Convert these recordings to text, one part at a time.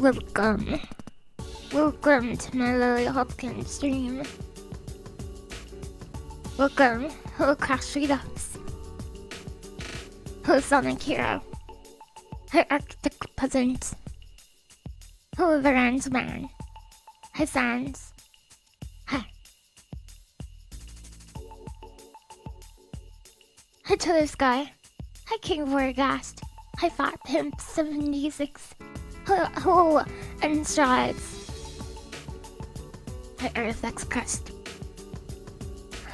Welcome. Welcome to my LilyHops stream. Welcome. Hello Crash Redux. Hello Sonic Hero. Hi Arctic Peasant. Hello Varan's Man. Hi Sans. Hi. Hi Tiller Sky. Hi King Vorgast. Hi Fat Pimp 76. Hello and Strides. Hi Earthx Crest.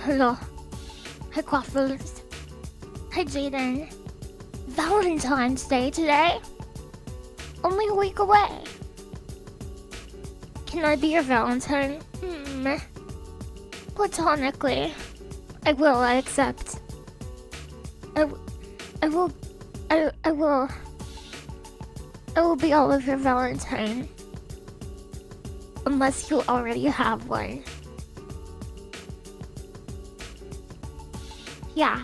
Hello. Hi Quaffles. Hi Jaden. Valentine's Day today? Only a week away. Can I be your Valentine? Platonically. I accept. I will be all of your Valentine. Unless you already have one. Yeah.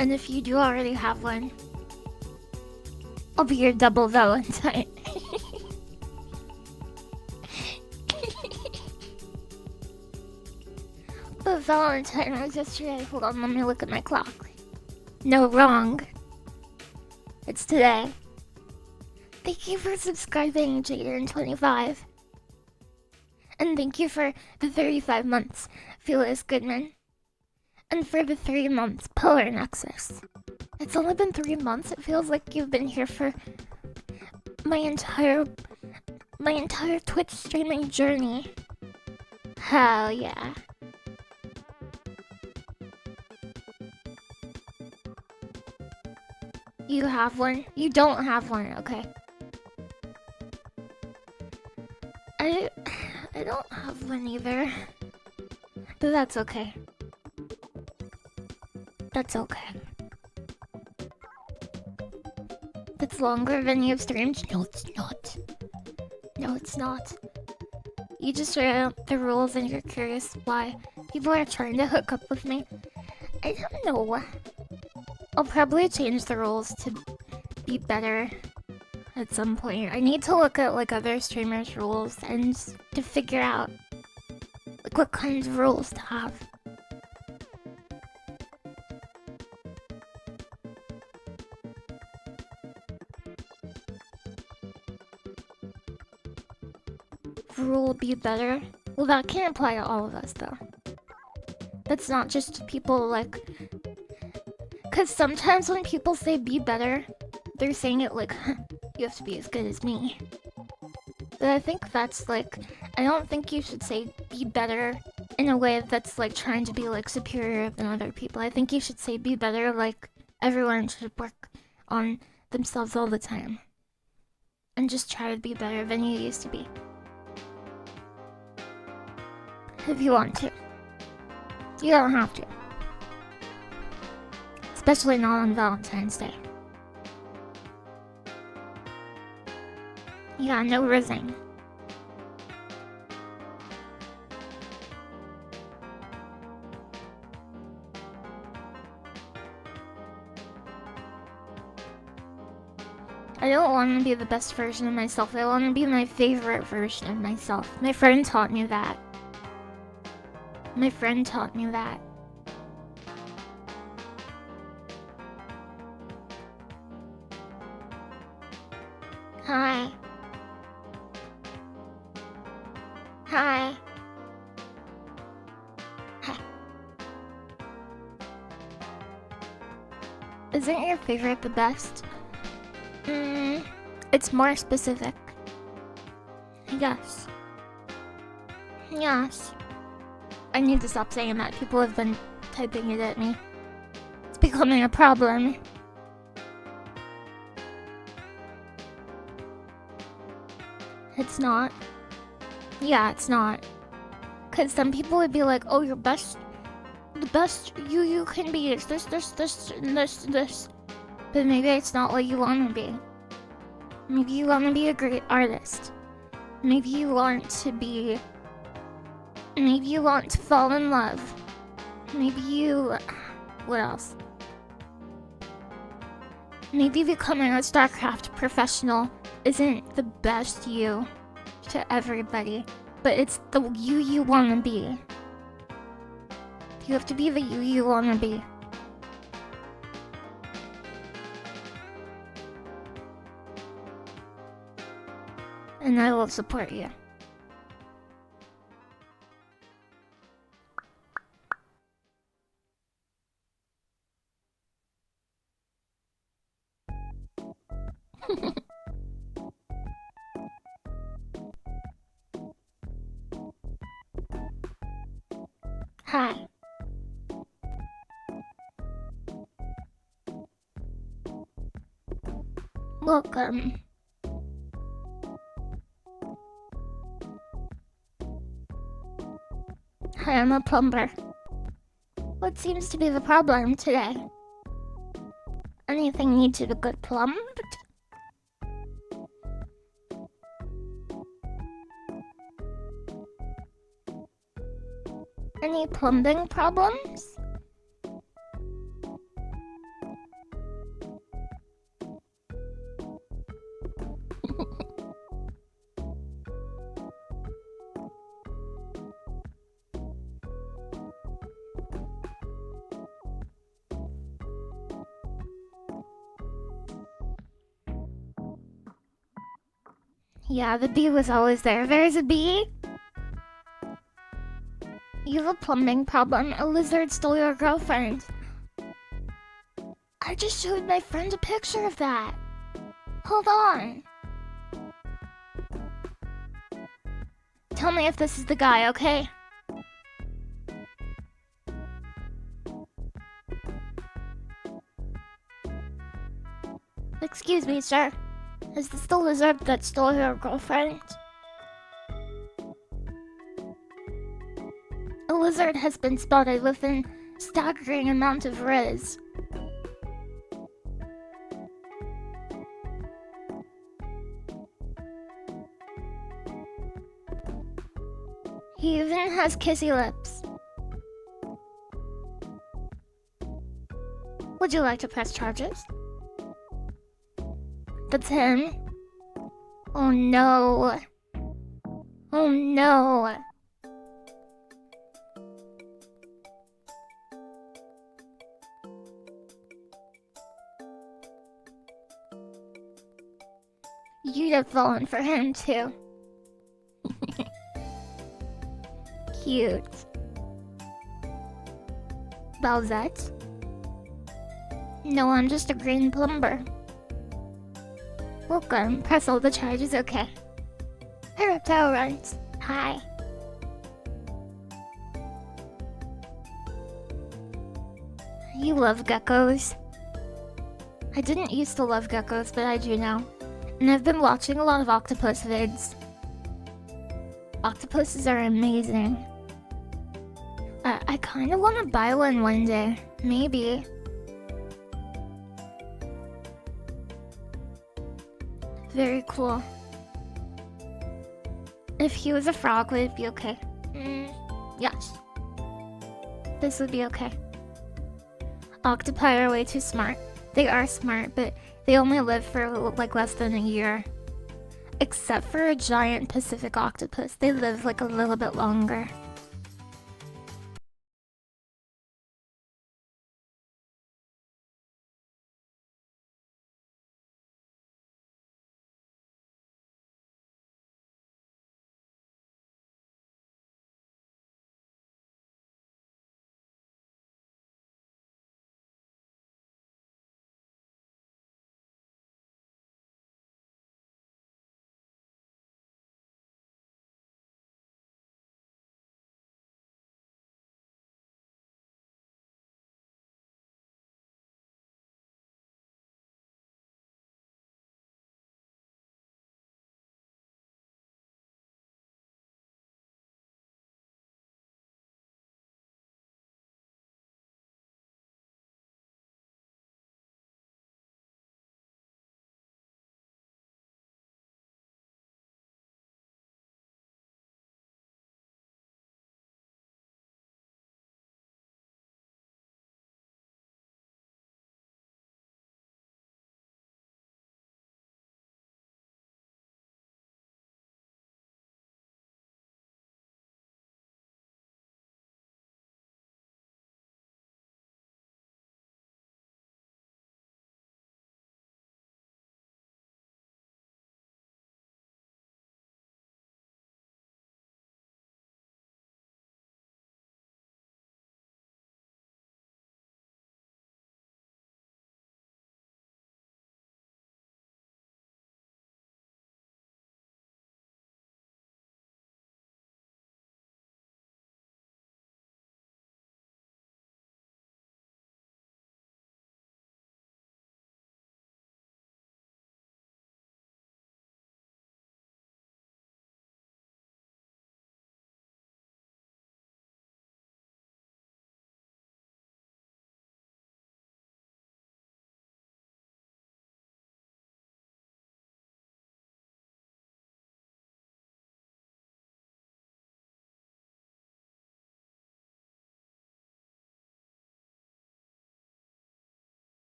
And if you do already have one, I'll be your double Valentine. But Valentine was yesterday. Hold on, let me look at my clock. No, wrong. It's today. Thank you for subscribing, Jaden25. And thank you for the 35 months, Phyllis Goodman. And for the 3 months, Polar Nexus. It's only been 3 months. It feels like you've been here for my entire Twitch streaming journey. Hell yeah. You have one? You don't have one, okay. I don't have one either. But that's okay. That's okay. That's longer than you've streamed? No, it's not. No, it's not. You just read out the rules and you're curious why people are trying to hook up with me. I don't know. I'll probably change the rules to be better at some point. I need to look at like other streamers' rules and to figure out like what kinds of rules to have. Rule be better? Well, that can't apply to all of us though. That's not just people like... Cause sometimes when people say be better, they're saying it like, you have to be as good as me. But I think that's like, I don't think you should say be better in a way that's like trying to be like superior than other people. I think you should say be better like everyone should work on themselves all the time. And just try to be better than you used to be. If you want to. You don't have to. Especially not on Valentine's Day. Yeah, no rizzing. I don't want to be the best version of myself. I want to be my favorite version of myself. My friend taught me that. My friend taught me that. Hi. Hi. Hi. Isn't your favorite the best? It's more specific. Yes. Yes. I need to stop saying that. People have been typing it at me. It's becoming a problem. It's not. Yeah, it's not. Cause some people would be like, oh, you're best. The best you can be is this. But maybe it's not what you want to be. Maybe you want to be a great artist. Maybe you want to be Maybe you want to fall in love. Maybe you... What else? Maybe becoming a StarCraft professional isn't the best you to everybody, but it's the you want to be. You have to be the you want to be. And I will support you. Hi. Welcome. Hi, I'm a plumber. What seems to be the problem today? Anything need to be good plumbed? Any plumbing problems? Yeah, the bee was always there. There's a bee? You have a plumbing problem. A lizard stole your girlfriend. I just showed my friend a picture of that. Hold on. Tell me if this is the guy, okay? Excuse me, sir. Is this the lizard that stole your girlfriend? A lizard has been spotted with an staggering amount of riz. He even has kissy lips. Would you like to press charges? That's him. Oh no. Oh no. You'd have fallen for him too. Cute. Bowsette? No, I'm just a green plumber. Welcome. Press all the charges, okay. Hey, reptile runs. Hi. You love geckos. I didn't used to love geckos, but I do now. And I've been watching a lot of octopus vids. Octopuses are amazing. I kinda wanna buy one day. Maybe. Very cool. If he was a frog, would it be okay? Yes. This would be okay. Octopi are way too smart. They are smart, but they only live for like less than a year. Except for a giant Pacific octopus. They live like a little bit longer.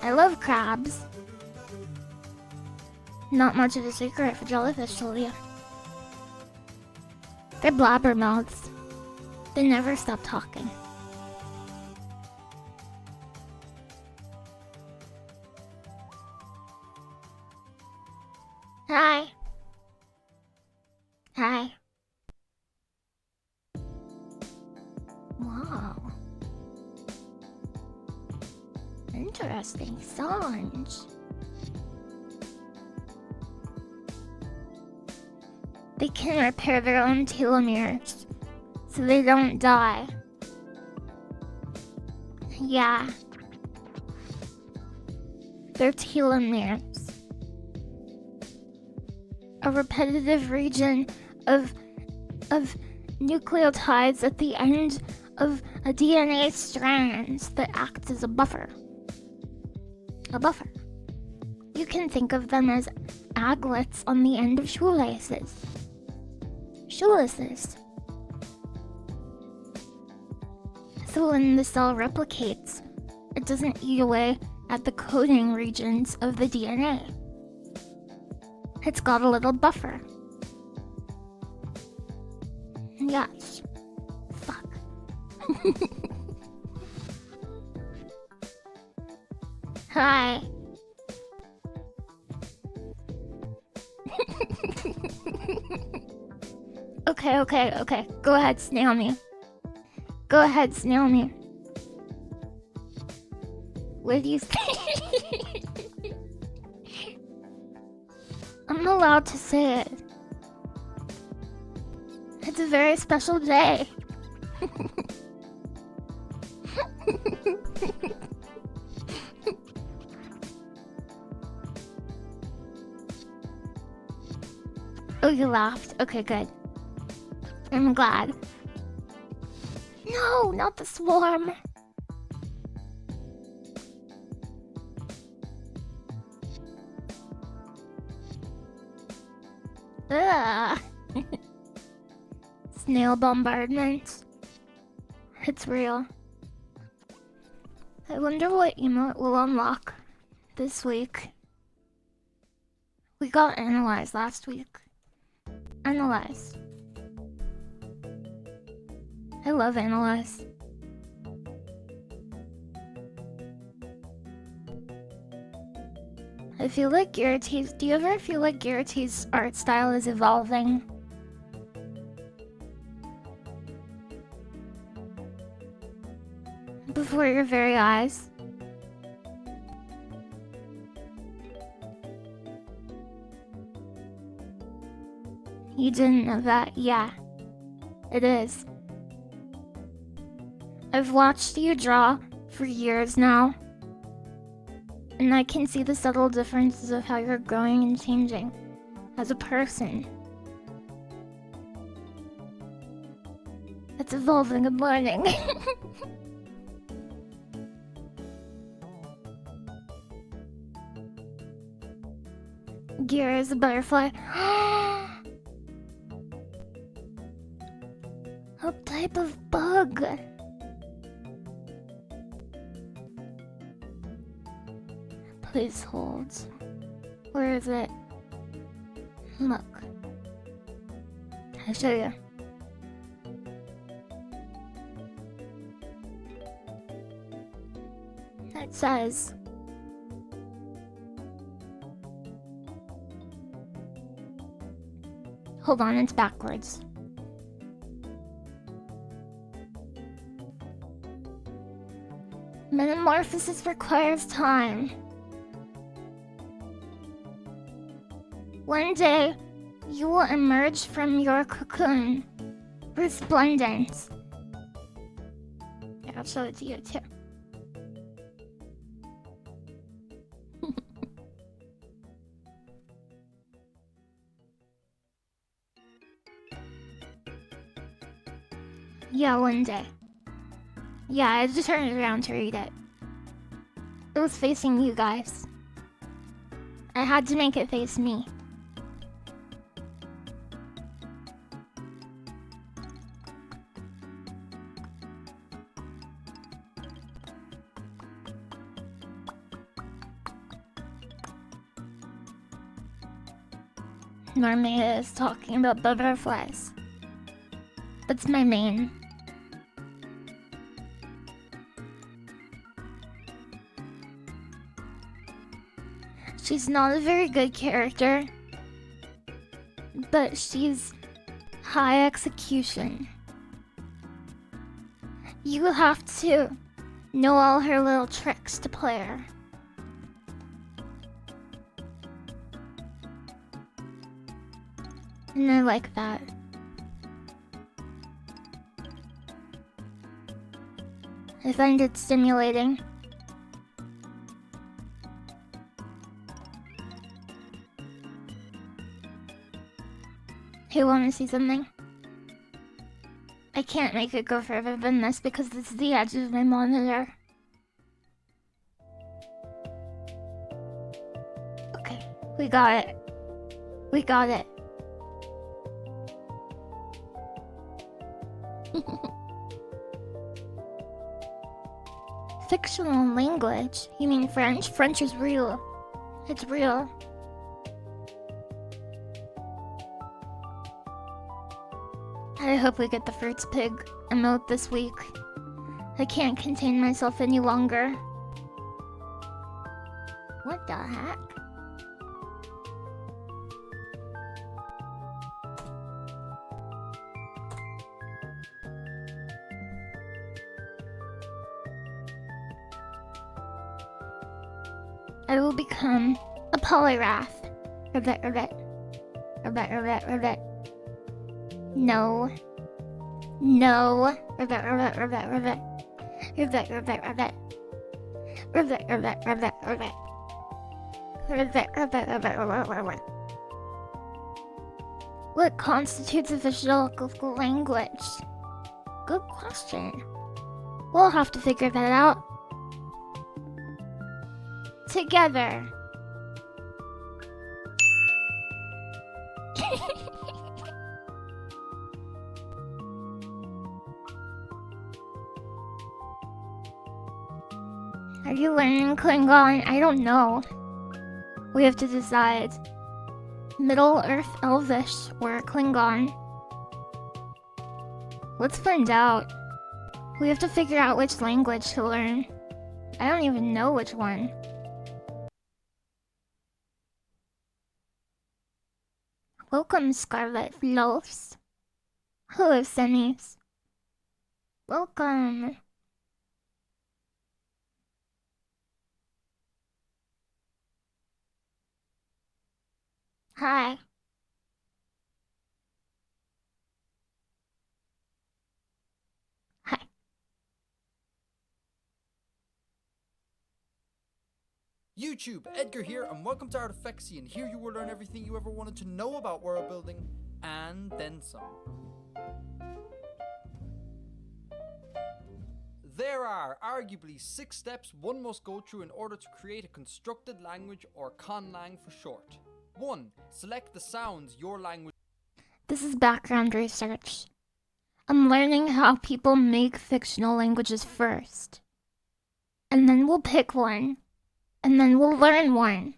I love crabs. Not much of a secret for jellyfish to you. They're blabbermouths. They never stop talking. Hi. Hi. Wow. Interesting songs. They can repair their own telomeres, so they don't die. Yeah. Their telomeres. A repetitive region of nucleotides at the end of a DNA strand that acts as a buffer. A buffer. You can think of them as aglets on the end of shoelaces. Shoelaces. So when the cell replicates, it doesn't eat away at the coding regions of the DNA. It's got a little buffer. Yes. Fuck. Hi. Okay. Go ahead, snail me. Go ahead, snail me. What do you say? I'm allowed to say it. It's a very special day. Oh, you laughed. Okay, good. I'm glad. No, not the swarm. Ugh. Snail bombardment. It's real. I wonder what emote will unlock this week. We got analyzed last week. Analyze. I love analyze. I feel like Giratee's... Do you ever feel like Giratee's art style is evolving? Before your very eyes? You didn't know that? Yeah. It is. I've watched you draw for years now, and I can see the subtle differences of how you're growing and changing as a person. It's evolving and learning. Gear is a butterfly. What type of bug? Please hold. Where is it? Look. I'll show you. It says... Hold on, it's backwards. Metamorphosis requires time. One day, you will emerge from your cocoon, resplendent. Yeah, I'll show it to you too. Yeah, one day. Yeah, I just turned around to read it. It was facing you guys. I had to make it face me. Mermaid is talking about butterflies. That's my main. She's not a very good character, but she's high execution. You have to know all her little tricks to play her. And I like that. I find it stimulating. Hey, wanna see something? I can't make it go further than this because this is the edge of my monitor. Okay, we got it. We got it. Fictional language? You mean French? French is real. It's real. I hope we get the Fruits Pig emote this week. I can't contain myself any longer. What the heck? I will become a polyrath. Ribbit, ribbit. Ribbit, ribbit, ribbit. No. No. Ribbit, ribbit, ribbit, ribbit. Ribbit, ribbit, ribbit. Ribbit, ribbit, ribbit, ribbit. Ribbit, ribbit, ribbit, ribbit, ribbit. What constitutes a physiological language? Good question. We'll have to figure that out. Together. Are you learning Klingon? I don't know. We have to decide. Middle Earth Elvish or Klingon. Let's find out. We have to figure out which language to learn. I don't even know which one. Welcome, Scarlet Loaves. Hello, Semis. Welcome. Hi. Hi. YouTube, Edgar here, and welcome to Artifexy, and here you will learn everything you ever wanted to know about world building, and then some. There are arguably 6 steps one must go through in order to create a constructed language, or conlang for short. 1. Select the sounds your language. This is background research. I'm learning how people make fictional languages first. And then we'll pick one. And then we'll learn one.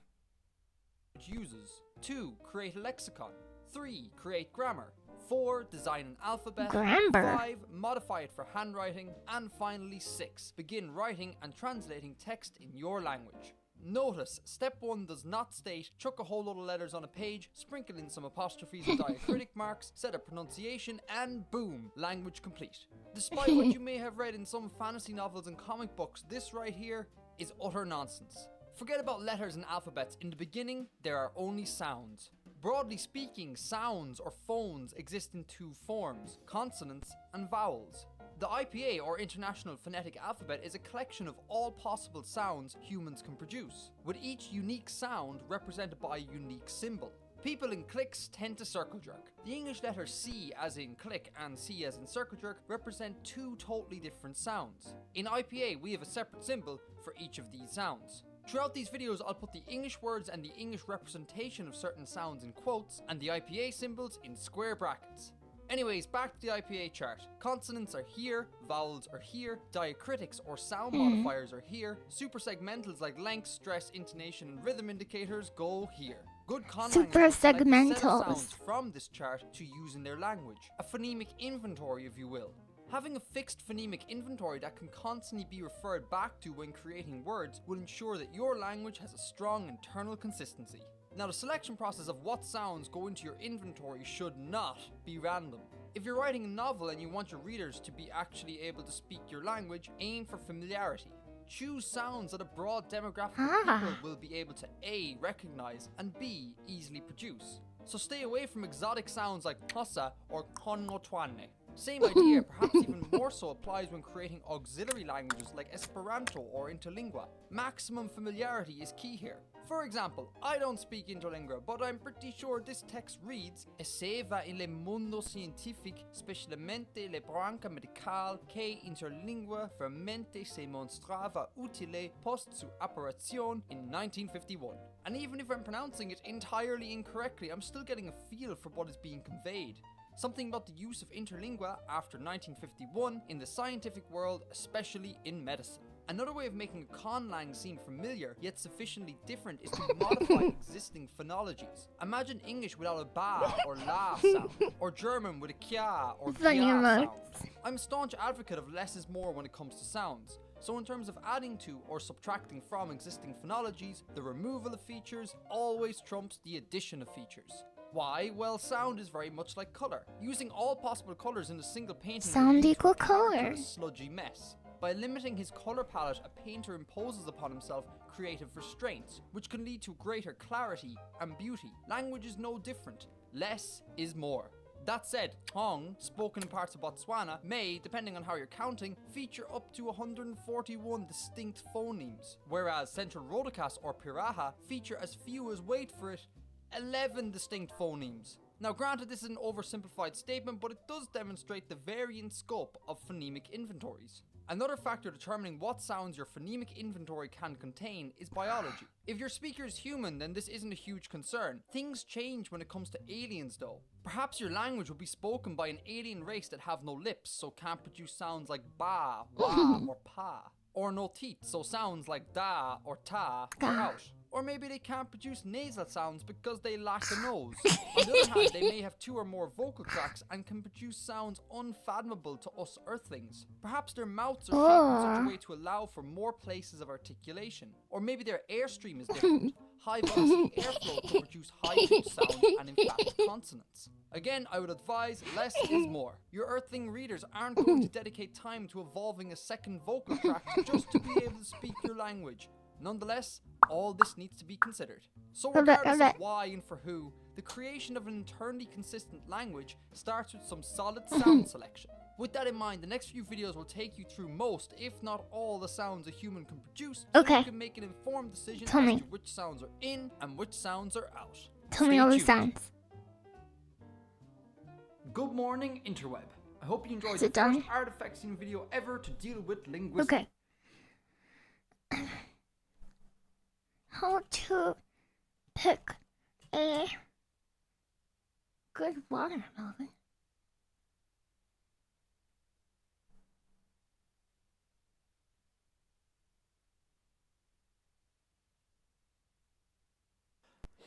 Uses. 2. Create a lexicon. 3. Create grammar. 4. Design an alphabet. Grammar. 5. Modify it for handwriting. And finally 6. Begin writing and translating text in your language. Notice, step 1 does not state chuck a whole load of letters on a page, sprinkle in some apostrophes and diacritic marks, set a pronunciation, and boom, language complete. Despite what you may have read in some fantasy novels and comic books, this right here is utter nonsense. Forget about letters and alphabets. In the beginning, there are only sounds. Broadly speaking, sounds or phones exist in 2 forms, consonants and vowels. The IPA, or International Phonetic Alphabet, is a collection of all possible sounds humans can produce, with each unique sound represented by a unique symbol. People in cliques tend to circle jerk. The English letter C as in click and C as in circle jerk represent 2 totally different sounds. In IPA, we have a separate symbol for each of these sounds. Throughout these videos, I'll put the English words and the English representation of certain sounds in quotes, and the IPA symbols in square brackets. Anyways, back to the IPA chart. Consonants are here, vowels are here, diacritics or sound modifiers are here, supersegmentals like length, stress, intonation, and rhythm indicators go here. Good con Super languages select a set of segmentals. sounds from this chart to use in their language. A phonemic inventory, if you will. Having a fixed phonemic inventory that can constantly be referred back to when creating words will ensure that your language has a strong internal consistency. Now, the selection process of what sounds go into your inventory should not be random. If you're writing a novel and you want your readers to be actually able to speak your language, aim for familiarity. Choose sounds that a broad demographic of people will be able to A. recognize and B. easily produce. So stay away from exotic sounds like hossa or konotwane. Same idea, perhaps even more so, applies when creating auxiliary languages like Esperanto or Interlingua. Maximum familiarity is key here. For example, I don't speak Interlingua, but I'm pretty sure this text reads Esseva in le mundo scientific, specialmente le branca medical, che Interlingua veramente se mostrava utile post su apparizione in 1951. And even if I'm pronouncing it entirely incorrectly, I'm still getting a feel for what is being conveyed. Something about the use of interlingua after 1951 in the scientific world, especially in medicine. Another way of making a conlang seem familiar yet sufficiently different is to modify existing phonologies. Imagine English without a ba or la sound, or German with a kya or gya sound. I'm a staunch advocate of less is more when it comes to sounds. So in terms of adding to or subtracting from existing phonologies, the removal of features always trumps the addition of features. Why? Well, sound is very much like colour. Using all possible colours in a single painting Sound equal color. a sludgy mess. By limiting his colour palette, a painter imposes upon himself creative restraints, which can lead to greater clarity and beauty. Language is no different. Less is more. That said, Tong, spoken in parts of Botswana, may, depending on how you're counting, feature up to 141 distinct phonemes, whereas Central Rhodocas or Piraha feature as few as, wait for it, 11 distinct phonemes. Now granted, this is an oversimplified statement, but it does demonstrate the varying scope of phonemic inventories. Another factor determining what sounds your phonemic inventory can contain is biology. If your speaker is human, then this isn't a huge concern. Things change when it comes to aliens though. Perhaps your language will be spoken by an alien race that have no lips, so can't produce sounds like ba, wa, or pa. Or no teeth, so sounds like da or ta are out. Or maybe they can't produce nasal sounds because they lack a nose. On the other hand, they may have 2 or more vocal tracts and can produce sounds unfathomable to us earthlings. Perhaps their mouths are shaped in such a way to allow for more places of articulation. Or maybe their airstream is different. High velocity airflow can produce high-pitched sounds and emphatic consonants. Again, I would advise less is more. Your earthling readers aren't going to dedicate time to evolving a second vocal tract just to be able to speak your language. Nonetheless, all this needs to be considered. So regardless of why and for who, the creation of an internally consistent language starts with some solid sound selection. With that in mind, the next few videos will take you through most, if not all, the sounds a human can produce, so you can make an informed decision as to which sounds are in and which sounds are out. Tell me all the sounds. Good morning, interweb. I hope you enjoyed the first artifacting video ever to deal with linguistics. Okay. How to pick a good watermelon?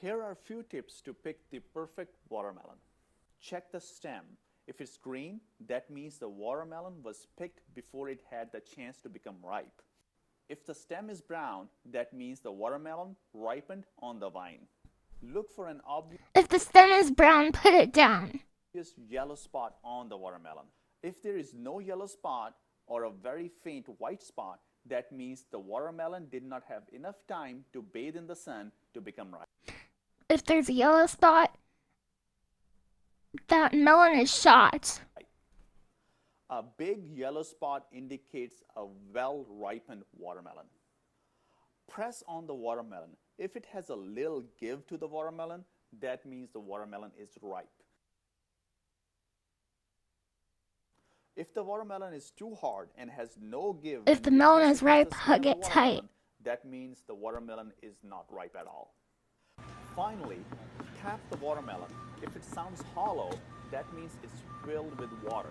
Here are a few tips to pick the perfect watermelon. Check the stem. If it's green, that means the watermelon was picked before it had the chance to become ripe. If the stem is brown, that means the watermelon ripened on the vine. Look for an obvious If the stem is brown, put it down. yellow spot on the watermelon. If there is no yellow spot or a very faint white spot, that means the watermelon did not have enough time to bathe in the sun to become ripe. If there's a yellow spot, that melon is shot. A big yellow spot indicates a well-ripened watermelon. Press on the watermelon. If it has a little give to the watermelon, that means the watermelon is ripe. If the watermelon is too hard and has no give, if the melon is ripe, hug it tight. That means the watermelon is not ripe at all. Finally, tap the watermelon. If it sounds hollow, that means it's filled with water.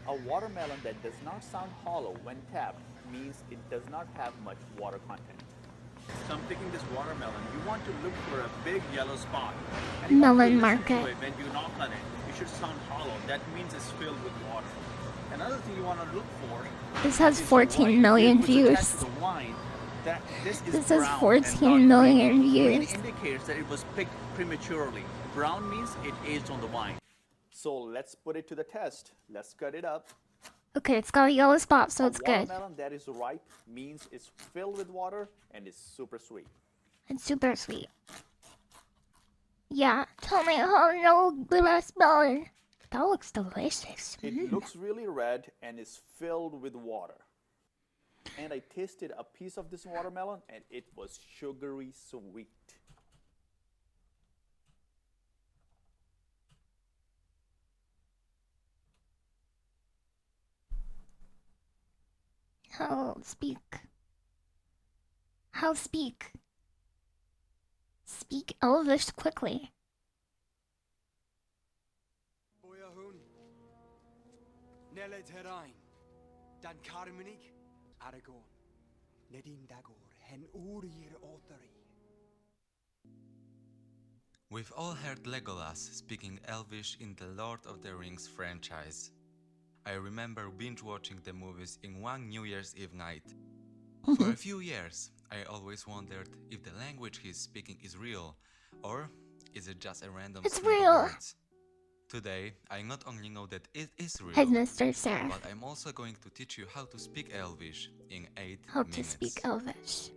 A watermelon that does not sound hollow when tapped means it does not have much water content. So I'm picking this watermelon. You want to look for a big yellow spot. And you want to Melon listen market. to it when you knock on it. It should sound hollow. That means it's filled with water. Another thing you want to look for This has is 14 white. million If it was attached views. to the wine, that this is This has brown 14 and not million green. Green views. indicates that it was picked prematurely. Brown means it aged on the vine. So let's put it to the test. Let's cut it up. Okay, it's got a yellow spot, so it's A good. watermelon that is ripe means it's filled with water and is super sweet. It's super sweet. Yeah, tell me how to know the best melon. That looks delicious. It looks really red and is filled with water. And I tasted a piece of this watermelon and it was sugary sweet. How speak? How speak? Speak Elvish quickly. Boyahun, Nele Terrain, Dan Carmenig, Aragon, Nedin Dagor, Hen Urir Otari. We've all heard Legolas speaking Elvish in the Lord of the Rings franchise. I remember binge-watching the movies in one New Year's Eve night. For a few years, I always wondered if the language he's speaking is real, or is it just a random It's string of real. words. Today, I not only know that it is real, Headmaster Sarah. but I'm also going to teach you how to speak Elvish in 8 How minutes. to speak Elvish.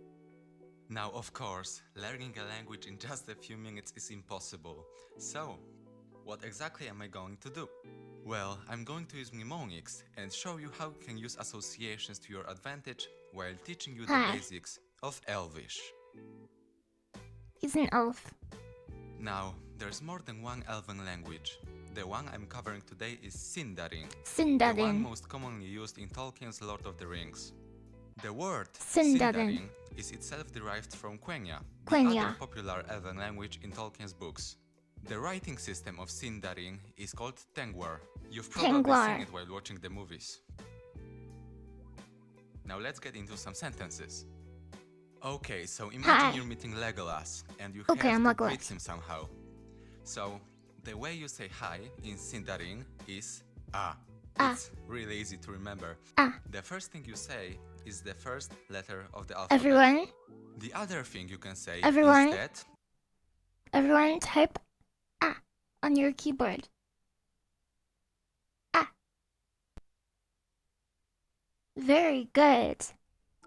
Now, of course, learning a language in just a few minutes is impossible. So, what exactly am I going to do? Well, I'm going to use mnemonics and show you how you can use associations to your advantage while teaching you the Hi. basics of Elvish. He's an elf. Now, there's more than one elven language. The one I'm covering today is Sindarin, the one Sindarin. most commonly used in Tolkien's Lord of the Rings. The word Sindarin. Sindarin is itself derived from Quenya, the Quenya. other popular elven language in Tolkien's books. The writing system of Sindarin is called Tengwar. You've probably Tengwar. seen it while watching the movies. Now let's get into some sentences. Okay, so imagine Hi. you're meeting Legolas and you Okay, I'm have to Legolas. greet him somehow. So, the way you say hi in Sindarin is ah. Ah. It's really easy to remember. Ah. The first thing you say is the first letter of the alphabet. Everyone, The other thing you can say Everyone. is that everyone type ah on your keyboard. Ah. Very good.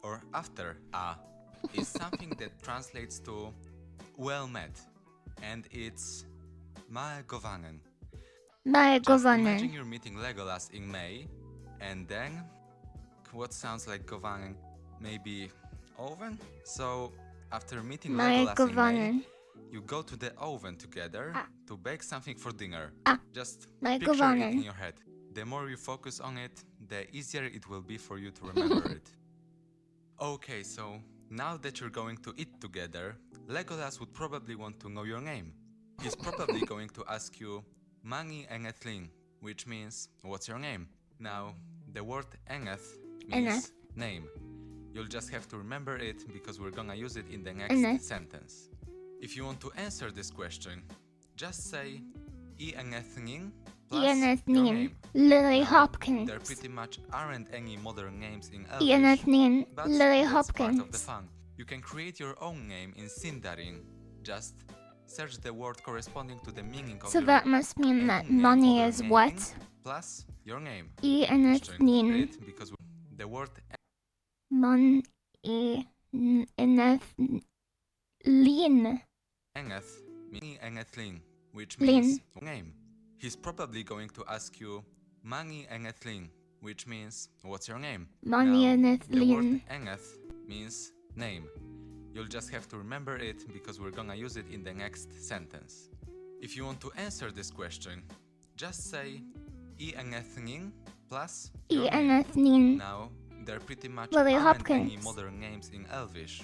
or after ah is something that translates to well met, and it's mae govanen. My Just imagine governor. you're meeting Legolas in May, and then what sounds like govanen, maybe oven? So after meeting My Legolas in May, governor. you go to the oven together Ah. to bake something for dinner. Ah. Just My picture it governor. in your head. The more you focus on it, the easier it will be for you to remember it. Okay, so now that you're going to eat together, Legolas would probably want to know your name. He's probably going to ask you Mangi Engethlin, which means what's your name? Now, the word Engeth means name. You'll just have to remember it because we're gonna use it in the next Engeth. sentence. If you want to answer this question, just say Engethnin plus Ian your Ethnin. name. Lily Now, Hopkins. there pretty much aren't any modern names in Ian Elvish, Ethnin. but Lily that's part of the Hopkins. fun. You can create your own name in Sindarin. Just search the word corresponding to the meaning of So your that must mean own that name money for is your what? name plus your name. Ian Just to Ethnin. integrate, because the word Mon Lin. Engeth means Engethlin, which Lin. means name. He's probably going to ask you Mangi Engethlin, which means what's your name? Money Now, and the word Lin. Engeth means name. You'll just have to remember it because we're gonna use it in the next sentence. If you want to answer this question, just say Engethnin plus your Ian name. Ethnin. Now, there pretty much Lily aren't any Hopkins. modern names in Elvish,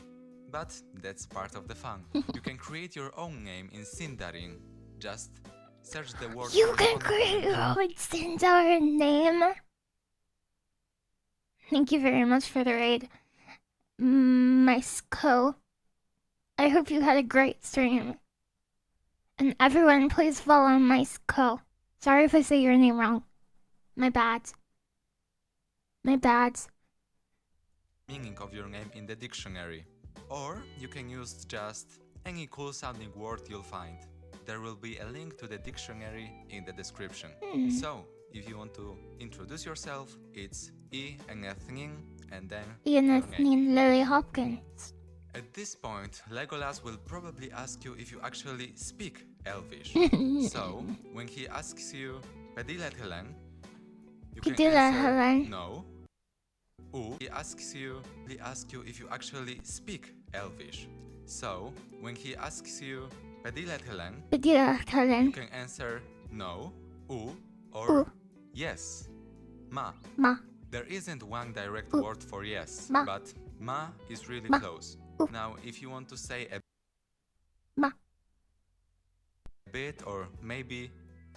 but that's part of the fun. You can create your own name in Sindarin. Just search the word You can corresponding create to your own Sindarin name. Thank you very much for the raid, Mysko. I hope you had a great stream. And everyone, please follow Mice.co. Sorry if I say your name wrong. My bad. My bad. Meaning of your name in the dictionary. Or you can use just any cool sounding word you'll find. There will be a link to the dictionary in the description. So, if you want to introduce yourself, it's I-N-F-N and then your name. LilyHops. At this point, Legolas will probably ask you if you actually speak Elvish. So, when he asks you, Pedilet Helen, you can Pedilet answer Helen. no. He asks you if you actually speak Elvish. So, when he asks you, Pedilet Helen, you can answer no, or yes, ma. There isn't one direct word for yes, but ma is really close. Now, if you want to say a bit or maybe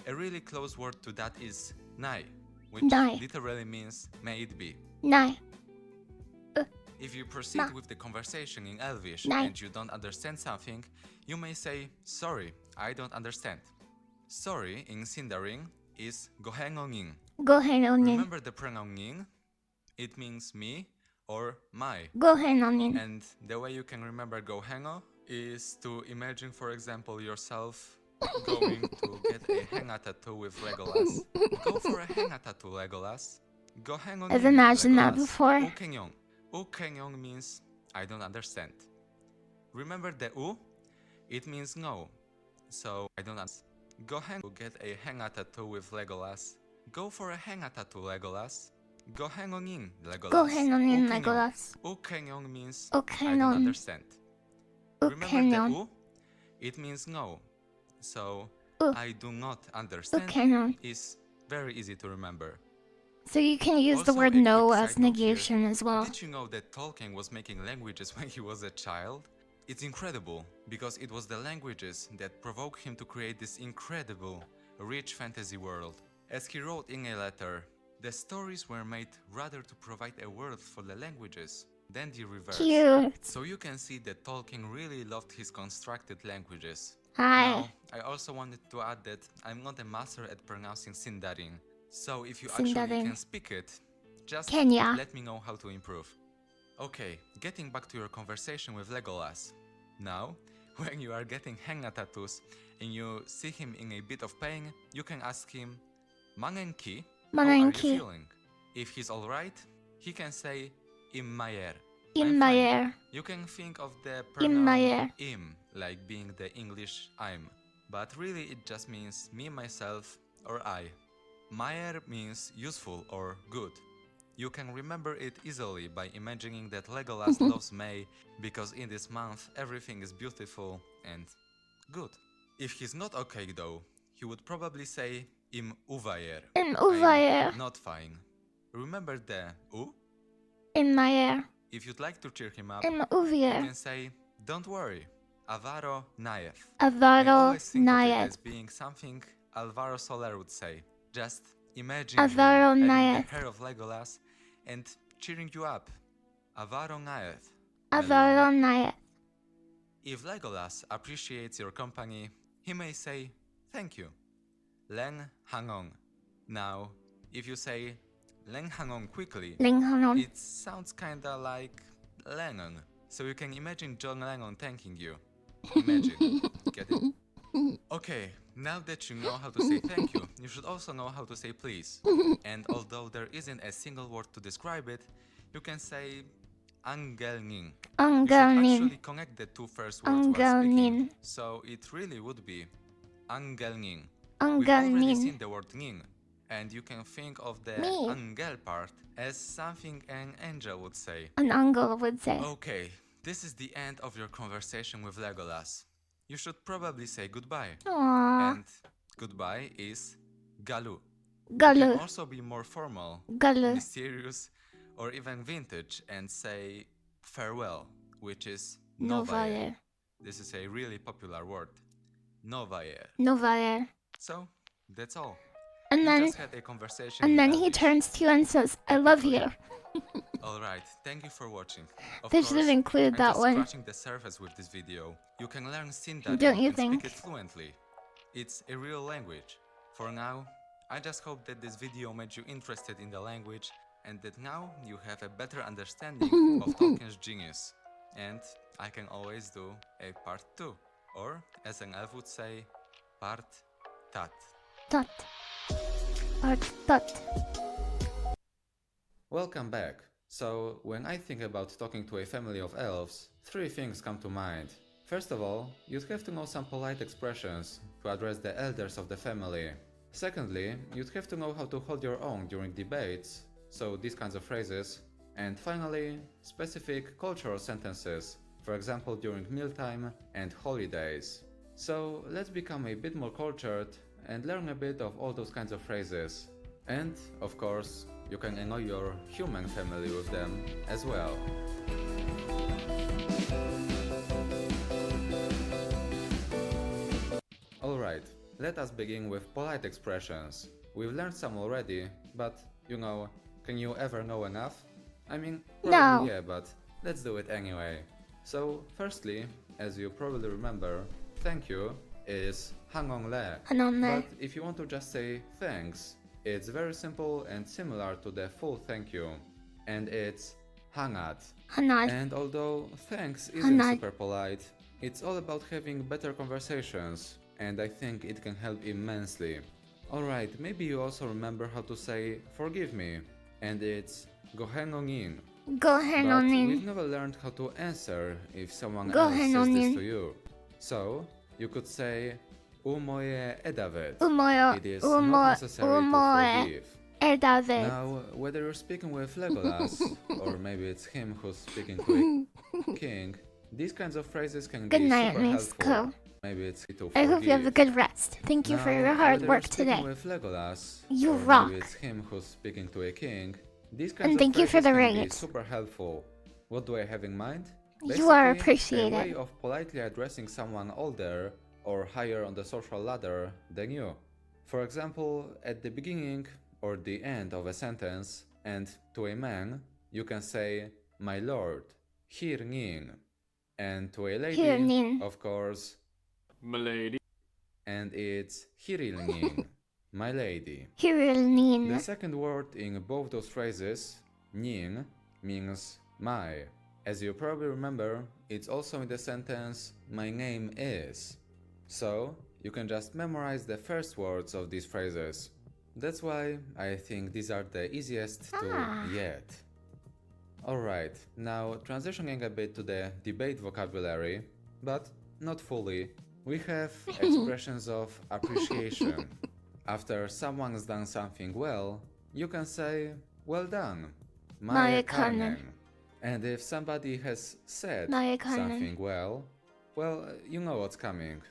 a really close word to that is nai, which literally means may it be. If you proceed with the conversation in Elvish and you don't understand something, you may say, sorry, I don't understand. Sorry in Sindarin is gohengongin. Remember the pronoun ing? It means me or my. And the way you can remember gohengo is to imagine, for example, yourself going to get a henga tattoo with Legolas. Go for a henga tattoo, Legolas. Gohengongin, I've imagined that Legolas. before. Ukenyong. Ukenyong means I don't understand. Remember the u? It means no. So I don't understand. Goheng get a henga tattoo with Legolas. Go for a henga tattoo, Legolas. Gohengongin, Legolas. Legolas. Ukenyong means I Ukenyong. don't understand. Remember the Ukenyong. u? It means no. So I do not understand Ukenyong. is very easy to remember. So you can use the Also, word a quick no side as note negation here. as well. Did you know that Tolkien was making languages when he was a child? It's incredible, because it was the languages that provoked him to create this incredible, rich fantasy world. As he wrote in a letter, the stories were made rather to provide a world for the languages than the reverse. Cute. So you can see that Tolkien really loved his constructed languages. Hi. Now, I also wanted to add that I'm not a master at pronouncing Sindarin. So if you actually Sindarin. can speak it, just Kenya. let me know how to improve. Okay, getting back to your conversation with Legolas. Now, when you are getting henna tattoos and you see him in a bit of pain, you can ask him, Mangenki, how are you Mangenki. feeling? If he's alright, he can say, Immayer. In my ear. You can think of the In my pronoun ear. im, like being the English I'm. But really it just means me, myself, or I. Mayer means useful or good. You can remember it easily by imagining that Legolas loves May because in this month everything is beautiful and good. If he's not okay though, he would probably say im uvayer. In uvayer. I'm not fine. Remember the u? In my ear. If you'd like to cheer him up, In you uvier. can say, don't worry, Avaro Naev. Avaro I always think of it Naev. as being something Alvaro Soler would say. Just imagine Avaro him petting Naev. the hair of Legolas and cheering you up. Avaro Naev. Avaro Naev. If Legolas appreciates your company, he may say, thank you. Len Hangong. Now, if you say Len Hangong quickly, Linghanon. it sounds kinda like Lennon. So you can imagine John Lennon thanking you. Imagine. Get it? Okay, now that you know how to say thank you, you should also know how to say please. And although there isn't a single word to describe it, you can say Angelnin. You should Angelnin. actually connect the two first words while speaking. Angelnin. So it really would be Angelnin. We've already Angelnin. seen the word nin, and you can think of the Me. angel part as something an angel would say. An uncle would say. Okay, this is the end of your conversation with Legolas. You should probably say goodbye. Aww. And goodbye is Galu. You Galu. can also be more formal, Galu. mysterious, or even vintage and say farewell, which is Novayer. Novayer. This is a really popular word. Novayer. Novayer. So, that's all. And You then just had a conversation and in then he Elvish. turns to you and says, I love you. Alright, thank you for watching. Of They should have included I'm that just one. scratching the surface with this video. You can learn Sindarin Don't you and speak think? it fluently. It's a real language. For now, I just hope that this video made you interested in the language and that now you have a better understanding of Tolkien's genius. And I can always do a part 2, or as an elf would say, part tat. Tut. Or tut. Welcome back. So, when I think about talking to a family of elves, 3 things come to mind. First of all, you'd have to know some polite expressions to address the elders of the family. Secondly, you'd have to know how to hold your own during debates, so these kinds of phrases. And finally, specific cultural sentences, for example during mealtime and holidays. So let's become a bit more cultured and learn a bit of all those kinds of phrases. And, of course, you can annoy your human family with them as well. Alright, let us begin with polite expressions. We've learned some already, but, can you ever know enough? I mean, probably No. yeah, but let's do it anyway. So, firstly, as you probably remember, thank you is hangongle. Hanonle. But if you want to just say thanks, it's very simple and similar to the full thank you. And it's hangat. Hanad. And although thanks isn't Hanad. super polite, it's all about having better conversations, and I think it can help immensely. Alright, maybe you also remember how to say forgive me, and it's gohenongin. Go But Hanonin. we've never learned how to answer if someone Go else says Hanonin. this to you. So, you could say umoje edavet. Umoyo. It is not necessary to Umoe. forgive. Edavet. Now, whether you're speaking with Legolas, or maybe it's him who's speaking to a king, these kinds of phrases can Good be night, super Miss helpful. Co. Maybe it's to I hope you have a forgive. good rest. Thank you for Now, your hard whether work you're speaking today. with Legolas, You or rock. maybe it's him who's speaking to a king, these kinds And of thank you for phrases the can be rate. super helpful. What do I have in mind? You are Basically, a way appreciated. of politely addressing someone older or higher on the social ladder than you. For example, at the beginning or the end of a sentence, and to a man, you can say, my lord, hir ning. And to a lady, Hir ning. of course, Milady. and it's hiril ning, my lady. The Hirilnin. second word in both those phrases, ning, means my. As you probably remember, it's also in the sentence, my name is. So, you can just memorize the first words of these phrases. That's why I think these are the easiest to yet. Alright, now transitioning a bit to the debate vocabulary, but not fully, we have expressions of appreciation. After someone's done something well, you can say, well done, Mae Mae kanen. kanen. And if somebody has said Mae kanen. something well, you know what's coming.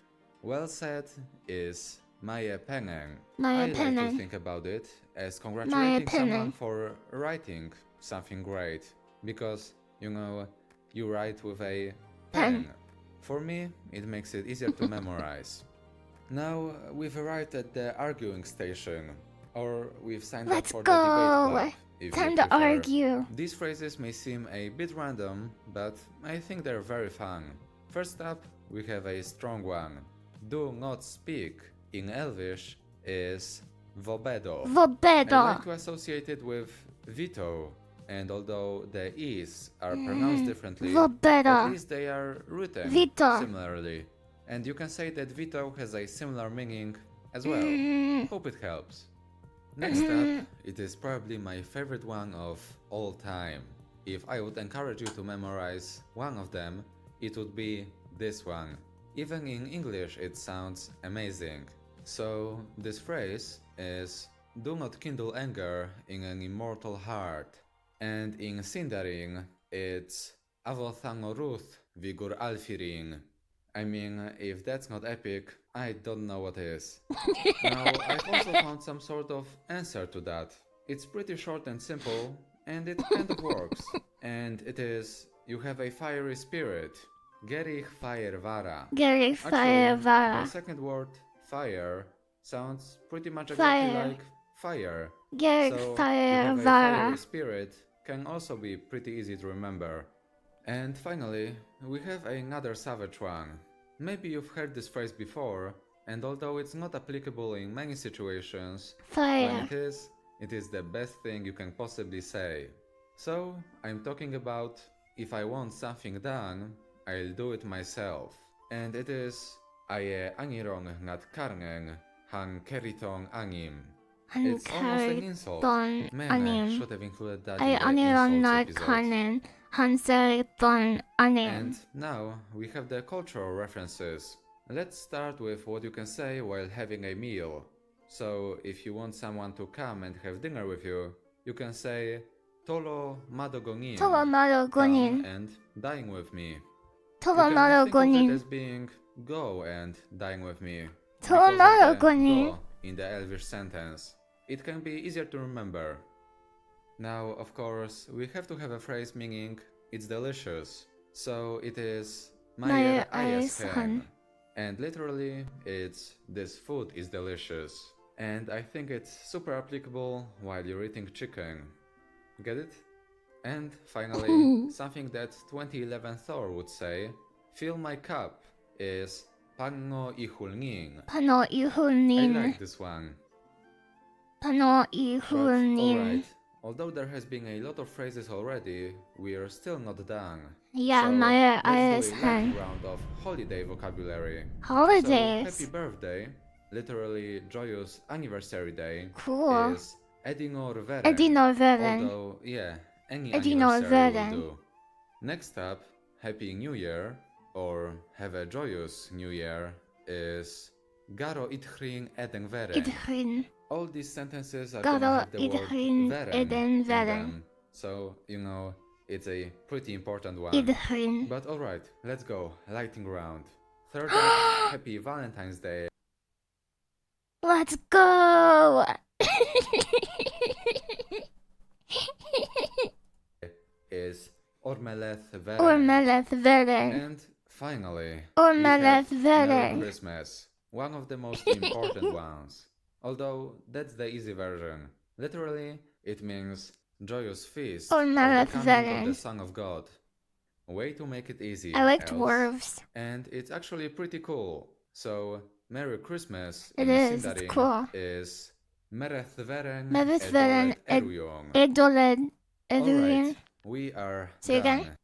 Well said is Mae peneng. Mae I like to peneng. think about it as congratulating someone peneng. for writing something great, because, you write with a Pen. pen. For me, it makes it easier to memorize. Now, we've arrived at the arguing station, or we've signed Let's up for go. the debate club, if Time you to prefer. argue. These phrases may seem a bit random, but I think they're very fun. First up, we have a strong one. Do not speak in Elvish is vobedo. I Vobedo. like to associate it with veto, and although the E's are pronounced differently, at Vobedo. least they are written Veto. similarly. And you can say that veto has a similar meaning as well. Hope it helps. Next up, it is probably my favorite one of all time. If I would encourage you to memorize one of them, it would be this one. Even in English it sounds amazing. So this phrase is do not kindle anger in an immortal heart. And in Sindarin it's avothangoruth vigur alfirin. I mean, if that's not epic, I don't know what is. Now, I've also found some sort of answer to that. It's pretty short and simple, and it kind of works. And it is, you have a fiery spirit. Gerich fire vara. Gary Actually, Firevara. the second word, fire, sounds pretty much exactly Fire. like fire. Gary So, you have a fiery Firevara. spirit, can also be pretty easy to remember. And finally, we have another savage one. Maybe you've heard this phrase before, and although it's not applicable in many situations, when Fire. it is the best thing you can possibly say. So, I'm talking about if I want something done, I'll do it myself. And it is Aie angirong ngat karngen han keritong angim. It's almost an insult. Don Man, I anim. should have included that I in the insults aniron episode. kanen. Hansel don anim. And now we have the cultural references. Let's start with what you can say while having a meal. So if you want someone to come and have dinner with you, you can say Tolo madogonin. Tolo malo Come gonin. and dine with me. Tolo You malo can think of it gonin. as being go and dine with me. Tolo because of malo the gonin. go in the Elvish sentence. It can be easier to remember. Now, of course, we have to have a phrase meaning it's delicious. So it is Majer ayes ayes hen. And literally, it's this food is delicious. And I think it's super applicable while you're eating chicken. Get it? And finally, something that 2011 Thor would say, fill my cup, is pango ihulnging. Pano I ihulnin. like this one. Pano But ihulnin. alright, although there has been a lot of phrases already, we're still not done. Yeah, So Majer let's ayes do a lightning hen. round of holiday vocabulary. So Holidays. happy birthday, literally joyous anniversary day, Cool. is Edinor Veren. Edinor Veren. Although, yeah, any Edinor anniversary Veren. will do. Next up, Happy New Year, or Have a Joyous New Year, is Garo Itchrin Eden Veren. Idrin. All these sentences are Garo gonna have the word idchrin Veren eden in veren. them. So, you know, it's a pretty important one. Idrin. But alright, let's go. Lightning round. Third up, Happy Valentine's Day Let's go! is Ormeleth Veren. Ormeleth Veren. And finally, Ormeleth we have Merry Veren. Christmas, one of the most important ones. Although that's the easy version. Literally, it means joyous feast of the Ormeleth coming of Veren. the Son of God. Way to make it easy. I like elves. dwarves. And it's actually pretty cool. So, Merry Christmas It in is, it's Sindarin cool. is Mereth Veren Mereth Veren Eruyong. Edoled Edrian. Alright, we are Say again? done.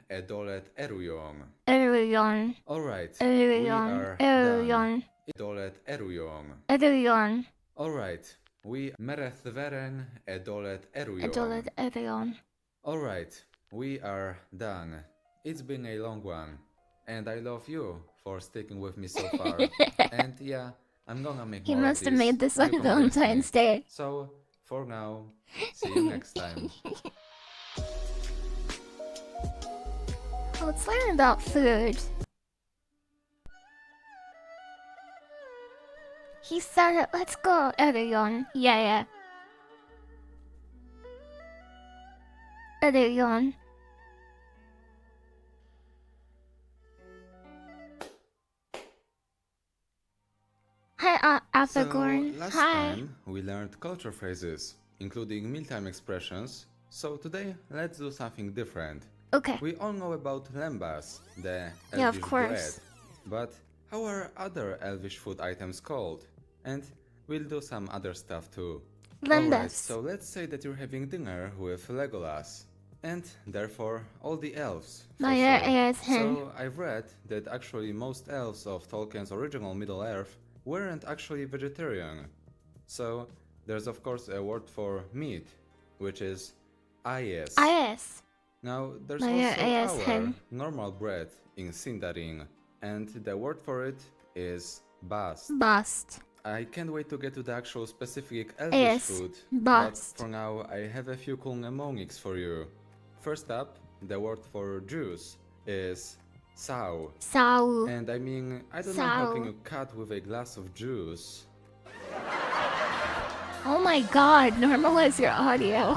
Edolet Eruyong. Erion. Alright, we Erion. are Erion. done. Edolet Eruyong. Erion. Alright, we Mereth Veren Edolet Eruyong. Edoled Erion. Alright, we are done. It's been a long one. And I love you for sticking with me so far. And yeah, I'm gonna make He more must of have these. made this You on convinced me. Valentine's Day. So, for now, see you next time. Let's learn about food. He said it. Let's go, Erion. Yeah. Erion. Hi, Alphagorn. So, last Hi. time we learned culture phrases, including mealtime expressions. So today, let's do something different. Okay. We all know about lembas, the Yeah, of Elvish course. bread. But how are other Elvish food items called? And we'll do some other stuff too. Alright, Lembas. so let's say that you're having dinner with Legolas. And therefore, all the elves. for Majer sure. ayes hen. So I've read that actually most elves of Tolkien's original Middle-earth weren't actually vegetarian. So there's of course a word for meat, which is ayes. Ayes. Now there's Majer also ayes our hen. normal bread in Sindarin, and the word for it is bast. Bast. I can't wait to get to the actual specific Elvish Yes, food, bast. but for now I have a few cool mnemonics for you. First up, the word for juice is sau. Sau. And I mean, I don't know how Sau. can you cut with a glass of juice. Oh my god, normalize your audio.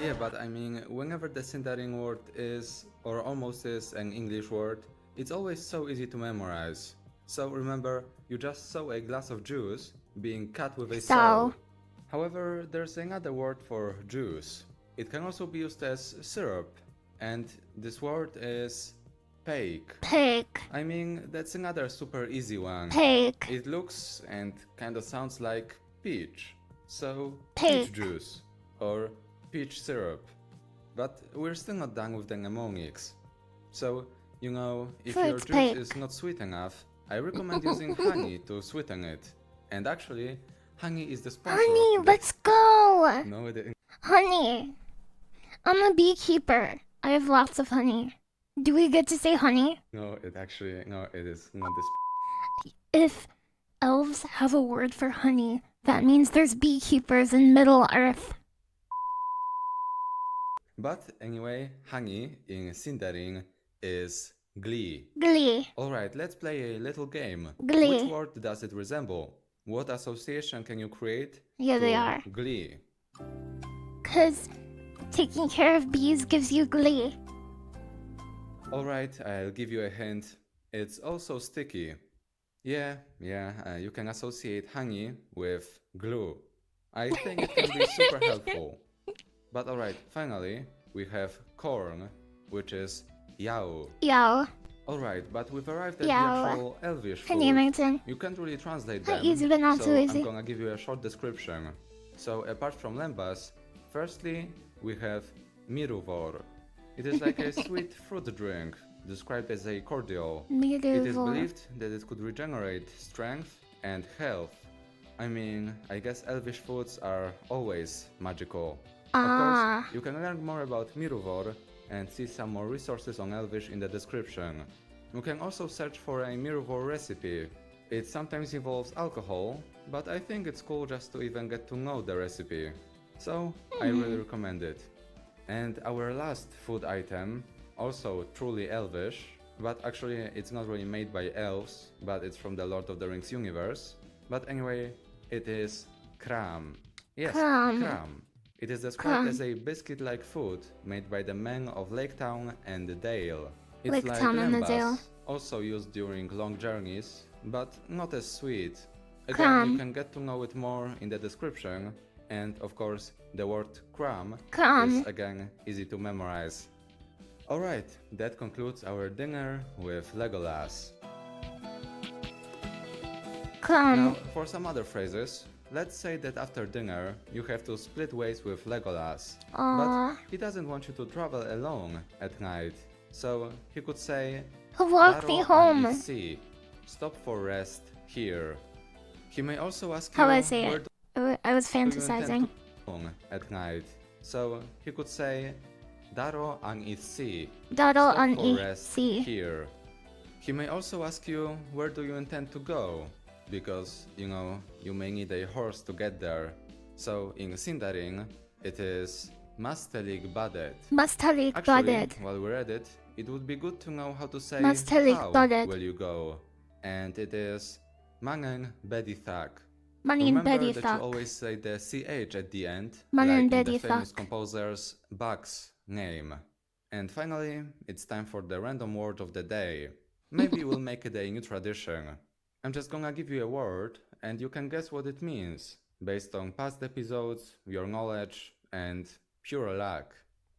Yeah, but I mean, whenever the Sindarin word is, or almost is, an English word, it's always so easy to memorize. So remember, you just saw a glass of juice being cut with a Sau. saw. However, there's another word for juice. It can also be used as syrup, and this word is peak. Pig. I mean, that's another super easy one. Pig. It looks and kinda sounds like peach. So, Pig. peach juice or peach syrup. But we're still not done with the mnemonics. So, you know, if your Fruit juice pig. is not sweet enough, I recommend using honey to sweeten it. And actually, honey is the sponsor Honey, of the... let's go! No, it... Honey. I'm a beekeeper. I have lots of honey. Do we get to say honey? No, it actually... No, it is not this... If elves have a word for honey, that means there's beekeepers in Middle Earth. But anyway, honey in Sindarin is glee. Glee. Alright, let's play a little game. Glee. Which word does it resemble? What association can you create Yeah, to they are. glee? 'Cause taking care of bees gives you glee. Alright, I'll give you a hint. It's also sticky. Yeah, you can associate honey with glue. I think it can be super helpful. But alright, finally, we have corn, which is yao. Yo. Alright, but we've arrived at Yao. the actual elvish food. Honey amazing. You can't really translate Not them, easy, but not so too easy. I'm gonna give you a short description. So apart from lembas, firstly we have miruvor. It is like a sweet fruit drink, described as a cordial. It is Miruvor. believed that it could regenerate strength and health. I mean, I guess elvish foods are always magical. Of Ah. course, you can learn more about miruvor and see some more resources on Elvish in the description. You can also search for a miruvor recipe. It sometimes involves alcohol, but I think it's cool just to even get to know the recipe. So, I really recommend it. And our last food item, also truly Elvish, but actually it's not really made by elves, but it's from the Lord of the Rings universe. But anyway, it is kram. Yes, Kram. kram. It is described as a biscuit-like food made by the men of Lake Town and the Dale. It's Lake like Town and the lembas, Dale. also used during long journeys, but not as sweet. Again, Kram. you can get to know it more in the description, and of course, the word kram Kram. is again easy to memorize. Alright, that concludes our dinner with Legolas. Now, for some other phrases, let's say that after dinner you have to split ways with Legolas, Aw. but he doesn't want you to travel alone at night. So he could say, Walk me "Daro home." an isi, stop for rest here. He may also ask How you I say where it. I was do you intend fantasizing. to go alone at night. So he could say, Daro an isi, Dado stop on for rest E. here. He may also ask you, where do you intend to go? Because, you know, you may need a horse to get there. So in Sindarin, it is Mastelig Badet. Mastalik Actually, Badet. while we're at it, it would be good to know how to say Mastelig how Badet. will you go. And it is Mangen Bedithak. Manin Remember Betty that Thak. you always say the CH at the end, Manin like in the Betty famous Thak. composer's Bach's name. And finally, it's time for the random word of the day. Maybe we'll make it a new tradition. I'm just gonna give you a word, and you can guess what it means, based on past episodes, your knowledge, and pure luck.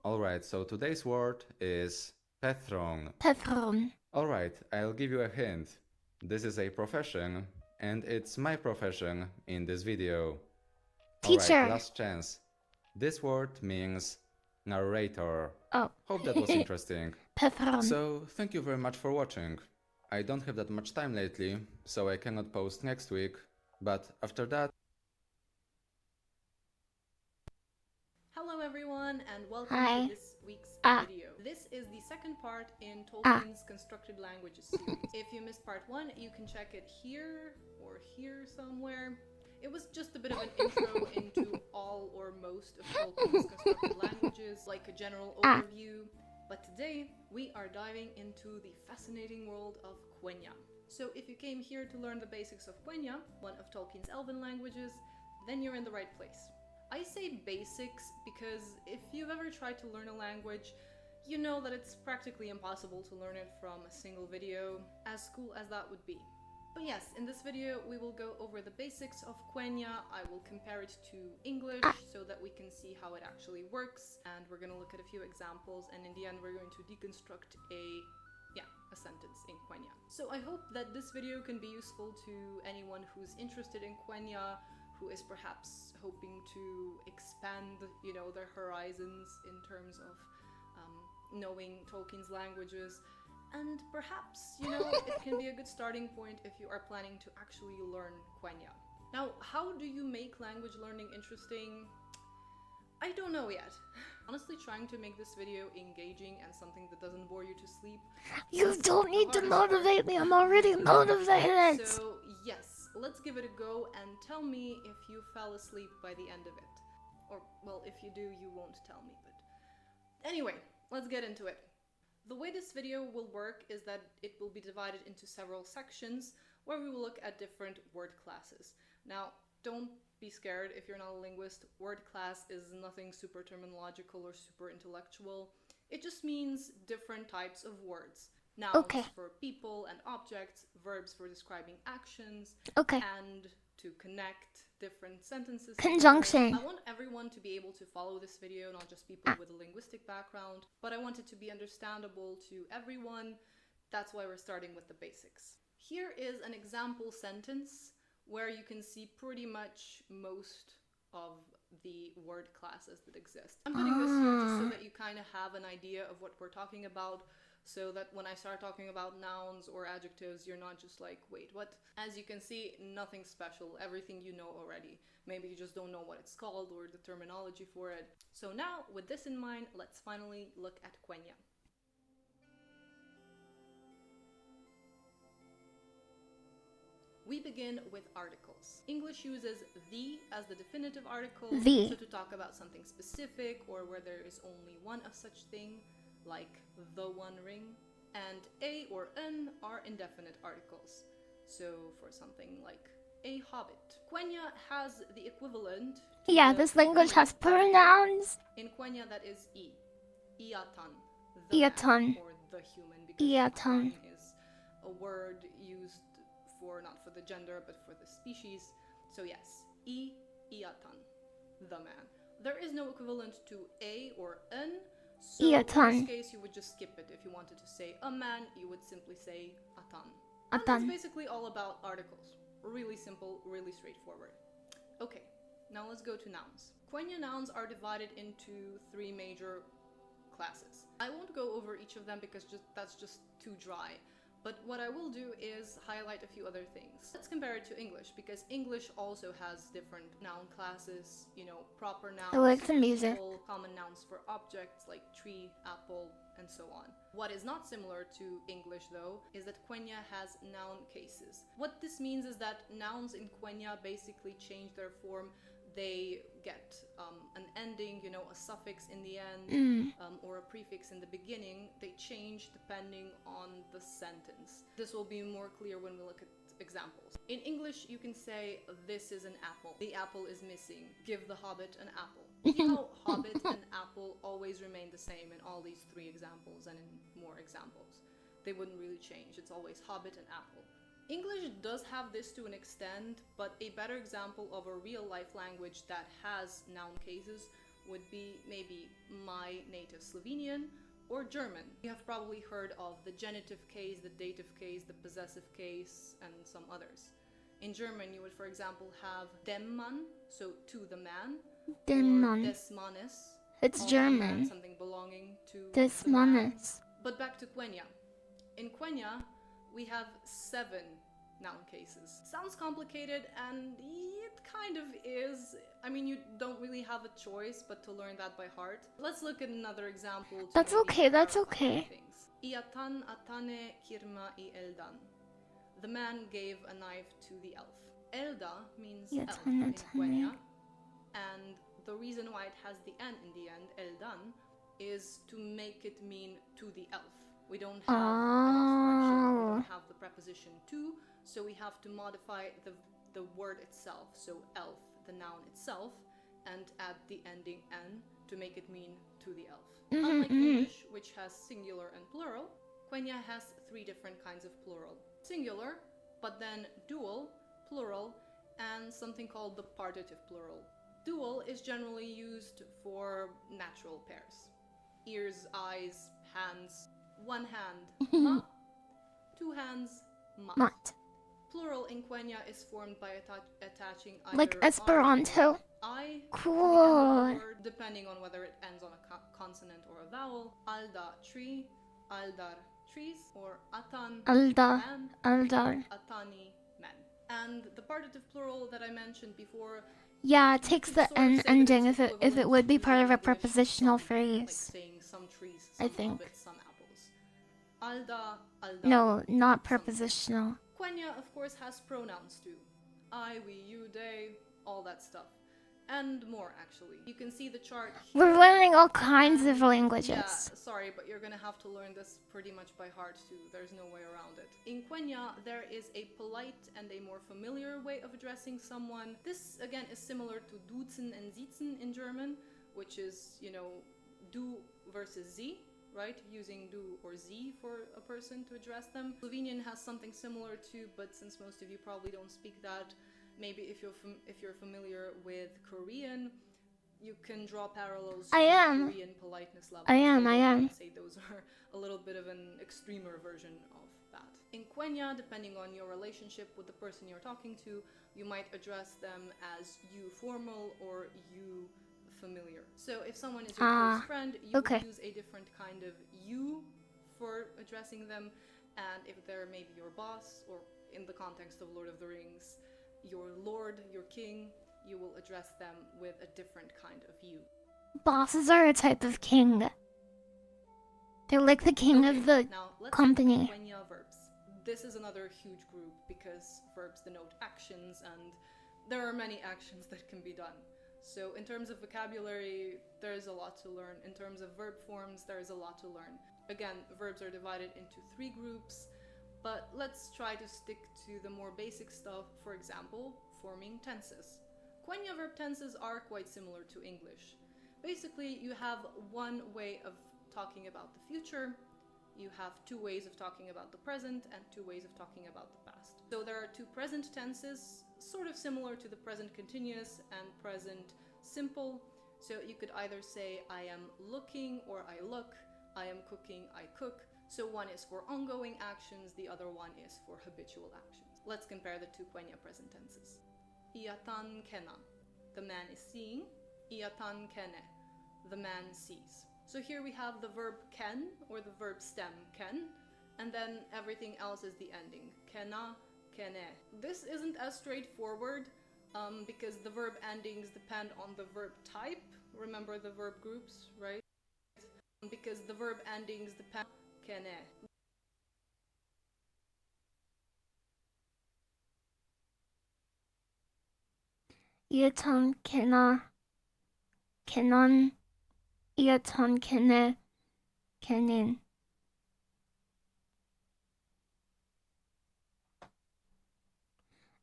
Alright, so today's word is Pethron. Pethron. Alright, I'll give you a hint. This is a profession, and it's my profession in this video. Teacher. Alright, last chance. This word means narrator. Oh. Hope that was interesting. Pethron. So, thank you very much for watching. I don't have that much time lately, so I cannot post next week, but after that... Hello everyone and welcome Hi. to this week's Ah. video. This is the second part in Tolkien's Constructed Languages series. If you missed part 1, you can check it here or here somewhere. It was just a bit of an intro into all or most of Tolkien's constructed languages, like a general overview. But today, we are diving into the fascinating world of Quenya. So if you came here to learn the basics of Quenya, one of Tolkien's elven languages, then you're in the right place. I say basics because if you've ever tried to learn a language, you know that it's practically impossible to learn it from a single video, as cool as that would be. But yes, in this video we will go over the basics of Quenya. I will compare it to English so that we can see how it actually works, and we're going to look at a few examples, and in the end we're going to deconstruct a sentence in Quenya. So I hope that this video can be useful to anyone who's interested in Quenya, who is perhaps hoping to expand, their horizons in terms of knowing Tolkien's languages. And perhaps, it can be a good starting point if you are planning to actually learn Quenya. Now, how do you make language learning interesting? I don't know yet. Honestly, trying to make this video engaging and something that doesn't bore you to sleep. You don't need to motivate me, I'm already motivated! So, yes, let's give it a go and tell me if you fell asleep by the end of it. Or, well, if you do, you won't tell me, but... Anyway, let's get into it. The way this video will work is that it will be divided into several sections where we will look at different word classes. Now, don't be scared if you're not a linguist. Word class is nothing super terminological or super intellectual. It just means different types of words. Nouns for people and objects, verbs for describing actions, and to connect different sentences. Conjunction. I want everyone to be able to follow this video, not just people with a linguistic background, but I want it to be understandable to everyone. That's why we're starting with the basics. Here is an example sentence where you can see pretty much most of the word classes that exist. I'm putting this here just so that you kind of have an idea of what we're talking about, so that when I start talking about nouns or adjectives, you're not just like, wait, what? As you can see, nothing special, everything you know already. Maybe you just don't know what it's called or the terminology for it. So now, with this in mind, let's finally look at Quenya. We begin with articles. English uses the as the definitive article, so to talk about something specific or where there is only one of such thing, like the One Ring, and a or an are indefinite articles, so for something like a hobbit. Quenya has the equivalent to this language has pronouns. In Quenya, that is e. Iatan. Iatan. Or the human, because Iatan is a word used for, not for the gender, but for the species. So yes, Iatan, the man. There is no equivalent to a or an, so in this case you would just skip it. If you wanted to say a man, you would simply say atan. And that's basically all about articles. Really simple, really straightforward. Okay, now let's go to nouns. Quenya nouns are divided into three major classes. I won't go over each of them because that's just too dry. But what I will do is highlight a few other things. Let's compare it to English, because English also has different noun classes, proper nouns, I like the music. people, common nouns for objects like tree, apple, and so on. What is not similar to English, though, is that Quenya has noun cases. What this means is that nouns in Quenya basically change their form. They get an ending, a suffix in the end, or a prefix in the beginning. They change depending on the sentence. This will be more clear when we look at examples. In English, you can say, this is an apple. The apple is missing. Give the hobbit an apple. See how hobbit and apple always remain the same in all these three examples and in more examples. They wouldn't really change. It's always hobbit and apple. English does have this to an extent, but a better example of a real-life language that has noun cases would be maybe my native Slovenian or German. You have probably heard of the genitive case, the dative case, the possessive case, and some others. In German, you would, for example, have dem Mann, so to the man, Dem or Mann. des Mannes. It's German. Man, something belonging to Des the man. Mannes. But back to Quenya. In Quenya, we have 7 noun cases. Sounds complicated, and it kind of is. I mean, you don't really have a choice but to learn that by heart. Let's look at another example. That's okay, that's okay. Iatan atane kirma I eldan. The man gave a knife to the elf. Elda means elf in Quenya, and the reason why it has the n in the end, eldan, is to make it mean to the elf. We don't have an expression, we don't have the preposition to, so we have to modify the word itself, so elf, the noun itself, and add the ending n to make it mean to the elf. Unlike English, which has singular and plural, Quenya has 3 different kinds of plural. Singular, but then dual, plural, and something called the partitive plural. Dual is generally used for natural pairs. Ears, eyes, hands. One hand, ma. Two hands, mat. Mat. Plural in Quenya is formed by attaching either Like R Esperanto. or I Cool. to the end of the word, depending on whether it ends on a consonant or a vowel. Alda, tree. Aldar, trees. Or atan, Alda. man. Aldar. Atani, men. And the partitive plural that I mentioned before, Yeah, it takes could the sort of N say that ending it's if it equivalent would be to part of a English prepositional some, phrase. like saying some trees, I some think. hobbits, some apples. Alda, alda. No, not something. prepositional. Quenya, of course, has pronouns too. I, we, you, they, all that stuff. And more, actually. You can see the chart here. We're learning all kinds of And languages. Yeah, sorry, but you're gonna have to learn this pretty much by heart too. There's no way around it. In Quenya, there is a polite and a more familiar way of addressing someone. This, again, is similar to duzen and sitzen in German, which is, you know, du versus sie, right? Using du or sie for a person to address them. Slovenian has something similar too, but since most of you probably don't speak that, maybe if you're familiar with Korean, you can draw parallels to Korean politeness levels. I am. I'd say those are a little bit of an extremer version of that. In Quenya, depending on your relationship with the person you're talking to, you might address them as you formal or you familiar. So if someone is your close friend, you would use a different kind of you for addressing them, and if they're maybe your boss, or in the context of Lord of the Rings, your lord, your king, you will address them with a different kind of you. Bosses are a type of king. They're like the king of the now let's company. look at Quenya verbs. This is another huge group because verbs denote actions, and there are many actions that can be done. So in terms of vocabulary, there's a lot to learn. In terms of verb forms, there is a lot to learn. Again, verbs are divided into 3 groups, but let's try to stick to the more basic stuff. For example, forming tenses. Quenya verb tenses are quite similar to English. Basically, you have one way of talking about the future, you have 2 ways of talking about the present, and 2 ways of talking about the past. So there are 2 present tenses, sort of similar to the present continuous and present simple. So you could either say I am looking or I look, I am cooking, I cook. So one is for ongoing actions, the other one is for habitual actions. Let's compare the 2 Quenya present tenses. Iatan kena, the man is seeing. Iatan kene, the man sees. So here we have the verb ken, or the verb stem ken, and then everything else is the ending. Kena, kene. This isn't as straightforward because the verb endings depend on the verb type. Remember the verb groups, right? Because the verb endings depend on kene. Iatan kena. Kenon. Iatan kene. Kenin.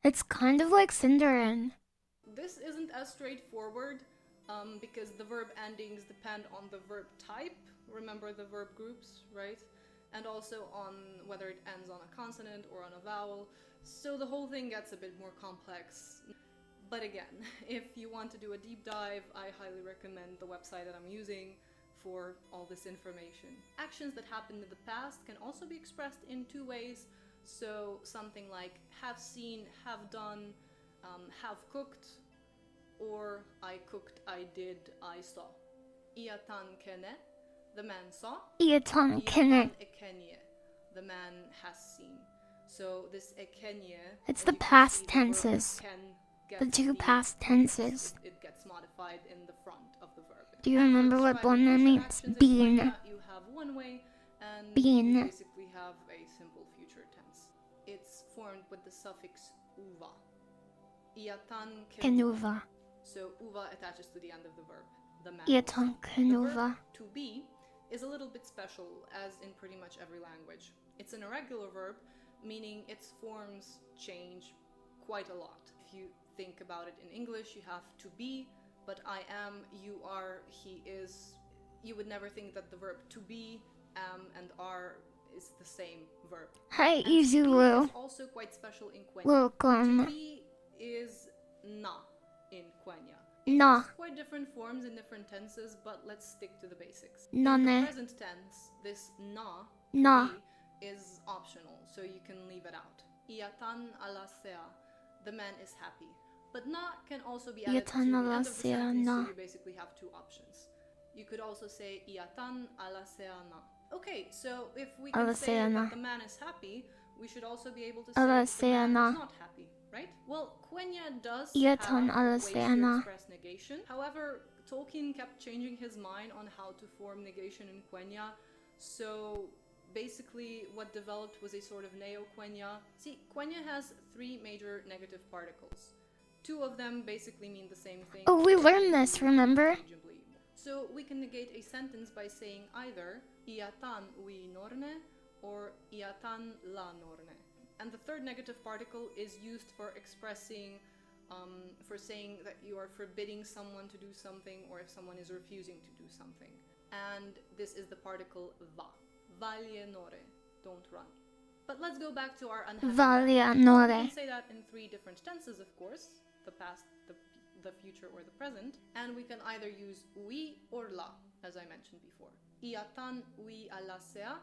It's kind of like Cinderin. This isn't as straightforward because the verb endings depend on the verb type. Remember the verb groups, right? And also on whether it ends on a consonant or on a vowel. So the whole thing gets a bit more complex. But again, if you want to do a deep dive, I highly recommend the website that I'm using for all this information. Actions that happened in the past can also be expressed in 2 ways. So something like have seen, have done, have cooked, or I cooked, I did, I saw. Iatan kene, the man saw. Iatan kene. Ekenye, the man has seen. So this ekenye, It's the past tenses. The 2 past tenses. It gets modified in the front of the verb. Do you remember what bona means? Bean. You have one way, and Bean. you basically have a simple future tense. It's formed with the suffix uva. Iatan Kenuva. So uva attaches to the end of the verb. The man. Iatan The kenuva. verb to be is a little bit special, as in pretty much every language. It's an irregular verb, meaning its forms change quite a lot. If you think about it in English, you have to be, but I am, you are, he is. You would never think that the verb to be, am, and are is the same verb. Hi, And Izuru. to be is also quite special in Quenya. Welcome. To be is na in Quenya. Na. There's quite different forms in different tenses, but let's stick to the basics. Nane. In the present tense, this na, Na. to be, is optional, so you can leave it out. Iatan alasea, the man is happy. But na can also be added to Iatan the end of the alasea sentence, na. so you basically have two options. You could also say iatan alasea na. Okay, so if we can say Alasea na. that the man is happy, we should also be able to say that the Alasea man na. is not happy, right? Well, Quenya does Iatan have ways alasea to na. express negation. However, Tolkien kept changing his mind on how to form negation in Quenya, so basically what developed was a sort of neo-Quenya. See, Quenya has three major negative particles. Two of them basically mean the same thing. Oh, we learned this, remember? So we can negate a sentence by saying either iatan ui norne or iatan la norne. And the third negative particle is used for expressing, for saying that you are forbidding someone to do something or if someone is refusing to do something. And this is the particle va. Valienore, don't run. But let's go back to our unhappy. Valienore. We can say that in three different tenses, of course. The past, the future, or the present. And we can either use ui or la, as I mentioned before. Iatan ui alasea,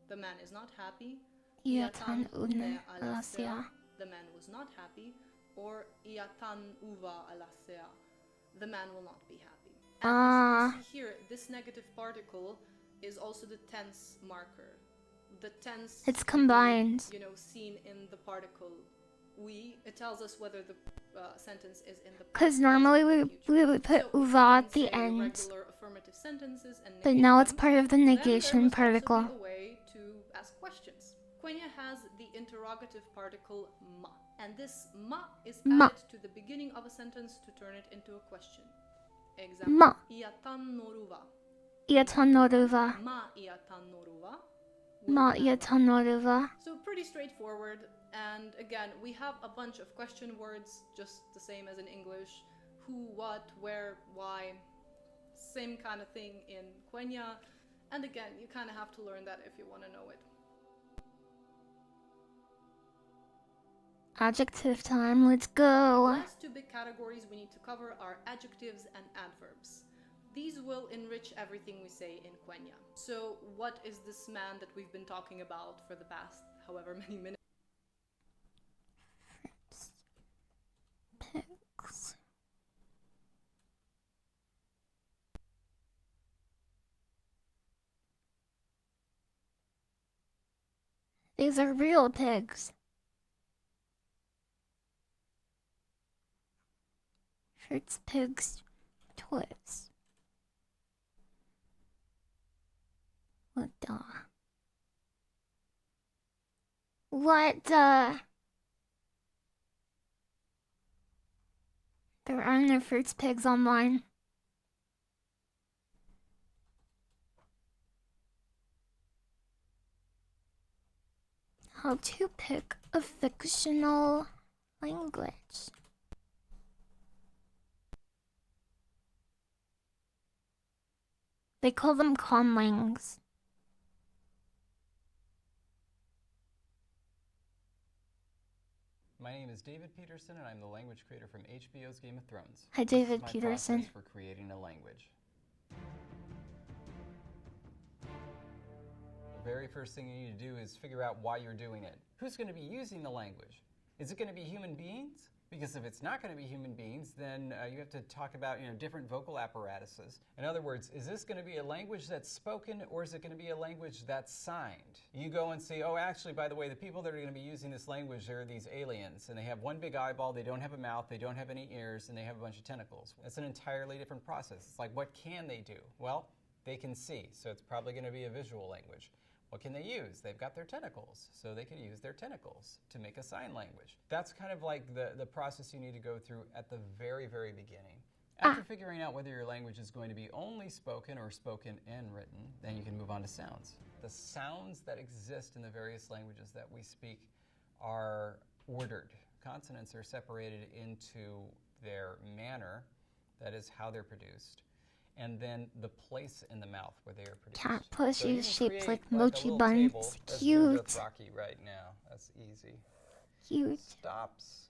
the man is not happy. Iatan une alasea. the man was not happy. Or iatan uva alasea, the man will not be happy. And as you can see here, this negative particle is also the tense marker. The tense, It's combined. Seen in the particle we. It tells us whether the sentence is in the past. Because normally we would put So uva at the end. regular affirmative sentences and But negate now it's them. part of the Then negation there must particle. also be a way to ask questions. Quenya has the interrogative particle ma. And this ma is Ma. added to the beginning of a sentence to turn it into a question. Example. Ma. Iatan noruva. Iatan noruva. Ma iatan noruva. Ma iatan noruva. So pretty straightforward. And again, we have a bunch of question words, just the same as in English. Who, what, where, why. Same kind of thing in Quenya. And again, you kind of have to learn that if you want to know it. Adjective time, let's go. Last two big categories we need to cover are adjectives and adverbs. These will enrich everything we say in Quenya. So what is this man that we've been talking about for the past however many minutes? Pigs. These are real pigs. Fruits, pigs, toys. What the? What the? There are no fruits, pigs online. How to pick a fictional language. They call them conlings. My name is David Peterson, and I'm the language creator from HBO's Game of Thrones. Hi, David This is my Peterson. process for creating a language. The very first thing you need to do is figure out why you're doing it. Who's going to be using the language? Is it going to be human beings? Because if it's not going to be human beings, then you have to talk about different vocal apparatuses. In other words, is this going to be a language that's spoken, or is it going to be a language that's signed? You go and see, oh, actually, by the way, the people that are going to be using this language, they're these aliens, and they have one big eyeball, they don't have a mouth, they don't have any ears, and they have a bunch of tentacles. It's an entirely different process. It's like, what can they do? Well, they can see, so it's probably going to be a visual language. What can they use? They've got their tentacles, so they can use their tentacles to make a sign language. That's kind of like the process you need to go through at the very, very beginning. After figuring out whether your language is going to be only spoken or spoken and written, then you can move on to sounds. The sounds that exist in the various languages that we speak are ordered. Consonants are separated into their manner, that is how they're produced. and then the place in the mouth where they are produced. Cat So you plushies can shaped create like a mochi little buns. table. Let's do Cute. Dothraki right now. That's easy. Cute. Stops,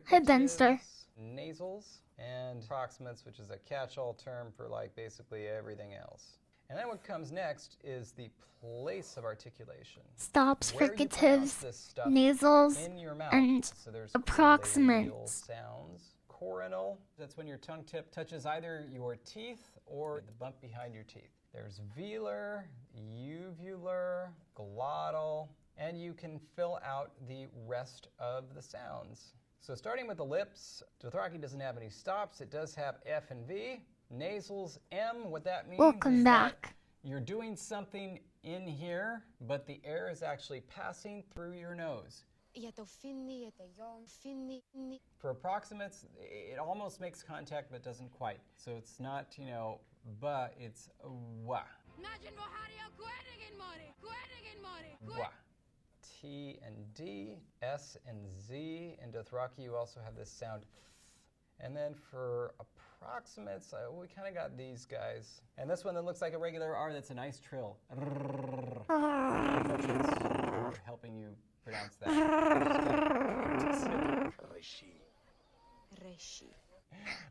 Hey, Benster. fricatives, nasals, and approximates, which is a catch-all term for like basically everything else. And then what comes next is the place of articulation. Stops, Where you pronounce fricatives, this stuff nasals, in your mouth. and So there's approximates. labial sounds. Coronal, that's when your tongue tip touches either your teeth or the bump behind your teeth. There's velar, uvular, glottal, and you can fill out the rest of the sounds. So starting with the lips, Dothraki doesn't have any stops. It does have F and V. Nasals, M. What that means Welcome is back. that you're doing something in here, but the air is actually passing through your nose. For approximates, it almost makes contact, but doesn't quite. So it's not, but it's wa. Wa. T and D, S and Z. In Dothraki, you also have this sound. And then for approximates, we kind of got these guys. And this one that looks like a regular R, that's a nice trill. For helping you pronounce that.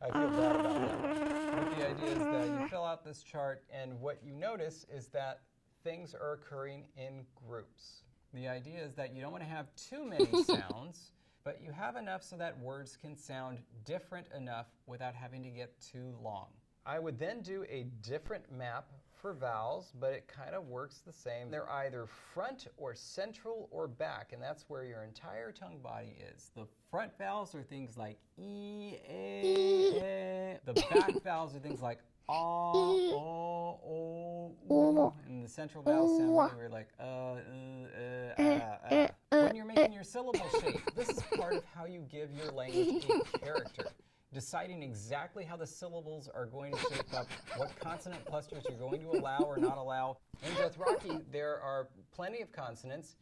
I feel bad about that. But the idea is that you fill out this chart, and what you notice is that things are occurring in groups. The idea is that you don't want to have too many sounds, but you have enough so that words can sound different enough without having to get too long. I would then do a different map for vowels, but it kind of works the same. They're either front or central or back, and that's where your entire tongue body is. The front vowels are things like E, A, The back vowels are things like A, O, O, and the central vowels sound really weird, like When you're making your syllable shape, this is part of how you give your language a character. Deciding exactly how the syllables are going to shape up, what consonant clusters you're going to allow or not allow. In Dothraki, there are plenty of consonants,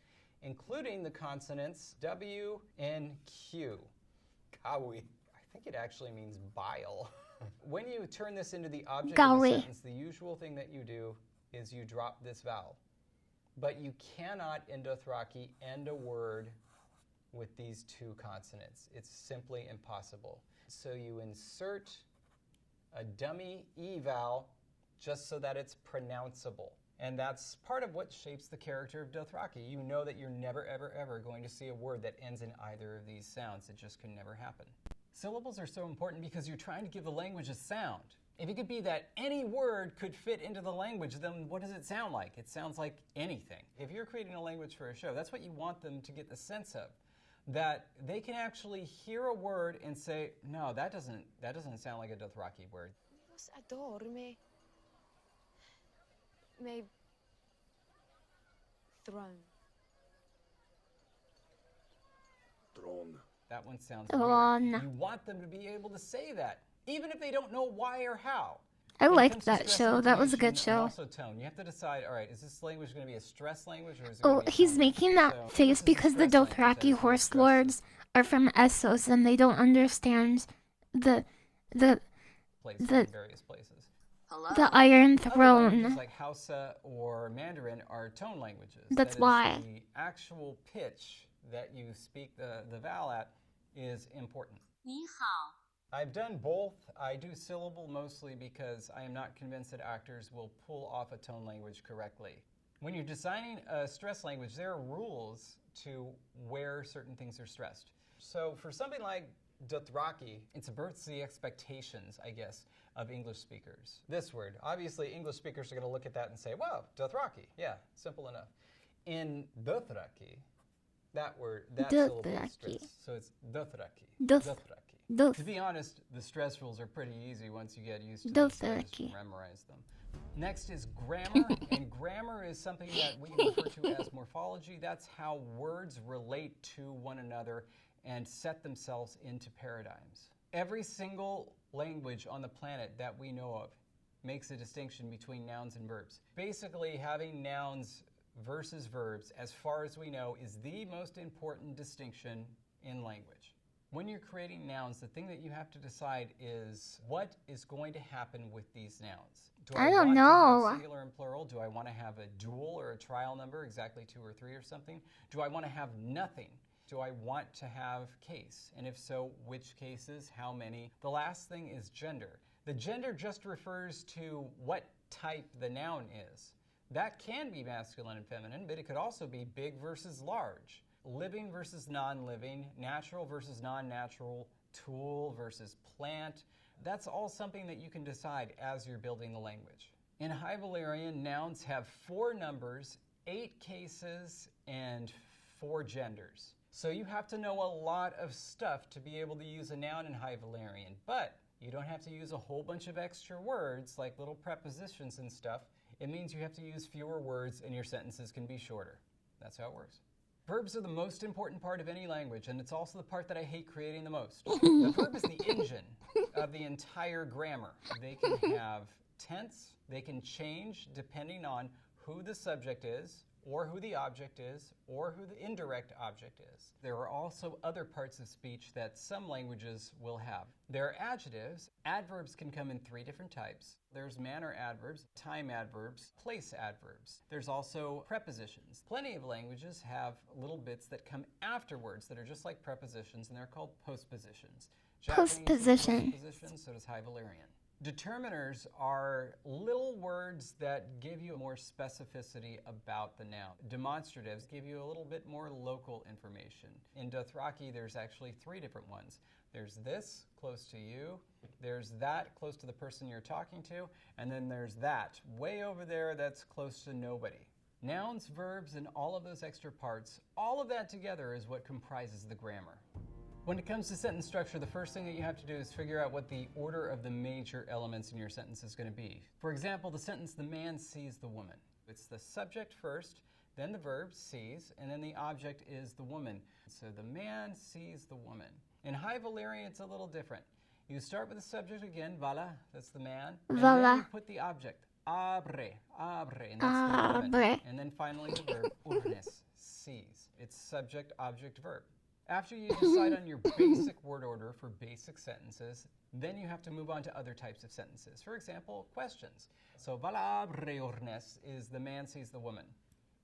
including the consonants W and Q. Kawi. I think it actually means bile. When you turn this into the object of the sentence, the usual thing that you do is you drop this vowel. But you cannot, in Dothraki, end a word with these two consonants. It's simply impossible. So you insert a dummy E vowel just so that it's pronounceable. And that's part of what shapes the character of Dothraki. You know that you're never, ever, ever going to see a word that ends in either of these sounds. It just can never happen. Syllables are so important because you're trying to give the language a sound. If it could be that any word could fit into the language, then what does it sound like? It sounds like anything. If you're creating a language for a show, that's what you want them to get the sense of. That they can actually hear a word and say, no, that doesn't sound like a Dothraki word. Throne. That one sounds Throne. weird. You want them to be able to say that, even if they don't know why or how. I When it liked comes to that stress show. That was a good intonation and show. also tone. You have to decide, all right, is this language going to be a stress language or is it going Oh, to be a he's tone making language? that So, face this is a because the stress language, that Dothraki is not horse stress. lords are from Essos and they don't understand the Places the- in various places. the Iron Other languages Throne. like Hausa or Mandarin are tone languages. That's That is, why. the actual pitch that you speak the vowel at is important. 你好. I've done both. I do syllable mostly because I am not convinced that actors will pull off a tone language correctly. When you're designing a stress language, there are rules to where certain things are stressed. So for something like Dothraki, it subverts the expectations, I guess, of English speakers. This word, obviously English speakers are going to look at that and say, wow, Dothraki, yeah, simple enough. In Dothraki, that word, that syllable is Dothraki. stressed. So it's Dothraki. Doth- To be honest, the stress rules are pretty easy once you get used to them, so I just Dothraki. memorize them. Next is grammar, and grammar is something that we refer to as morphology. That's how words relate to one another and set themselves into paradigms. Every single language on the planet that we know of makes a distinction between nouns and verbs. Basically, having nouns versus verbs, as far as we know, is the most important distinction in language. When you're creating nouns, the thing that you have to decide is what is going to happen with these nouns. Do I don't want to know. have singular and plural? Do I want to have a dual or a trial number, exactly 2 or 3 or something? Do I want to have nothing? Do I want to have case? And if so, which cases, how many? The last thing is gender. The gender just refers to what type the noun is. That can be masculine and feminine, but it could also be big versus large, living versus non-living, natural versus non-natural, tool versus plant. That's all something that you can decide as you're building the language. In High Valyrian, nouns have 4 numbers, 8 cases, and 4 genders. So you have to know a lot of stuff to be able to use a noun in High Valyrian, but you don't have to use a whole bunch of extra words like little prepositions and stuff. It means you have to use fewer words and your sentences can be shorter. That's how it works. Verbs are the most important part of any language, and it's also the part that I hate creating the most. The verb is the engine of the entire grammar. They can have tense, they can change depending on who the subject is, or who the object is, or who the indirect object is. There are also other parts of speech that some languages will have. There are adjectives. Adverbs can come in 3 different types. There's manner adverbs, time adverbs, place adverbs. There's also prepositions. Plenty of languages have little bits that come afterwards that are just like prepositions, and they're called postpositions. Postposition. Postpositions, so does High Valyrian. Determiners are little words that give you more specificity about the noun. Demonstratives give you a little bit more local information. In Dothraki, there's actually 3 different ones. There's this, close to you, there's that, close to the person you're talking to, and then there's that, way over there, that's close to nobody. Nouns, verbs, and all of those extra parts, all of that together is what comprises the grammar. When it comes to sentence structure, the first thing that you have to do is figure out what the order of the major elements in your sentence is going to be. For example, the sentence, the man sees the woman. It's the subject first, then the verb, sees, and then the object is the woman. So the man sees the woman. In High Valyrian, it's a little different. You start with the subject again, vala, that's the man, and Vala. then you put the object, abre, and that's the woman. Abre. And then finally the verb, urnes, sees. It's subject, object, verb. After you decide on your basic word order for basic sentences, then you have to move on to other types of sentences. For example, questions. So, vala abre urnes is the man sees the woman.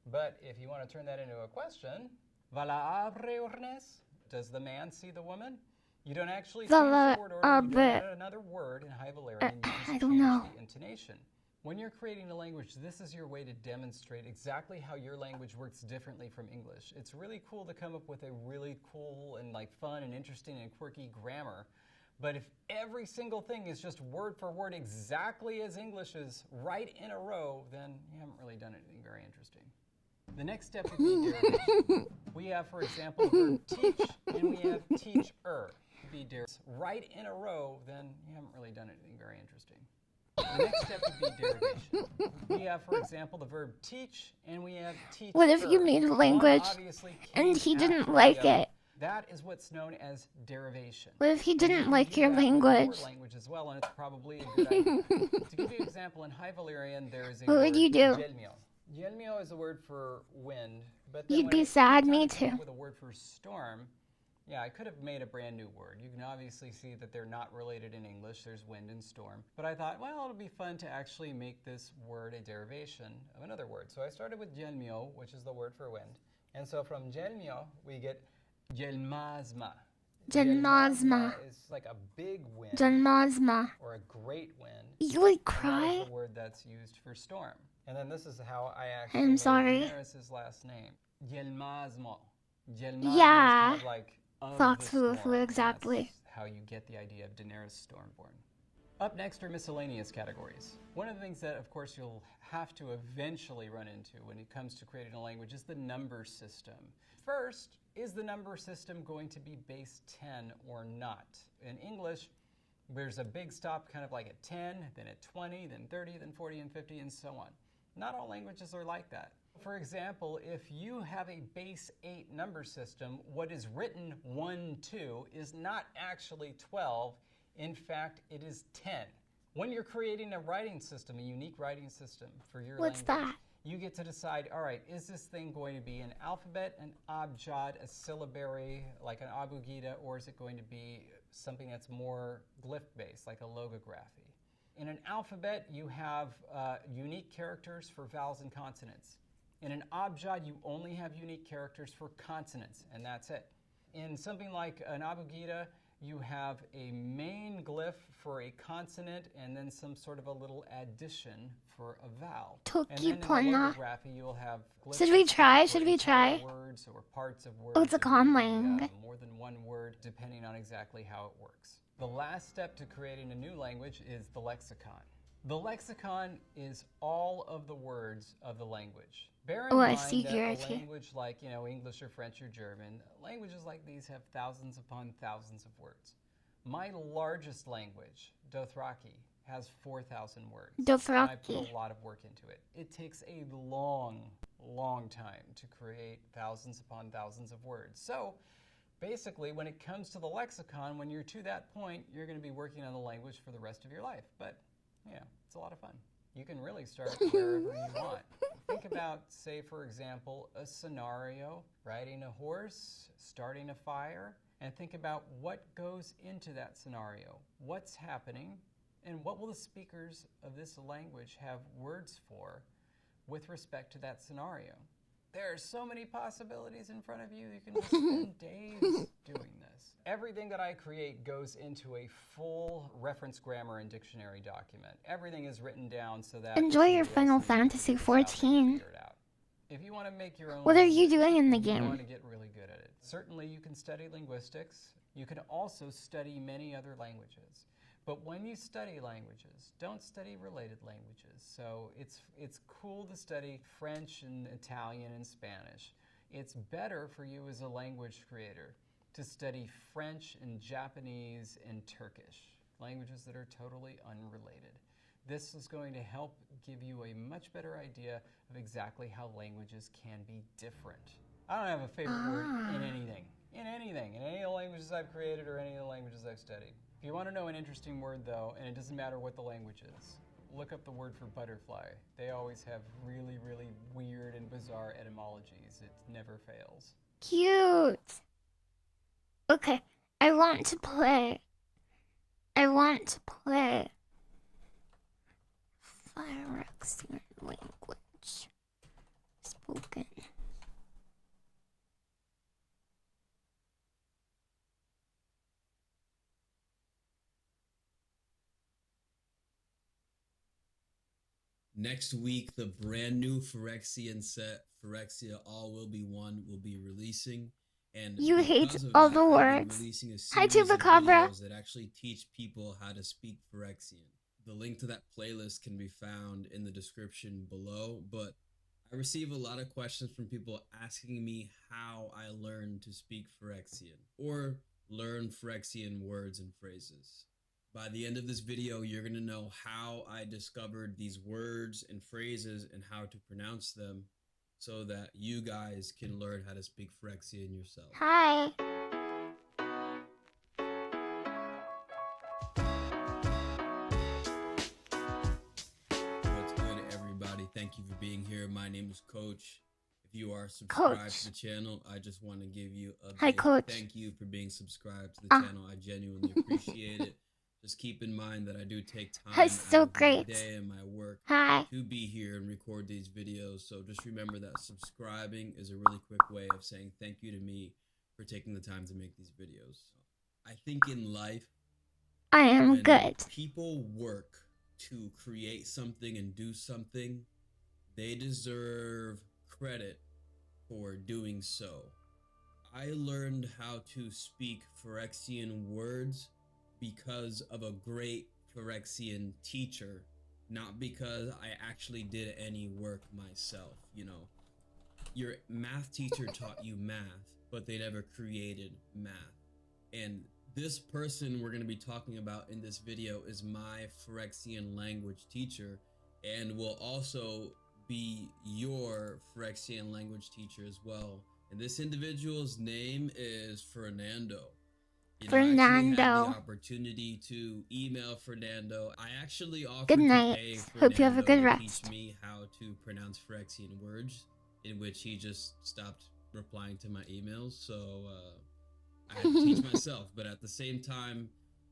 But if you want to turn that into a question, vala abre urnes, does the man see the woman? You don't actually change the word order, you don't add another word in High Valyrian, you just I don't change know. the intonation. When you're creating a language, this is your way to demonstrate exactly how your language works differently from English. It's really cool to come up with a really cool and fun and interesting and quirky grammar. But if every single thing is just word for word exactly as English is, right in a row, then you haven't really done anything very interesting. The next step would be derivation. We have, for example, the verb teach, and we have teacher. Be right in a row, then you haven't really done anything very interesting. The next step would be derivation. We have, for example, the verb teach, and we have teacher. What if you made a language and he didn't like it? That is what's known as derivation. What if he didn't And like you your can do that with language? your language as well, and it's probably a good idea. To give you an example, in High Valyrian, there is a What would you do? Yelmio. Yelmio is a word for wind, but then You'd when be it sad, came me time to come too. up with a word for storm, yeah, I could have made a brand new word. You can obviously see that they're not related in English. There's wind and storm. But I thought, well, it'll be fun to actually make this word a derivation of another word. So I started with Yelmio, which is the word for wind. And so from Yelmio, we get Yelmazma. Yelmazma. is like a big wind Janmazma. or a great wind. You would And that cry? is the word that's used for storm. And then this is how I actually I'm made sorry. Daenerys' last name. Yelmazmo. Yeah. Is kind of like of Thoughts the who storm, and exactly. that's how you get the idea of Daenerys Stormborn. Up next are miscellaneous categories. One of the things that, of course, you'll have to eventually run into when it comes to creating a language is the number system. First, is the number system going to be base 10 or not? In English, there's a big stop kind of like at 10, then at 20, then 30, then 40, and 50, and so on. Not all languages are like that. For example, if you have a base 8 number system, what is written 1, 2 is not actually 12. In fact, it is 10. When you're creating a writing system, a unique writing system for your What's language, that? you get to decide, all right, is this thing going to be an alphabet, an abjad, a syllabary, like an abugida, or is it going to be something that's more glyph-based, like a logography? In an alphabet, you have unique characters for vowels and consonants. In an abjad, you only have unique characters for consonants, and that's it. In something like an abugida, you have a main glyph for a consonant and then some sort of a little addition for a vowel. And then in a Tokipona. logography, you'll have glyphs Should we try? for Should we entire try? words or parts of words. Oh, it's a It can be, conlang. more than one word, depending on exactly how it works. The last step to creating a new language is the lexicon. The lexicon is all of the words of the language. Bear in Oh, I mind see that here, a actually. language like, English or French or German, languages like these have thousands upon thousands of words. My largest language, Dothraki, has 4,000 words. Dothraki. I put a lot of work into it. It takes a long, long time to create thousands upon thousands of words. So, basically, when it comes to the lexicon, when you're to that point, you're going to be working on the language for the rest of your life. But, it's a lot of fun. You can really start wherever you want. Think about, say, for example, a scenario, riding a horse, starting a fire, and think about what goes into that scenario, what's happening, and what will the speakers of this language have words for with respect to that scenario. There are so many possibilities in front of you. You can just spend days doing this. Everything that I create goes into a full reference grammar and dictionary document. Everything is written down so that Enjoy your if you Final ask me to Fantasy figure this out, they can 14. figure it out. If you want to make your own What are you language, doing in the you game? want to get really good at it. Certainly you can study linguistics. You can also study many other languages. But when you study languages, don't study related languages. So it's cool to study French and Italian and Spanish. It's better for you as a language creator to study French and Japanese and Turkish, languages that are totally unrelated. This is going to help give you a much better idea of exactly how languages can be different. I don't have a favorite word in anything, in any of the languages I've created or any of the languages I've studied. If you want to know an interesting word, though, and it doesn't matter what the language is, look up the word for butterfly. They always have really, really weird and bizarre etymologies. It never fails. Cute. Okay, I want to play. Phyrexian language. Spoken. Next week, the brand new Phyrexian set, Phyrexia All Will Be One, will be releasing. And You hate because of all that, the I've been words. releasing a Hi, series of Chupacabra. videos that actually teach people how to speak Phyrexian. The link to that playlist can be found in the description below, but I receive a lot of questions from people asking me how I learned to speak Phyrexian or learn Phyrexian words and phrases. By the end of this video, you're going to know how I discovered these words and phrases and how to pronounce them so that you guys can learn how to speak Phyrexian yourself. Hi. What's good, everybody? Thank you for being here. My name is Coach. If you are subscribed to the channel, I just want to give you a Hi, big Coach. thank you for being subscribed to the channel. I genuinely appreciate it. Just keep in mind that I do take time That's so out of my great. day and my work Hi. to be here and record these videos. So just remember that subscribing is a really quick way of saying thank you to me for taking the time to make these videos. I think in life, I am when good. people work to create something and do something, they deserve credit for doing so. I learned how to speak Phyrexian words because of a great Phyrexian teacher, not because I actually did any work myself. You know, your math teacher taught you math, but they never created math. And this person we're going to be talking about in this video is my Phyrexian language teacher and will also be your Phyrexian language teacher as well. And this individual's name is Fernando. You know, I actually had the Fernando. opportunity to email Fernando. I actually offered Good to night. pay Hope you have a Fernando good to rest. teach me how to pronounce Phyrexian words, in which he just stopped replying to my emails. So I had to teach myself. But at the same time,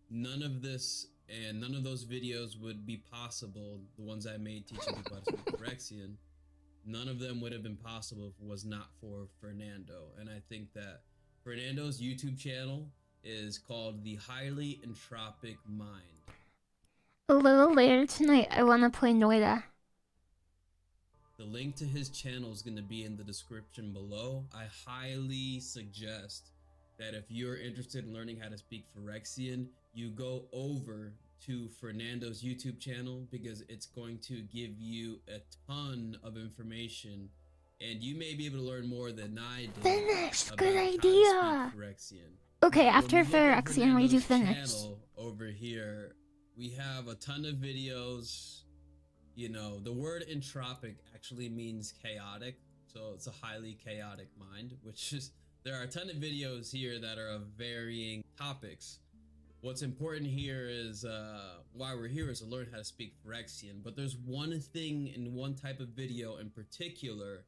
none of this and none of those videos would be possible. The ones I made teaching people how to speak Phyrexian, none of them would have been possible if it was not for Fernando. And I think that Fernando's YouTube channel is called The Highly Entropic Mind. A little later tonight, I want to play Noita. The link to his channel is going to be in the description below. I highly suggest that if you're interested in learning how to speak Phyrexian, you go over to Fernando's YouTube channel, because it's going to give you a ton of information, and you may be able to learn more than I did. Finished. Good about idea. how to speak Phyrexian. Okay, Now, after when we look at Phyrexian, we do Fernando's finished. channel over here, we have a ton of videos. You know, the word entropic actually means chaotic, so it's a highly chaotic mind, which is, there are a ton of videos here that are of varying topics. What's important here is, why we're here is to learn how to speak Phyrexian, but there's one thing in one type of video in particular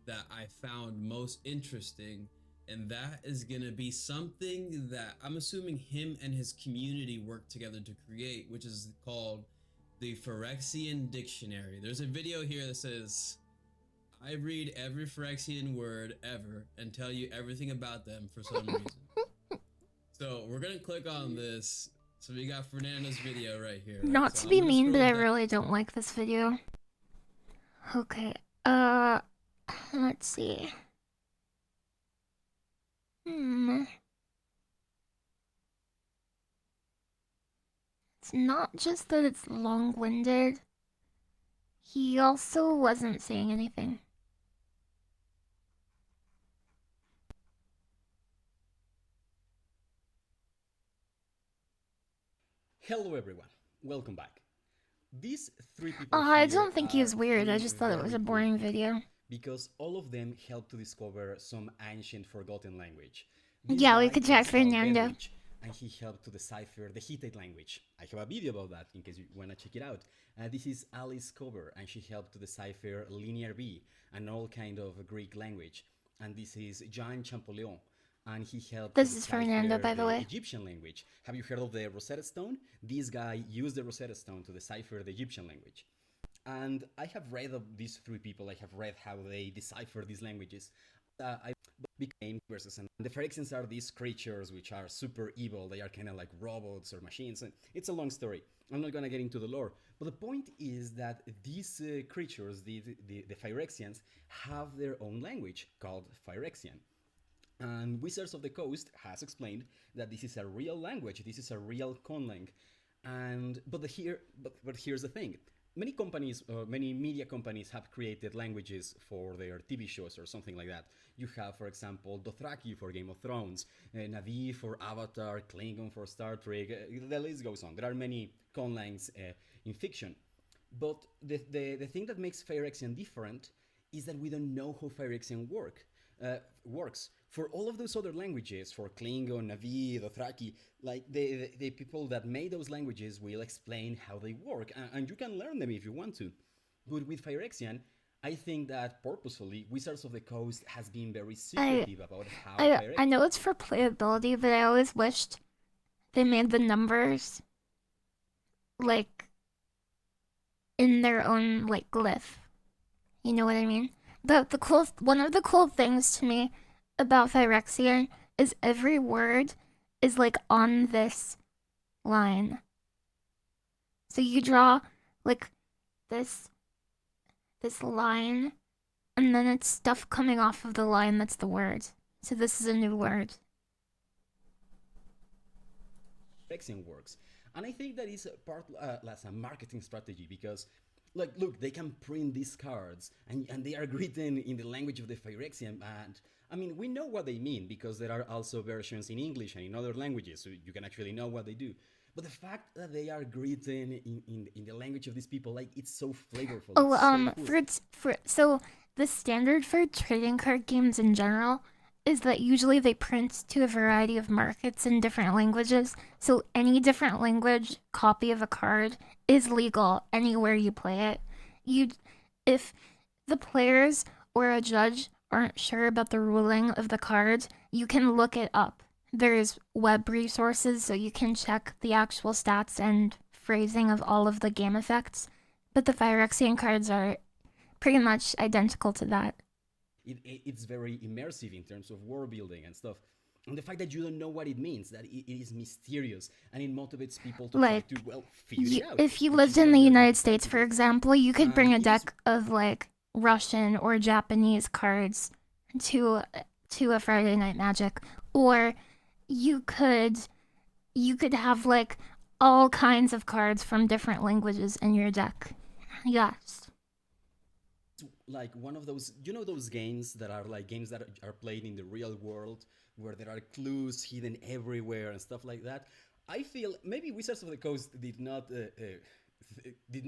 that I found most interesting, and that is gonna be something that I'm assuming him and his community worked together to create, which is called the Phyrexian Dictionary. There's a video here that says, I read every Phyrexian word ever and tell you everything about them for some reason. So we're gonna click on this. So we got Fernando's video right here. Right? Not So to I'm be gonna mean, but scroll I down. really don't like this video. Okay, let's see. It's not just that it's long-winded. He also wasn't saying anything. Hello everyone, welcome back. These three people I here don't think he was are weird, I three just thought it was very a cool boring people, video. because all of them helped to discover some ancient forgotten language. This Yeah, we guy could try is called Fernando. Bedwich, and he helped to decipher the Hittite language. I have a video about that in case you want to check it out. This is Alice Cover, and she helped to decipher Linear B, an old kind of Greek language. And this is Jean Champollion, and he helped This to is decipher Fernando, by the way. Egyptian language. Have you heard of the Rosetta Stone? This guy used the Rosetta Stone to decipher the Egyptian language. And I have read of these three people, I have read how they decipher these languages. I became versus, and the Phyrexians are these creatures which are super evil. They are kind of like robots or machines, and it's a long story. I'm not gonna get into the lore, but the point is that these creatures, the Phyrexians, have their own language called Phyrexian. And Wizards of the Coast has explained that this is a real language, this is a real conlang. But here's the thing. Many companies, many media companies have created languages for their TV shows or something like that. You have, for example, Dothraki for Game of Thrones, Na'vi for Avatar, Klingon for Star Trek, the list goes on. There are many conlangs in fiction. But the thing that makes Phyrexian different is that we don't know how Phyrexian works. For all of those other languages, for Klingon, Na'vi, Dothraki, like the people that made those languages will explain how they work, and you can learn them if you want to. But with Phyrexian, I think that purposefully, Wizards of the Coast has been very secretive about how I know it's for playability, but I always wished they made the numbers like in their own like glyph. You know what I mean? One of the cool things to me about Phyrexian is every word is like on this line. So you draw like this line, and then it's stuff coming off of the line that's the word. So this is a new word. Phyrexian works. And I think that is part as a marketing strategy, because like, look, they can print these cards and they are written in the language of the Phyrexian, and I mean, we know what they mean because there are also versions in English and in other languages, so you can actually know what they do. But the fact that they are written in the language of these people, like, it's so flavorful. Oh, it's so cool. so the standard for trading card games in general is that usually they print to a variety of markets in different languages. So any different language copy of a card is legal anywhere you play it. You, if the players or a judge aren't sure about the ruling of the card, you can look it up. There's web resources so you can check the actual stats and phrasing of all of the game effects. But the Phyrexian cards are pretty much identical to that. It's very immersive in terms of world building and stuff. And the fact that you don't know what it means, that it is mysterious, and it motivates people to Like, try to, well, figure it out. If you which lived is in what the they're United trying States, to for do. example, you could bring a It is- deck of like Russian or Japanese cards to a Friday Night Magic, or you could have like all kinds of cards from different languages in your deck. Yes. Like one of those, you know, those games that are like games that are played in the real world, where there are clues hidden everywhere and stuff like that. I feel maybe Wizards of the Coast did not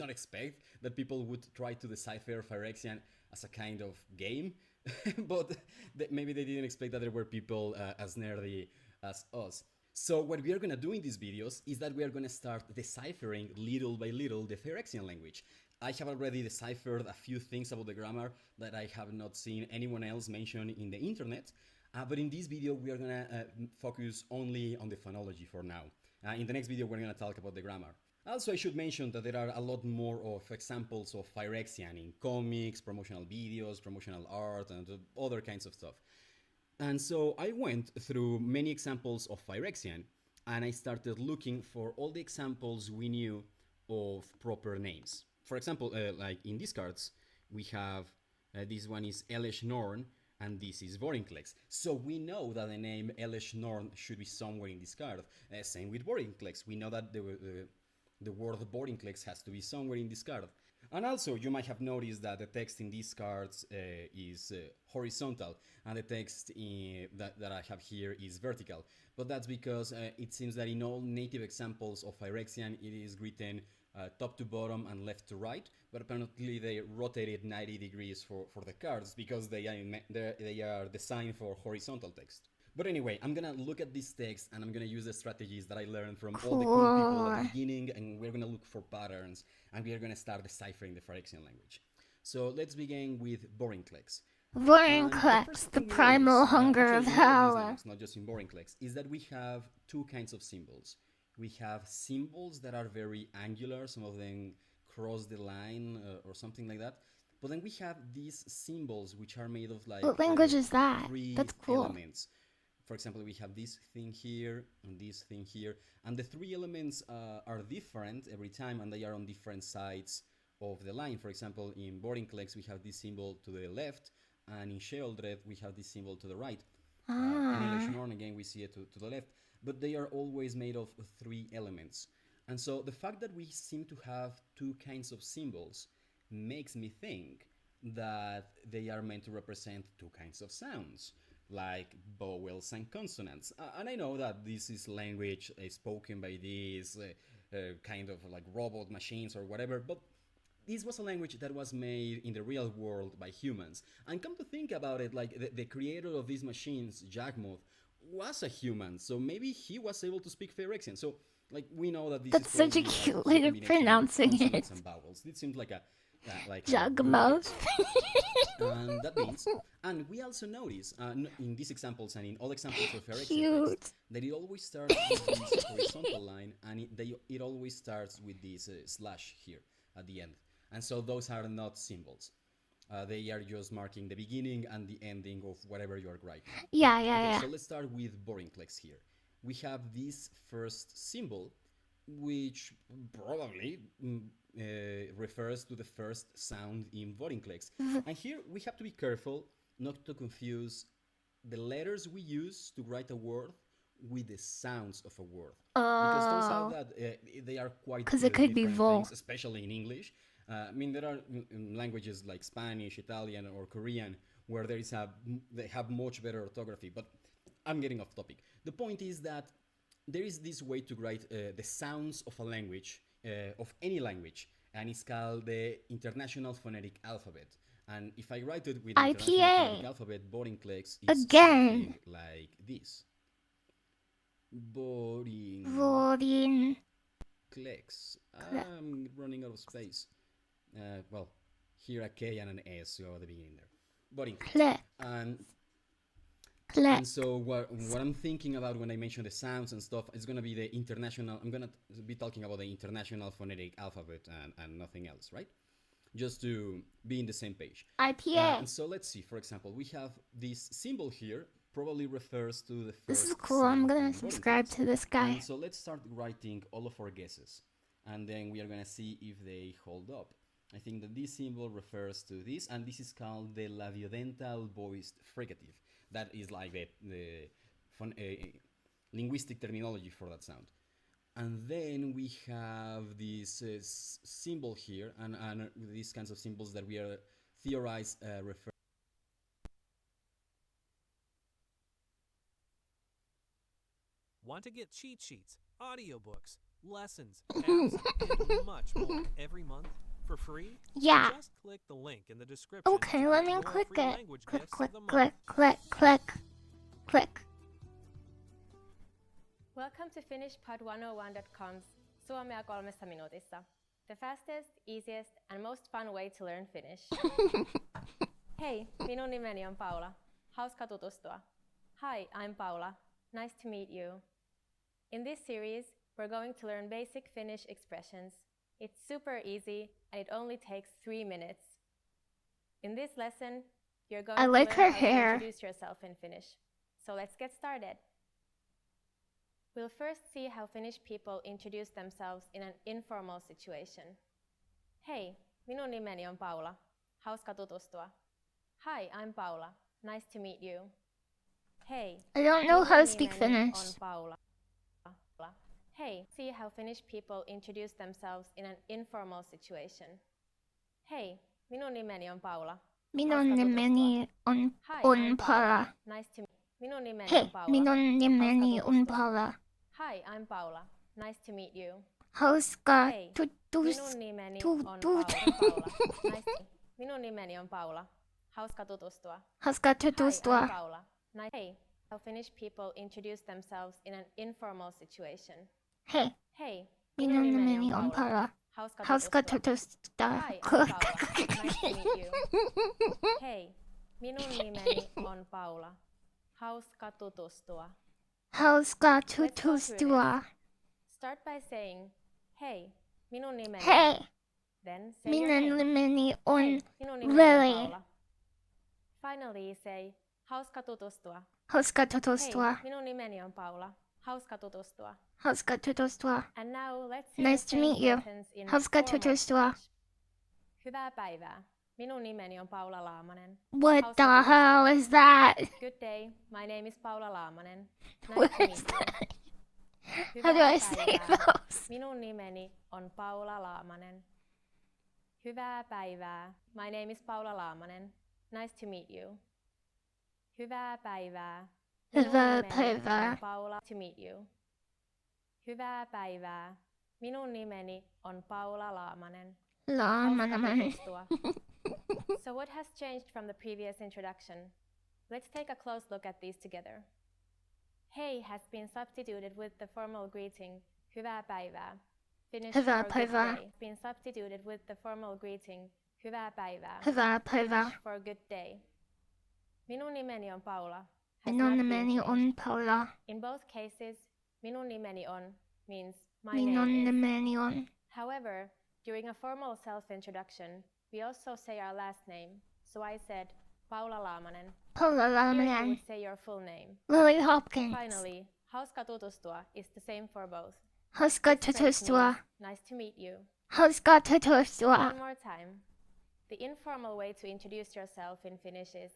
expect that people would try to decipher Phyrexian as a kind of game, but maybe they didn't expect that there were people as nerdy as us. So what we are gonna do in these videos is that we are gonna start deciphering little by little the Phyrexian language. I have already deciphered a few things about the grammar that I have not seen anyone else mention in the internet, but in this video we are gonna focus only on the phonology for now. In the next video we're gonna talk about the grammar. Also, I should mention that there are a lot more of examples of Phyrexian in comics, promotional videos, promotional art, and other kinds of stuff. And so I went through many examples of Phyrexian, and I started looking for all the examples we knew of proper names. For example, like in these cards, we have this one is Elesh Norn, and this is Vorinclex. So we know that the name Elesh Norn should be somewhere in this card. Same with Vorinclex. We know that the word Vorinclex has to be somewhere in this card. And also, you might have noticed that the text in these cards is horizontal, and the text that I have here is vertical. But that's because it seems that in all native examples of Phyrexian, it is written top to bottom and left to right, but apparently they rotated 90 degrees for the cards because they are designed for horizontal text. But anyway, I'm gonna look at this text and I'm gonna use the strategies that I learned from all the cool people at the beginning, and we're gonna look for patterns, and we are gonna start deciphering the Phyrexian language. So let's begin with Vorinclex. Vorinclex, the primal hunger of hell. Names, not just in Vorinclex, is that we have two kinds of symbols. We have symbols that are very angular, some of them cross the line or something like that. But then we have these symbols which are made of like What language is that? three That's cool. elements. For example, we have this thing here and this thing here, and the three elements are different every time, and they are on different sides of the line. For example, in Vorinclex we have this symbol to the left, and in Sheoldred we have this symbol to the right. In Elesh Norn again we see it to the left, but they are always made of three elements. And so the fact that we seem to have two kinds of symbols makes me think that they are meant to represent two kinds of sounds, like vowels and consonants. And I know that this is language spoken by these kind of like robot machines or whatever, but this was a language that was made in the real world by humans. And come to think about it, like the creator of these machines, Jagmoth, was a human, so maybe he was able to speak Phyrexian. So, like, we know that this That's is such a probably cute way of pronouncing consonants it. and vowels. It seems like a Jagmoth. and that means, and we also notice in these examples and in all examples of Phyrexian Cute. text, that it always starts with this horizontal line, and it always starts with this slash here at the end. And so those are not symbols. They are just marking the beginning and the ending of whatever you are writing. Yeah. So let's start with Vorinclex here. We have this first symbol, which probably refers to the first sound in Vorinclex. And here we have to be careful not to confuse the letters we use to write a word with the sounds of a word. Because those are that they are quite because it could be different vol. things, especially in English. I mean, there are languages like Spanish, Italian, or Korean where they have much better orthography, but I'm getting off topic. The point is that there is this way to write the sounds of a language, of any language, and it's called the International Phonetic Alphabet. And if I write it with the IPA. International Phonetic Alphabet, boring clicks is Again. something like this. Boring Boring. clicks. Click. I'm running out of space. Well, here a K and an S go at the beginning there. Boring clicks. Click. Click. And so what I'm thinking about when I mention the sounds and stuff is going to be the international. I'm going to be talking about the International Phonetic Alphabet and nothing else, right? Just to be in the same page. IPA. And so let's see. For example, we have this symbol here. Probably refers to the first. This is cool. I'm sound gonna in subscribe boring to this guy. And so let's start writing all of our guesses. And then we are going to see if they hold up. I think that this symbol refers to this, and this is called the labiodental voiced fricative. That is like the linguistic terminology for that sound. And then we have this symbol here, and these kinds of symbols that we are theorized refer. Want to get cheat sheets, audiobooks, lessons, apps, and much more every month for free? Yeah. Just click the link in the description. Okay, to let get me your click free it. language Click, gifts click, of the click, month. click, click, click. Welcome to FinishPod101.com's Suomea 3 minuutissa. The fastest, easiest and most fun way to learn Finnish. Hei, minun nimeni on Paula. Hauska tutustua. Hi, I'm Paula. Nice to meet you. In this series, we're going to learn basic Finnish expressions. It's super easy and it only takes 3 minutes. In this lesson, you're going I to like learn her how hair. to introduce yourself in Finnish. So let's get started. We'll first see how Finnish people introduce themselves in an informal situation. Hei, minun nimeni on Paula. Hauska tutustua. Hi, I'm Paula. Nice to meet you. Hei, I don't know how to minun speak nimeni Finnish. on Paula. Hey, see how Finnish people introduce themselves in an informal situation. Hei, minun nimeni on Paula. Minun Hauska nimeni tutustua. Hi, on I'm Paula. Nice to meet you. Minun nimeni Hei, on Paula. minun nimeni Hauska on tutustua. Paula. Hi, I'm Paula. Nice to meet you. Hauska Hei, tutus. minun nimeni tu- on tu- Paula. Nice to... Minun nimeni on Paula. Hauska tutustua. Hauska Hi, I'm tutustua. Paula. Nice. Hey, how Finnish people introduce themselves in an informal situation. Hei, Hei, minun nimeni on Paula. Hauska tutustua. Hi, I'm Paula. Nice to meet you. Hei, minun nimeni on Paula. Hauska tutustua. Hauska Let's go through tutustua. this. Start by saying, Hei, minun nimeni. Hei, Then say your minun name. nimeni on Hei, minun nimeni on Lily. Paula. Finally say, hauska tutustua. Hauska tutustua. Hei, minun nimeni on Paula. Hauska tutustua. Hauska tutustua. And now let's see Nice the to same meet you. sentence in Hauska formal tutustua. Finnish. Hyvää päivää. Minun nimeni on Paula Laamanen. What Hauska the tutustua. hell is that? Good day. My name is Paula Laamanen. Nice What to is meet you. that? Hyvää How do I say päivää. those? Minun nimeni on Paula Laamanen. Hyvää päivää. My name is Paula Laamanen. Nice to meet you. Hyvää päivää. Minun Hyvää nimeni päivää. on Paula to meet you. Hyvää päivää. Minun nimeni on Paula Laamanen. Hauska Laamanen. tutustua. So what has changed from the previous introduction? Let's take a close look at these together. Hey has been substituted with the formal greeting hyvää päivää. Finnish Hyvää for good päivää. day been substituted with the formal greeting hyvää päivää. Hyvää päivää. Finnish for good day. Minun nimeni on Paula. has Minun not been nimeni changed. on Paula. In both cases, minun nimeni on means my Minun name is. nimeni on. However, during a formal self-introduction, we also say our last name. So I said Paula Laamanen. Paula Here you Laamanen. would say your full name. LilyHops. Finally, hauska tutustua is the same for both. Hauska This phrase tutustua. means, nice to meet you. Hauska tutustua. One more time. The informal way to introduce yourself in Finnish is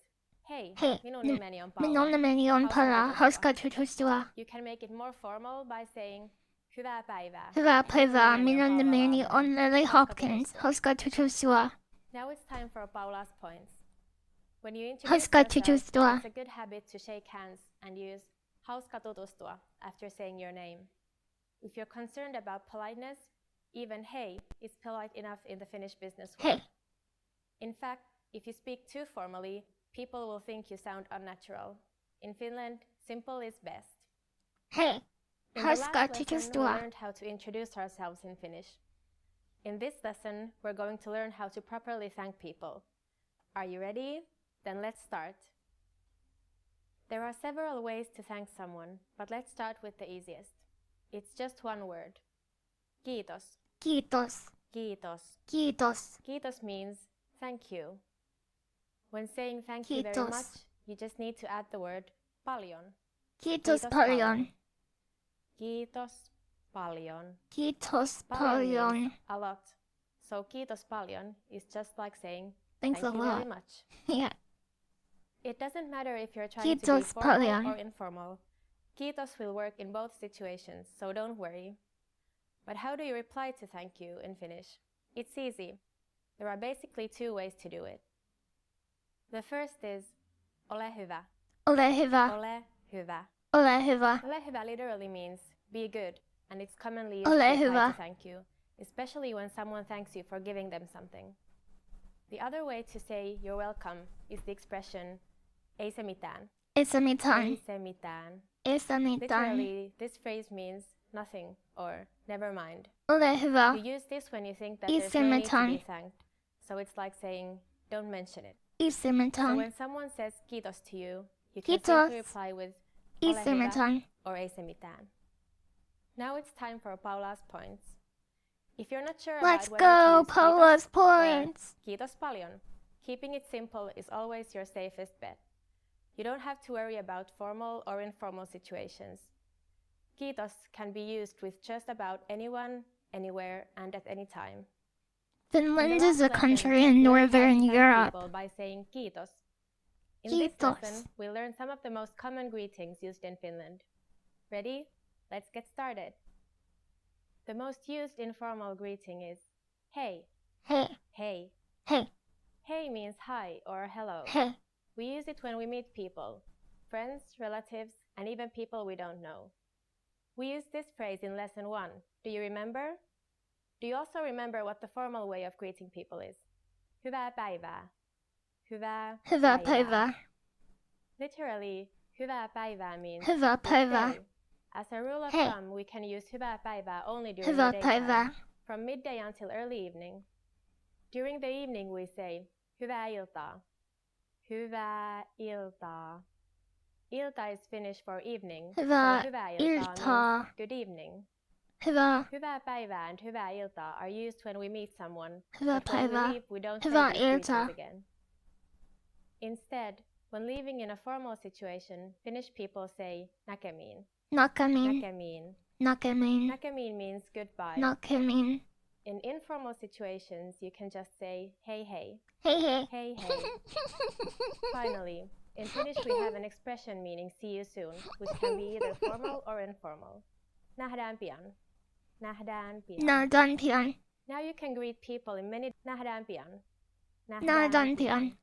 Hei, Hei, minun nimeni on Paula. minun nimeni on Paula. Hauska tutustua. You can make it more formal by saying hyvää päivää. Hyvää päivää. Minun Paula nimeni on Laamanen. LilyHops. tutustua. Hauska tutustua. Now it's time for Paula's points. When you introduce Hauska yourself, tutustua. it's a good habit to shake hands and use hauska tutustua after saying your name. If you're concerned about politeness, even hey is polite enough in the Finnish business world. Hei. In fact, If you speak too formally, people will think you sound unnatural. In Finland, simple is best. Hei, In the hauska, last tycker lesson, we du? learned how to introduce ourselves in Finnish. In this lesson, we're going to learn how to properly thank people. Are you ready? Then let's start. There are several ways to thank someone, but let's start with the easiest. It's just one word. Kiitos. Kiitos. Kiitos. Kiitos. Kiitos means thank you. When saying thank you very Kiitos. much, you just need to add the word paljon. Kiitos Kiitos paljon. Kiitos paljon. Kiitos Paljon paljon. means a lot. So kiitos paljon is just like saying Thanks thank a you very lot. much. Yeah. It doesn't matter if you're trying to be Kiitos formal paljon. or informal. Kiitos will work in both situations, so don't worry. But how do you reply to thank you in Finnish? It's easy. There are basically two ways to do it. The first is ole hyvä. Ole hyvä. Ole hyvä. Ole hyvä. Ole hyvä literally means be good, and it's commonly used Ole to reply hyvä. to thank you, especially when someone thanks you for giving them something. The other way to say you're welcome is the expression ei se mitään. Ei se mitään. Ei se mitään. Ei se mitään. Literally, this phrase means nothing or never mind. Ole hyvä. You use this when you think that Ei there's se no need to be mitään. thanked, so it's like saying don't mention it. Ei se So mitään. when someone says kiitos to you, you can Kiitos. simply reply with Ei ole se hyvä mitään. or ei se mitään. Now it's time for Paula's points. If you're not sure Let's about whether to go, use Paula's kiitos or points. kiitos paljon, keeping it simple is always your safest bet. You don't have to worry about formal or informal situations. Kiitos can be used with just about anyone, anywhere, and at any time. Finland In the is a last lesson, country we in learned how to Northern thank Europe. people by saying kiitos. In Kiitos. this lesson, we learned some of the most common greetings used in Finland. Ready? Let's get started. The most used informal greeting is hei. Hei. Hei. Hei. Hei means hi or hello. Hei. We use it when we meet people, friends, relatives, and even people we don't know. We used this phrase in lesson 1. Do you remember? Do you also remember what the formal way of greeting people is? Hyvää päivää. Hyvää Hyvää päivää. päivää. Literally, hyvää päivää means Hyvää good päivää. day. As a rule of Hei. thumb, we can use hyvää päivää only during Hyvää the päivää. daytime, from midday until early evening. During the evening, we say hyvää iltaa. Hyvää iltaa. Ilta is Finnish for evening, Hyvää so hyvää iltaa iltaa. means good evening. Hyvää. Hyvää päivää and hyvää iltaa are used when we meet someone, Hyvää but when we päivää. leave, we don't Hyvää say these greetings iltaa. again. Instead, when leaving in a formal situation, Finnish people say näkemiin. Näkemiin. Näkemiin. Näkemiin. Näkemiin means goodbye. Näkemiin. In informal situations, you can just say hei hei. Hei hei. Hei hei. Finally, in Finnish we have an expression meaning see you soon, which can be either formal or informal. Nähdään pian. Nähdään pian. Nähdään pian. Now you can greet people in many nähdään pian. Nähdään pian.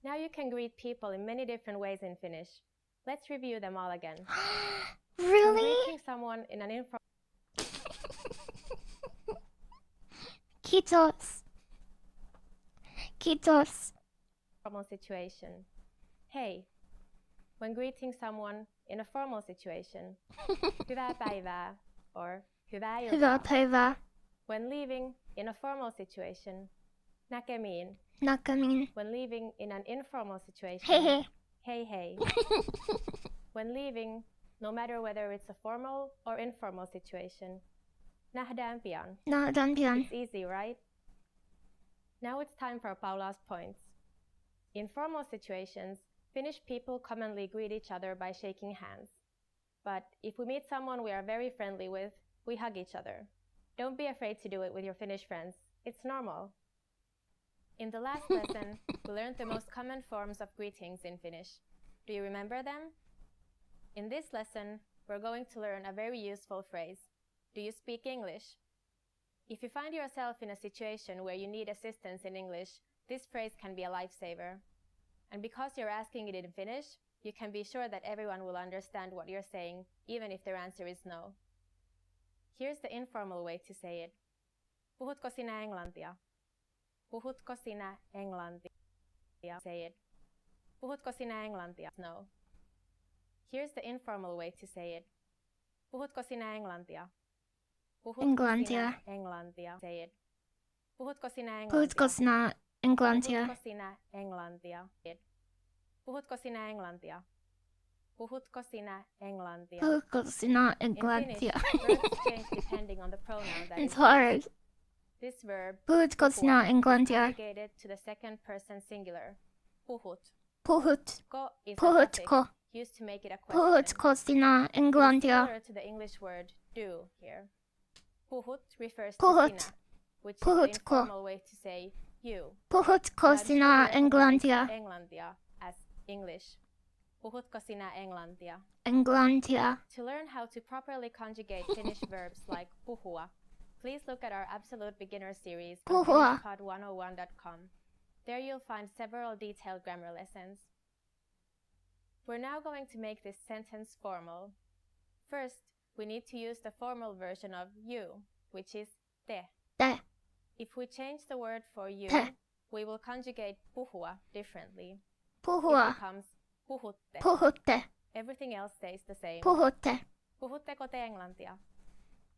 Now you can greet people in many different ways in Finnish. Let's review them all again. When Really? greeting someone in an Kiitos. Kiitos. informal situation. Hey. When greeting someone in a formal situation. Hyvää päivää or hyvää iltaa. Hyvää päivää. When leaving in a formal situation. Näkemiin. Näkemiin. When leaving in an informal situation. Hei hei. Hey hey. When leaving, no matter whether it's a formal or informal situation. Nähdään pian. Nähdään pian. It's easy, right? Now it's time for Paula's points. In formal situations, Finnish people commonly greet each other by shaking hands. But if we meet someone we are very friendly with, we hug each other. Don't be afraid to do it with your Finnish friends. It's normal. In the last lesson, we learned the most common forms of greetings in Finnish. Do you remember them? In this lesson, we're going to learn a very useful phrase. Do you speak English? If you find yourself in a situation where you need assistance in English, this phrase can be a lifesaver. And because you're asking it in Finnish, you can be sure that everyone will understand what you're saying, even if their answer is no. Here's the informal way to say it. Puhutko sinä englantia? Puhutko sinä englantia? Say it. Puhutko sinä englantia? No. Here's the informal way to say it. Puhutko sinä englantia? Puhutko Englantia. sinä englantia? Say it. Puhutko sinä englantia? Puhutko sinä englantia? Puhutko sinä englantia? Puhutko sinä englantia? Puhutko sinä englantia? Puhutko sinä In englantia? Finnish, verbs change depending on the pronoun that It's is hard. used. This verb, Puhutko sinä is englantia? conjugated to the second person singular. Puhut. Puhut. Ko is a Puhutko. suffix used to make it a question. Puhutko sinä It is englantia? similar to the English word do here. Puhut refers Puhut. to sinä, which Puhutko. is the informal way to say you. Puhutko Now, sinä do you englantia? recognize englantia as English? Puhutko sinä englantia? Englantia. To learn how to properly conjugate Finnish verbs like puhua, please look at our Absolute Beginner series on Puhua. finishpod101.com. There you'll find several detailed grammar lessons. We're now going to make this sentence formal. First, we need to use the formal version of you, which is te. Te. If we change the word for you, Te. we will conjugate puhua differently. Puhua. It becomes puhutte. Puhutte. Everything else stays the same. Puhutte. Puhutteko te englantia?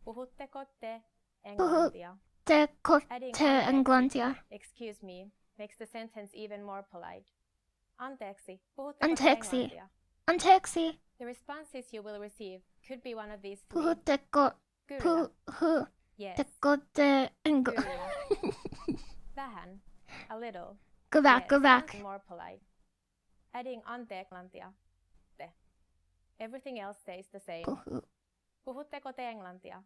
Puhutteko te englantia? Teko Adding te anteeksi, englantia? excuse me, makes the sentence even more polite. Anteeksi, puhutteko te Anteeksi. englantia? Anteeksi. The responses you will receive could be one of these three. Puhutteko? Kyllä. Yes. Puhutteko te Kyllä. Vähän. A little. Go back, Yes, go back. sounds more polite. Adding anteeklantia. Te. Everything else stays the same. Puhutteko te englantia?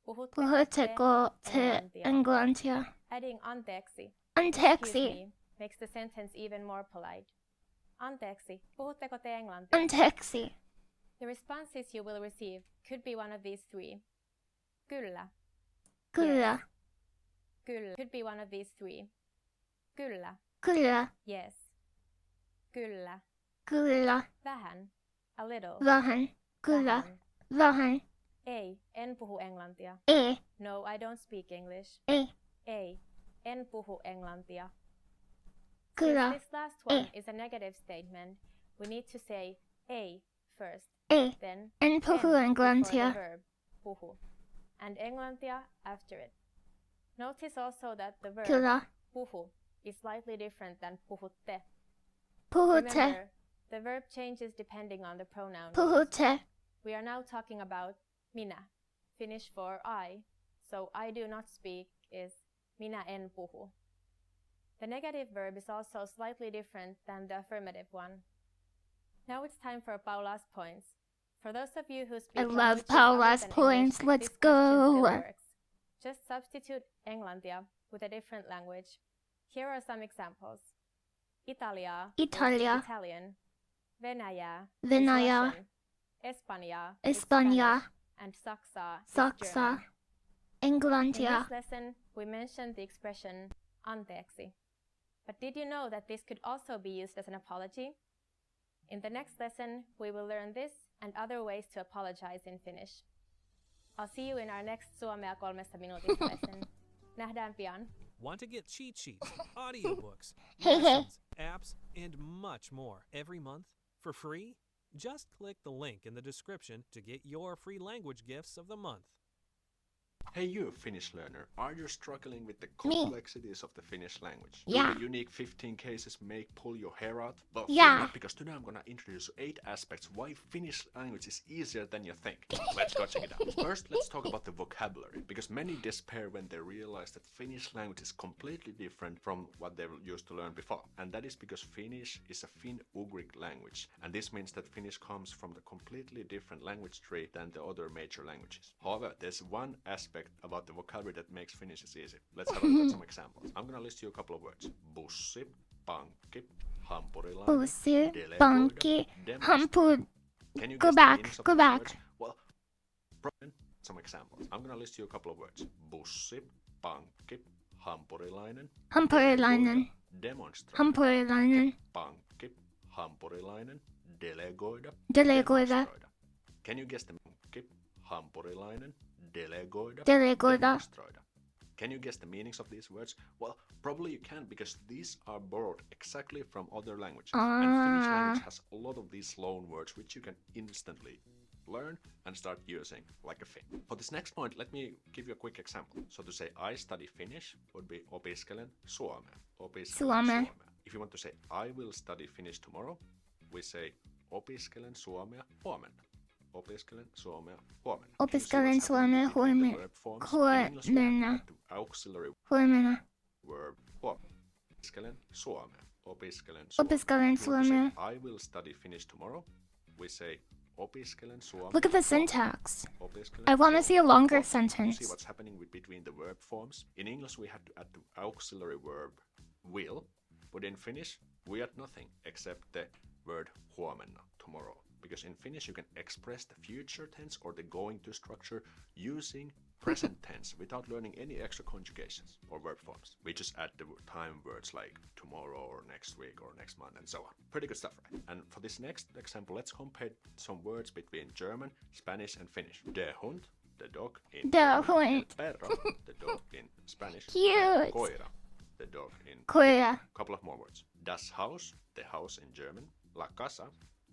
Puhutteko te englantia? Adding anteeksi. Anteeksi. Excuse me, makes the sentence even more polite. Anteeksi, puhutteko te englantia? Anteeksi. The responses you will receive could be one of these three. Kyllä. Kyllä. Kyllä. Could be one of these three. Kyllä. Kyllä. Yes. Kyllä. Kyllä. Vähän. A little. Vähän. Kyllä. Vähän. Vähän. Ei, en puhu englantia. Ei. No, I don't speak English. Ei. Ei, en puhu englantia. Kyllä. Since this last one is a negative statement, we need to say ei first. Ei. Then En puhu before englantia. the verb puhu, and englantia after it. Notice also that the verb Kyllä. puhu is slightly different than puhutte. Puhutte. Remember, the verb changes depending on the pronoun. used. Puhutte. We are now talking about minä, Finnish for I, so I do not speak is minä en puhu. The negative verb is also slightly different than the affirmative one. Now it's time for Paula's points. For those of you who speak I love languages Paula's other than points. English, Let's this question still go. works. Just substitute englantia with a different language. Here are some examples. Italia Italia. is Italian. Venäjä Venäjä. is Russian. Espanja Espanja. is Spanish. And Saksa is Saksa. German. In Englantia. this lesson, we mentioned the expression anteeksi. But did you know that this could also be used as an apology? In the next lesson, we will learn this and other ways to apologize in Finnish. I'll see you in our next Suomea 3 minuutissa lesson. Nähdään pian. Want to get cheat sheets, audiobooks, Hey, hey. lessons, apps, and much more every month for free? Just click the link in the description to get your free language gifts of the month. Hey you, Finnish learner, are you struggling with the Me. complexities of the Finnish language? Yeah. Do the unique 15 cases pull your hair out? Well, Yeah. fear not, because today I'm gonna introduce 8 aspects why Finnish language is easier than you think. Let's go check it out. First, let's talk about the vocabulary, because many despair when they realize that Finnish language is completely different from what they used to learn before. And that is because Finnish is a Finn-Ugric language, and this means that Finnish comes from the completely different language tree than the other major languages. However, there's one aspect about the vocabulary that makes Finnish is easy. Let's have a look at some examples. I'm gonna list you a couple of words. Bussi, pankki, hampurilainen, Bussi, delegoida, pankki, demonstrate. hampur. Can you Go guess the back, meanings of go these back. words? Well, some examples. I'm gonna list you a couple of words. Bussi, pankki, hampurilainen, Hampurilainen. demonstrate, Hampurilainen. pankki, hampurilainen, delegoida, Delegoida. demonstroida. Can you guess the pankki, hampurilainen, delegoida, Delegoida. demonstroida. Can you guess the meanings of these words? Well, Probably you can because these are borrowed exactly from other languages. And Finnish language has a lot of these loan words which you can instantly learn and start using like a Finn. For this next point, let me give you a quick example. So to say I study Finnish would be opiskelen suomea. Suomea. If you want to say I will study Finnish tomorrow, we say opiskelen suomea huomenna. Opiskelen suomea huomenna. Opiskelen suomea huomenna. Huomenna. Auxiliary Huomenna. verb huomenna. Opiskelen suomea. Opiskelen Opiskelen suomea. I will study Finnish tomorrow. We say opiskelen suomea. Look at the syntax. Opiskelen I want to see a longer See sentence. what's happening between the verb forms. In English, we had to add the auxiliary verb will, but in Finnish, we add nothing except the word huomenna, tomorrow. Because in Finnish, you can express the future tense or the going to structure using present tense without learning any extra conjugations or verb forms. We just add the time words like tomorrow or next week or next month and so on. Pretty good stuff, right? And for this next example, let's compare some words between German, Spanish and Finnish. Der Hund, the dog in Der German, Hund. El perro, the dog in Spanish. Cute. Koira, the dog in Koira. couple of more words. Das Haus, the house in German. La casa,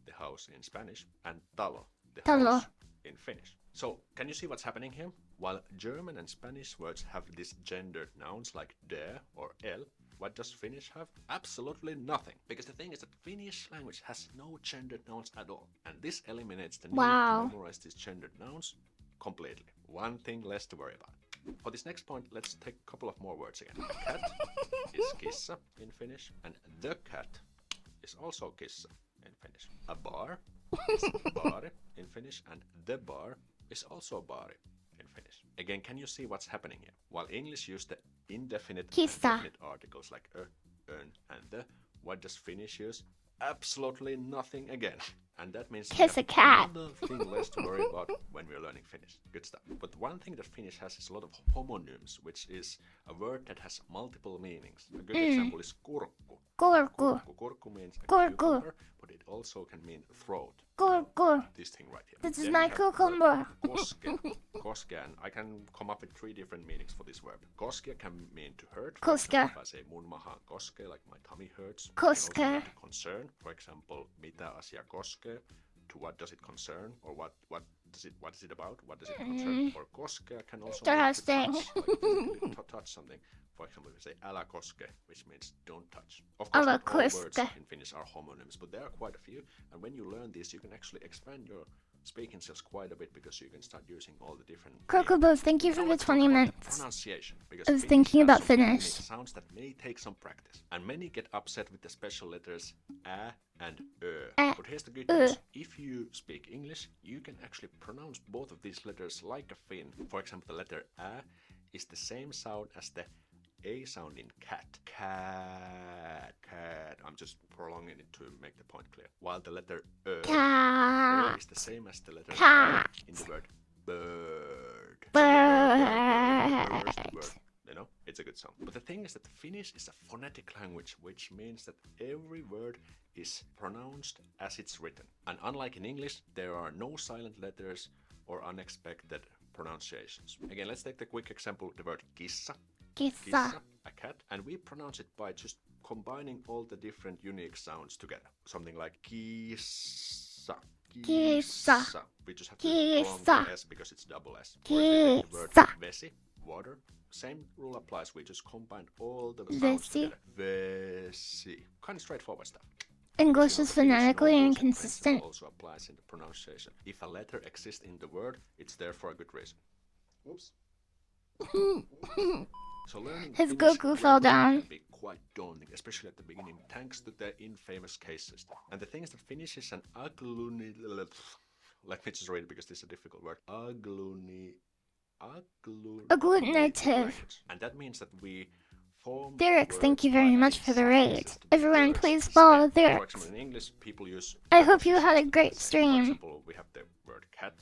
the house in Spanish. And talo, the Talo. house in Finnish. So, can you see what's happening here? While German and Spanish words have these gendered nouns like der or el, what does Finnish have? Absolutely nothing. Because the thing is that Finnish language has no gendered nouns at all. And this eliminates the need Wow. to memorize these gendered nouns completely. One thing less to worry about. For this next point, let's take a couple of more words again. A cat is kissa in Finnish, and the cat is also kissa in Finnish. A bar is baari in Finnish, and the bar is also baari in Finnish. Again, can you see what's happening here? While English use the indefinite and Kissa. definite articles like earn, and the, what does Finnish use? Absolutely nothing again. And that means Kiss a cat. another thing less to worry about when we're learning Finnish. Good stuff. But one thing that Finnish has is a lot of homonyms, which is a word that has multiple meanings. A good example is kurkku. Kurkku. Kurkku means a Kurkku. cucumber, but it also can mean throat. Kurkku. This thing right here. This is Then my we have the word cucumber. Koskea. Koskea, and I can come up with 3 different meanings for this verb. Koskea can mean to hurt. For Koskea. example, if I say mun maha koskee, like my tummy hurts. It can also Koskea. mean to concern. For example, mitä asia koskee? To what does it concern? Or what is it about? What does it concern? Or koskea can also mean to Interesting. touch, like physically touch something. For example, we say älä koske, which means don't touch. Of course, Älä not all words koske. in Finnish are homonyms, but there are quite a few. And when you learn these, you can actually expand your speaking skills quite a bit because you can start using all the different. Krokobos, thank you for Now the let's talk 20 about minutes. pronunciation, because I was Finnish thinking has about some unique Finnish. sounds that may take some practice, and many get upset with the special letters a and ö. But here's the good news: if you speak English, you can actually pronounce both of these letters like a Finn. For example, the letter a is the same sound as the a sound in cat. Cat, cat. I'm just prolonging it to make the point clear. While the letter ö Cat. is the same as the letter Cat. in the word bird. Bird. Bird. You know, it's a good sound. But the thing is that Finnish is a phonetic language, which means that every word is pronounced as it's written. And unlike in English, there are no silent letters or unexpected pronunciations. Again, let's take the quick example of the word kissa. Kissa. A cat, and we pronounce it by just combining all the different unique sounds together. Something like kissa. Kissa. We just have to prolong Kissa. the S because it's double S. Or if we take the word Kissa. vesi, water, same rule applies. We just combine all the sounds Vesi. together. Vesi. Kind of straightforward stuff. English You know, is the Finnish phonetically no rules and inconsistent. principle also applies in the pronunciation. If a letter exists in the word, it's there for a good reason. Oops. So learning His Finnish Goku fell down. can be quite daunting, especially at the beginning, thanks to the infamous case system. And the thing is that Finnish is an let me just read it because this is a difficult word. Agglutinative. Language. And that means that we form Derek, thank you words very by much for the adding raid. suffixes to the Everyone, words please stem. follow For Derek. example, in English, people use I hope you had a prepositions great to say, stream. For example, we have the word cat,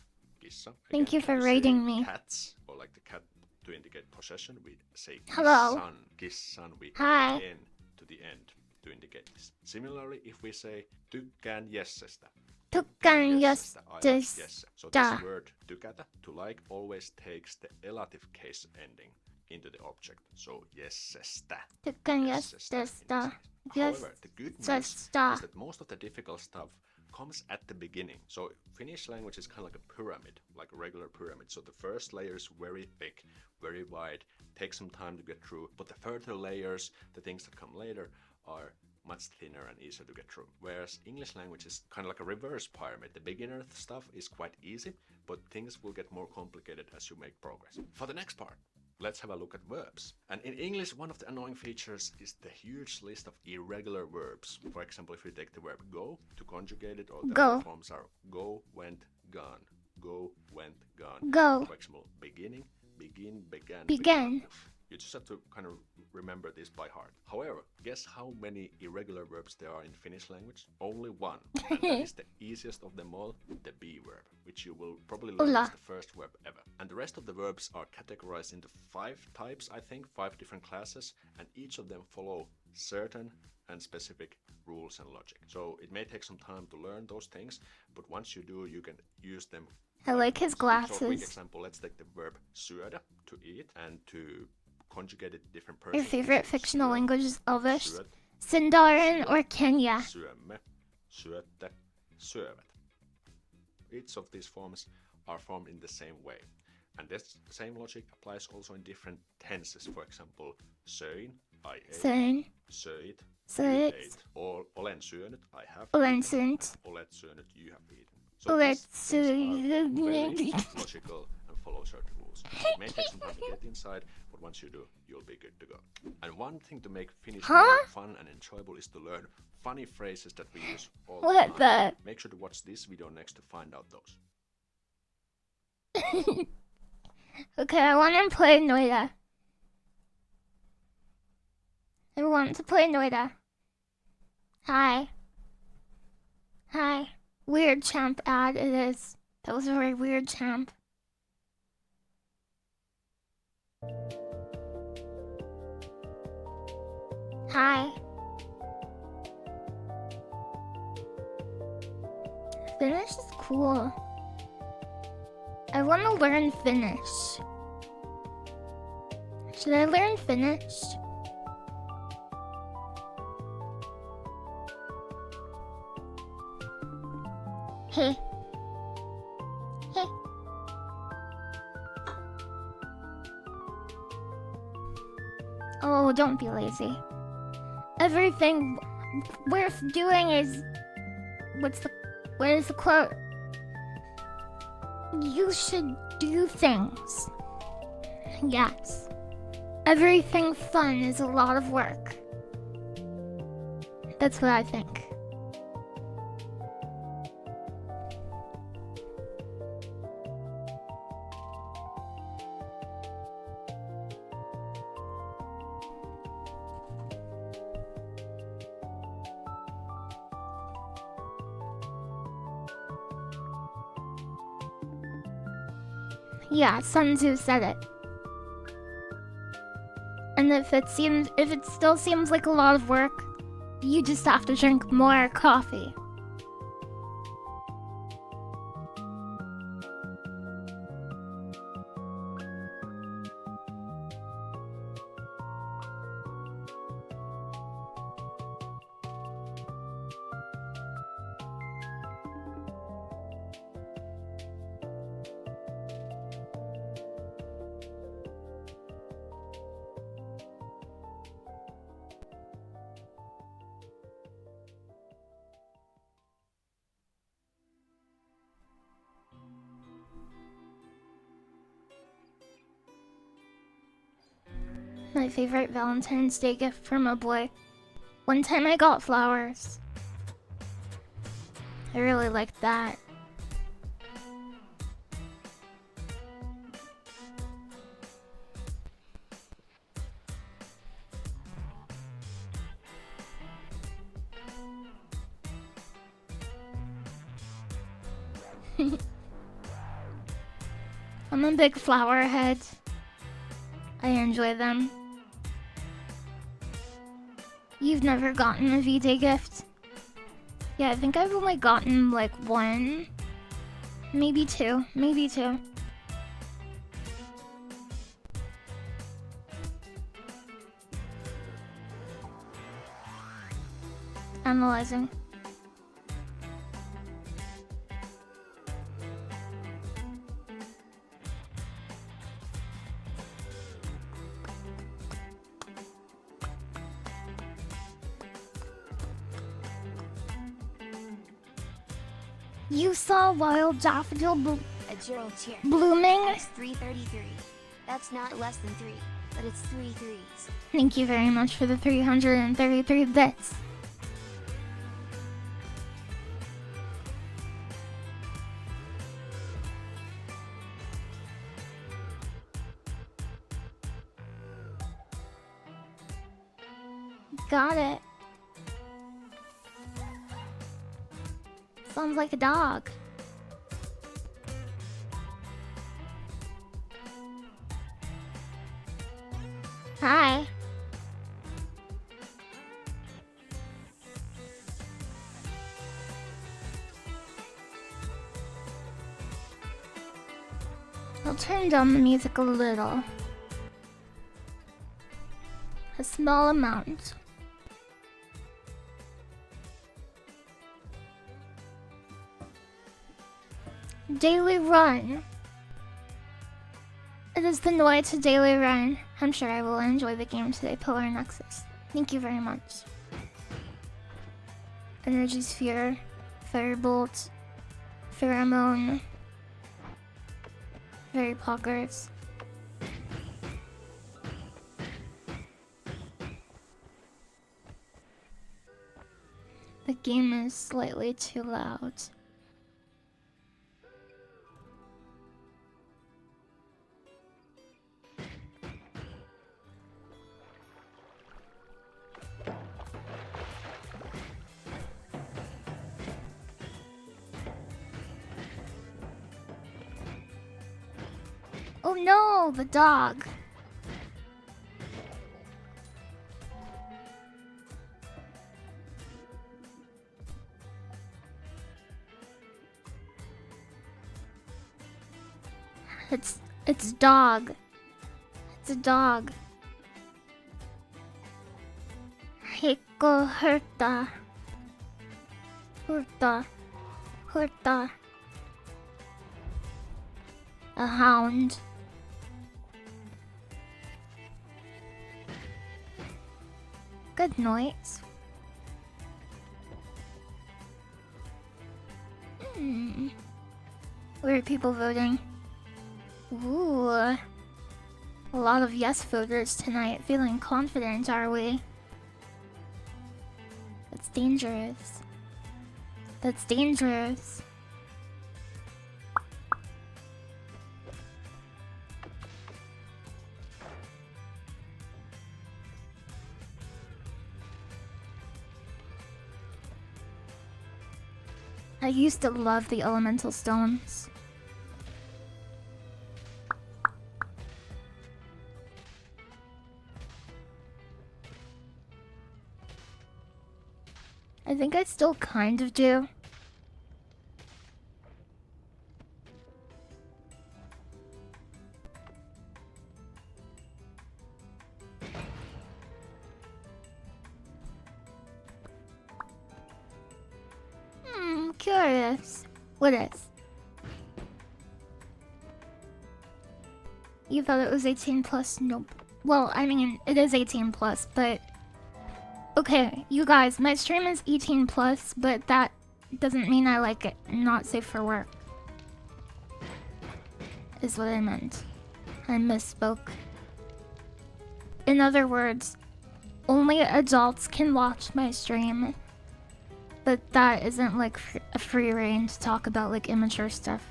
kissa. Thank Again, you for to say raiding me. Cats, or like the cat to indicate possession, we say Hello. kissan. Kissan, we Hi. add the N to the end to indicate this. Similarly, if we say tykkään Jessestä. Tykkään I like Jesse. So Jesse. this word tykätä, to like, always takes the elative case ending. into the object. So jessestä. Tykkään Jessestä in this jessestä. case. However, the good news Jessestä. is that most of the difficult stuff comes at the beginning. So Finnish language is kind of like a pyramid, like a regular pyramid. So the first layer is very thick, very wide, takes some time to get through. But the further layers, the things that come later, are much thinner and easier to get through. Whereas English language is kind of like a reverse pyramid. The beginner stuff is quite easy, but things will get more complicated as you make progress. For the next part, let's have a look at verbs. And in English, one of the annoying features is the huge list of irregular verbs. For example, if you take the verb go, to conjugate it, all the other forms are go, went, gone. Go, went, gone. Go. For example, beginning, begin, began. Began. You just have to kind of remember this by heart. However, guess how many irregular verbs there are in Finnish language? Only one. And that is the easiest of them all, the be verb, which you will probably learn as the first verb ever. And the rest of the verbs are categorized into 5 types, I think, 5 different classes, and each of them follow certain and specific rules and logic. So it may take some time to learn those things, but once you do, you can use them. I like his glasses. So, quick example, let's take the verb syödä, to eat, and to conjugate it different persons. Your favorite fictional language is Elvish, Syöt, Sindarin, or Kenya? syömme, syötte, syövät. Each of these forms are formed in the same way. And this same logic applies also in different tenses. For example, söin, I ate. Söin. Söit, Söit. you ate. Olen syönyt, I have. Olen eaten. syönyt. Olet syönyt, you have eaten. So Olet these things are very syönyt. logical and follow certain rules. It may take some time to get inside, but once you do, you'll be good to go. And one thing to make Finnish more fun and enjoyable is to learn funny phrases that we use all What the time. the? Make sure to watch this video next to find out those. Okay, I want to play Noita. I want to play Noita. Hi. Hi. Weird champ ad it is. That was a very weird champ. Hi. Finnish is cool. I want to learn Finnish. Should I learn Finnish? Hey. Hey. Oh, don't be lazy. Everything worth doing is... What is the quote? You should do things. Yes. Everything fun is a lot of work. That's what I think. Yeah, Sun Tzu said it. And if it still seems like a lot of work, you just have to drink more coffee. My favorite Valentine's Day gift from a boy. One time I got flowers. I really liked that. I'm a big flower head. I enjoy them. You've never gotten a V-Day gift? Yeah, I think I've only gotten like 1. Maybe 2. Maybe 2. Analyzing. You saw wild daffodil A Gerald cheer. blooming? That's 333. That's not less than 3, but it's 3 threes. Thank you very much for the 333 bits. Got it. Sounds like a dog. Hi. I'll turn down the music a little. A small amount. Daily run. It is the Noita daily run. I'm sure I will enjoy the game today, Polar Nexus. Thank you very much. Energy Sphere, Firebolt, Pheromone, Fairy Pockers. The game is slightly too loud. Oh no, the dog. It's dog. It's a dog. Hiko hurta. Hurta. Hurta. A hound. Good noise. Where are people voting? Ooh. A lot of yes voters tonight. Feeling confident, are we? That's dangerous. That's dangerous. I used to love the elemental stones. I think I still kind of do. Curious. What is? You thought it was 18 plus? Nope. Well, I mean, it is 18 plus, but... Okay, you guys, my stream is 18 plus, but that doesn't mean I like it. Not safe for work. Is what I meant. I misspoke. In other words, only adults can watch my stream. But that isn't like a free reign to talk about like immature stuff.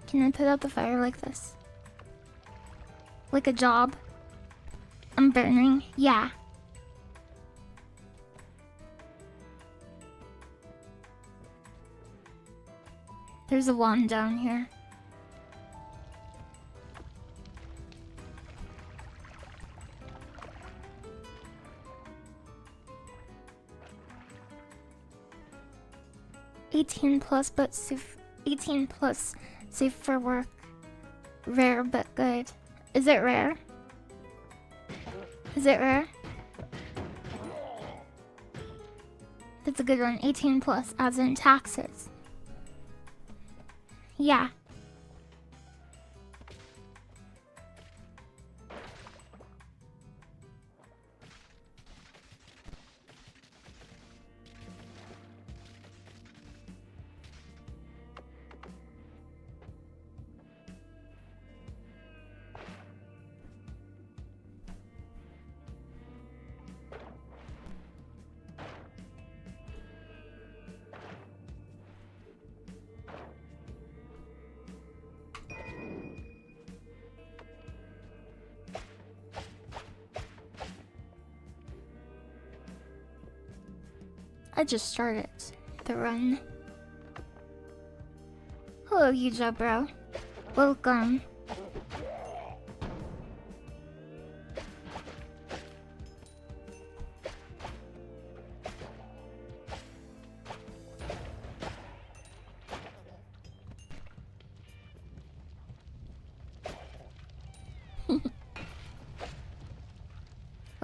Can I put out the fire like this? Like a job? I'm burning? Yeah. There's a wand down here. 18 plus, but 18 plus safe for work. Rare but good. Is it rare? Is it rare? That's a good one. 18 plus, as in taxes. Yeah. I just started the run. Hello, Yuja bro. Welcome.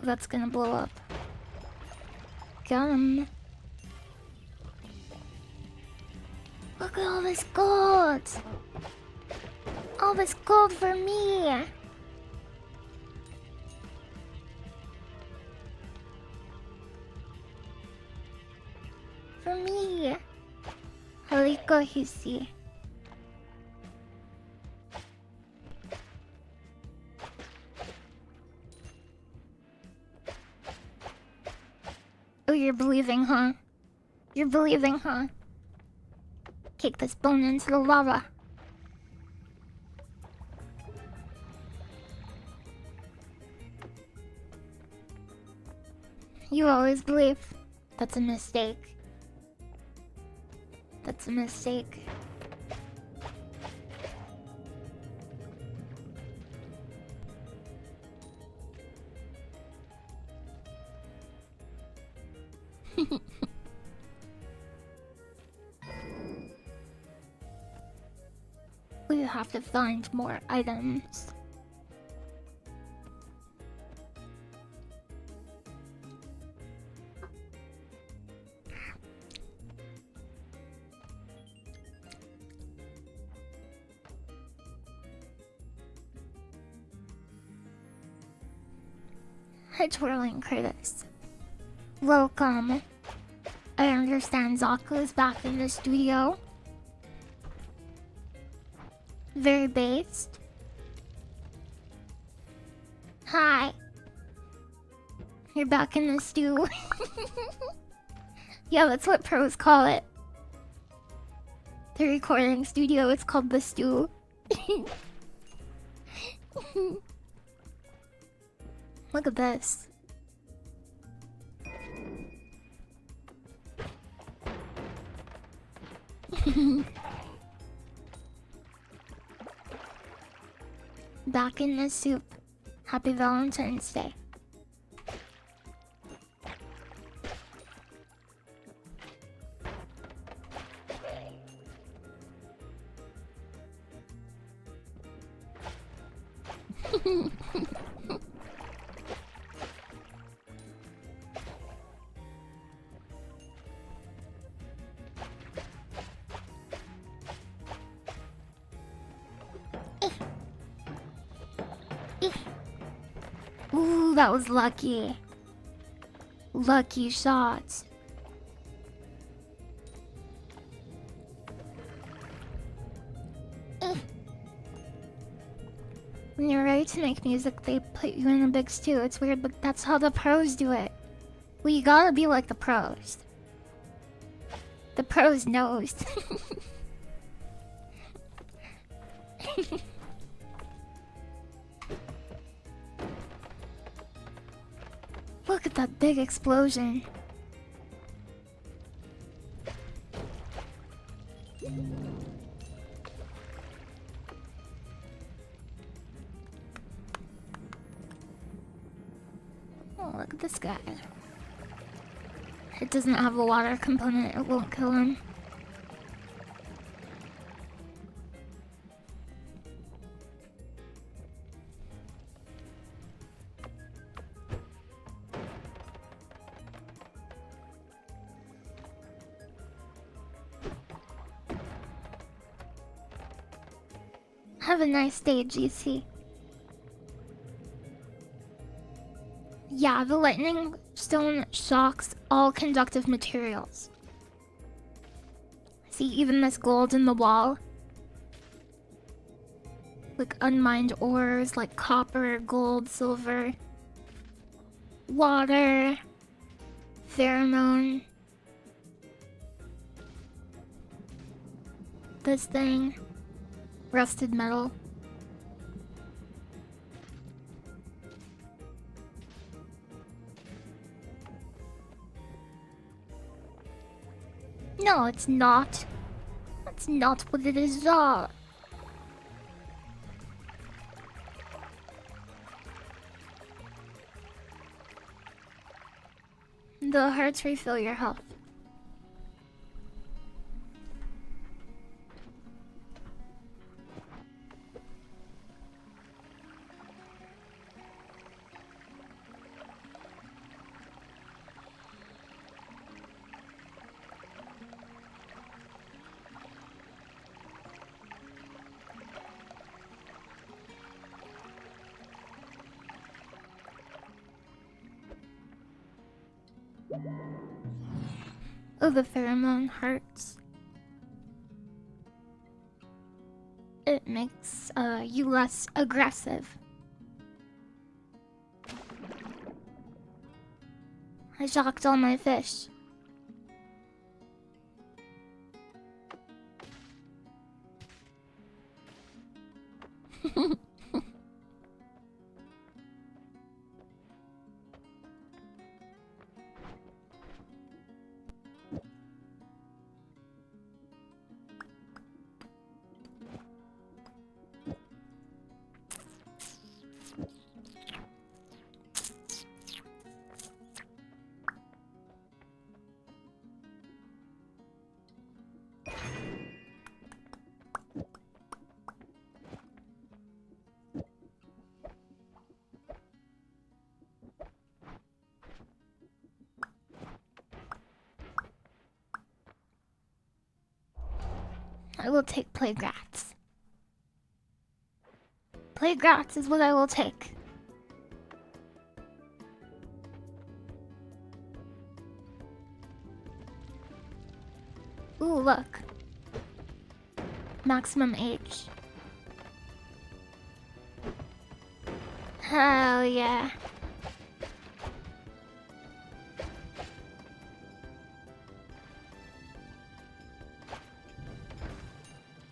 That's gonna blow up. Got him. Look at all this gold! All this gold for me! For me! Haliko Hisi. Oh, you're believing, huh? You're believing, huh? Kick this bone into the lava. You always believe. That's a mistake. That's a mistake. We have to find more items. Hi, Twirling Curtis. Welcome. I understand Zaku is back in the studio. Very based. Hi. You're back in the stew. Yeah, that's what pros call it. The recording studio, it's called the stew. Look at this. Back in the soup. Happy Valentine's Day. Ooh, that was lucky. Lucky shots. When you're ready to make music, they put you in a big stew. It's weird, but that's how the pros do it. Well, you gotta be like the pros. The pros knows. Look at that big explosion. Oh, look at this guy. It doesn't have a water component, it won't kill him. Have a nice day, GC. Yeah, the lightning stone shocks all conductive materials. See, even this gold in the wall. Like unmined ores, like copper, gold, silver, water, pheromone. This thing, rusted metal. No, it's not. That's not what it is at all. The hearts refill your health. Oh, the pheromone hearts. It makes you less aggressive. I shocked all my fish. I will take Playgrats. Playgrats is what I will take. Ooh, look. Maximum age. Hell yeah.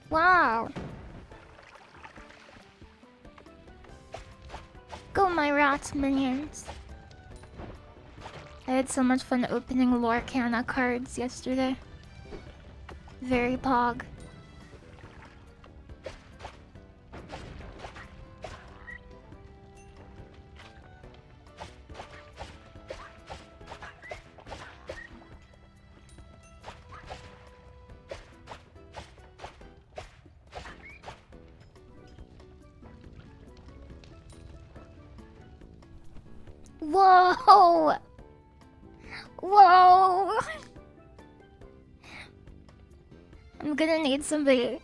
Wow. Go, my rat minions. I had so much fun opening Lorcana cards yesterday. Very pog. Whoa! Whoa! I'm gonna need somebody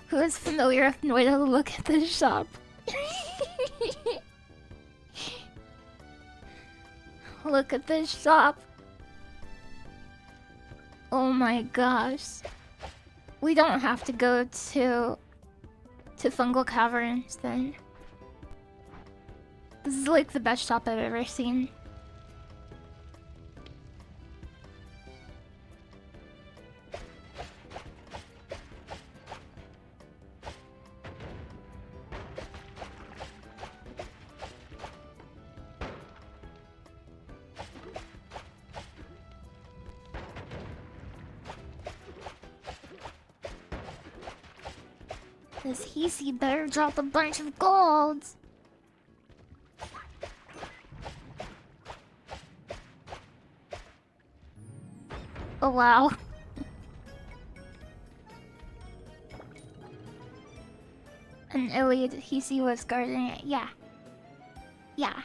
who is familiar with Noita to look at this shop. Look at this shop. Oh my gosh. We don't have to go to Fungal Caverns then. This is like the best shop I've ever seen. This Heesy better drop a bunch of gold. Oh wow. An elite Heesy was guarding it, yeah. Yeah.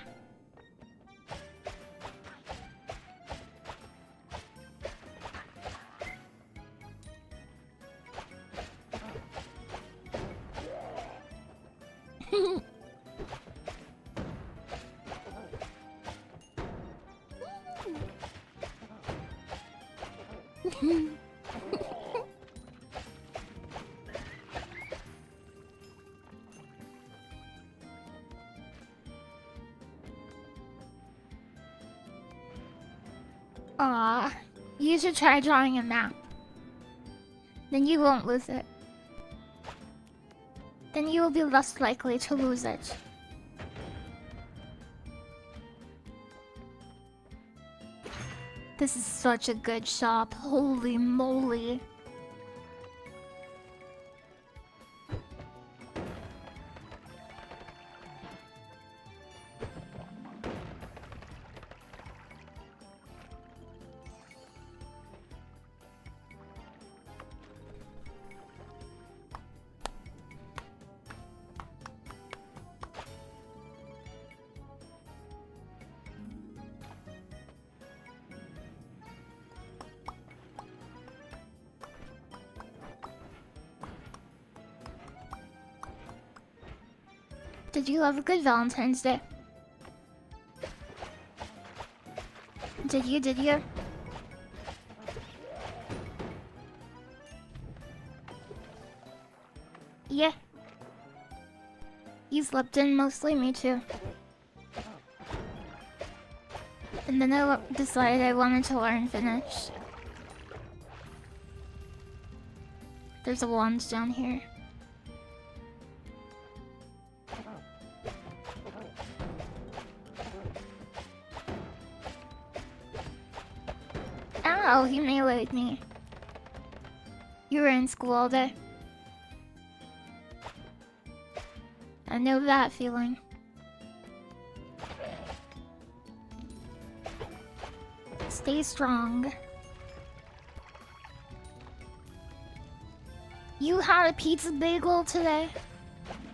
Aw, you should try drawing a map. Then you won't lose it. Then you will be less likely to lose it. This is such a good shop. Holy moly. Did you have a good Valentine's Day? Did you? Yeah. You slept in mostly, me too. And then I decided I wanted to learn Finnish. There's a wand down here. Ow, he meleeed me. You were in school all day. I know that feeling. Stay strong. You had a pizza bagel today?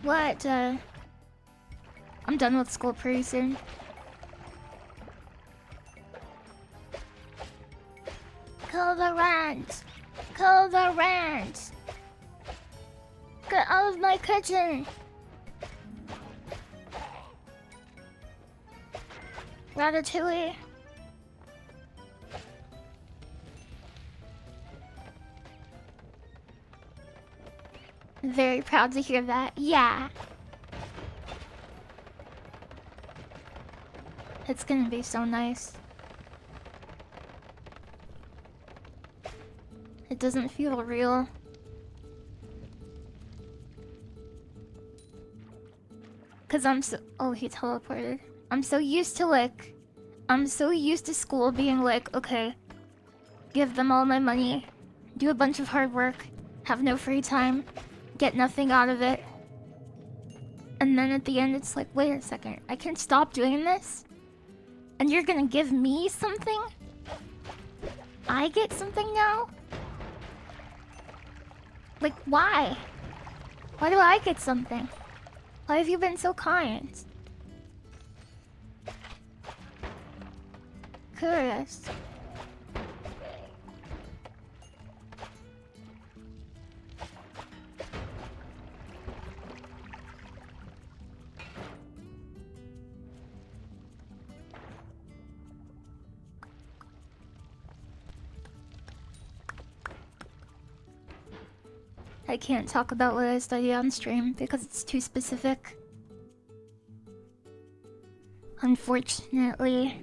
What, I'm done with school pretty soon. Kill the rats! Kill the rats! Get out of my kitchen! Ratatouille. Very proud to hear that. Yeah. It's gonna be so nice. It doesn't feel real. Cause I'm so— oh, he teleported. I'm so used to school being like, okay, give them all my money, do a bunch of hard work, have no free time, get nothing out of it. And then at the end it's like, wait a second, I can stop doing this? And you're gonna give me something? I get something now? Like, why? Why do I get something? Why have you been so kind? Curious. I can't talk about what I study on stream because it's too specific. Unfortunately.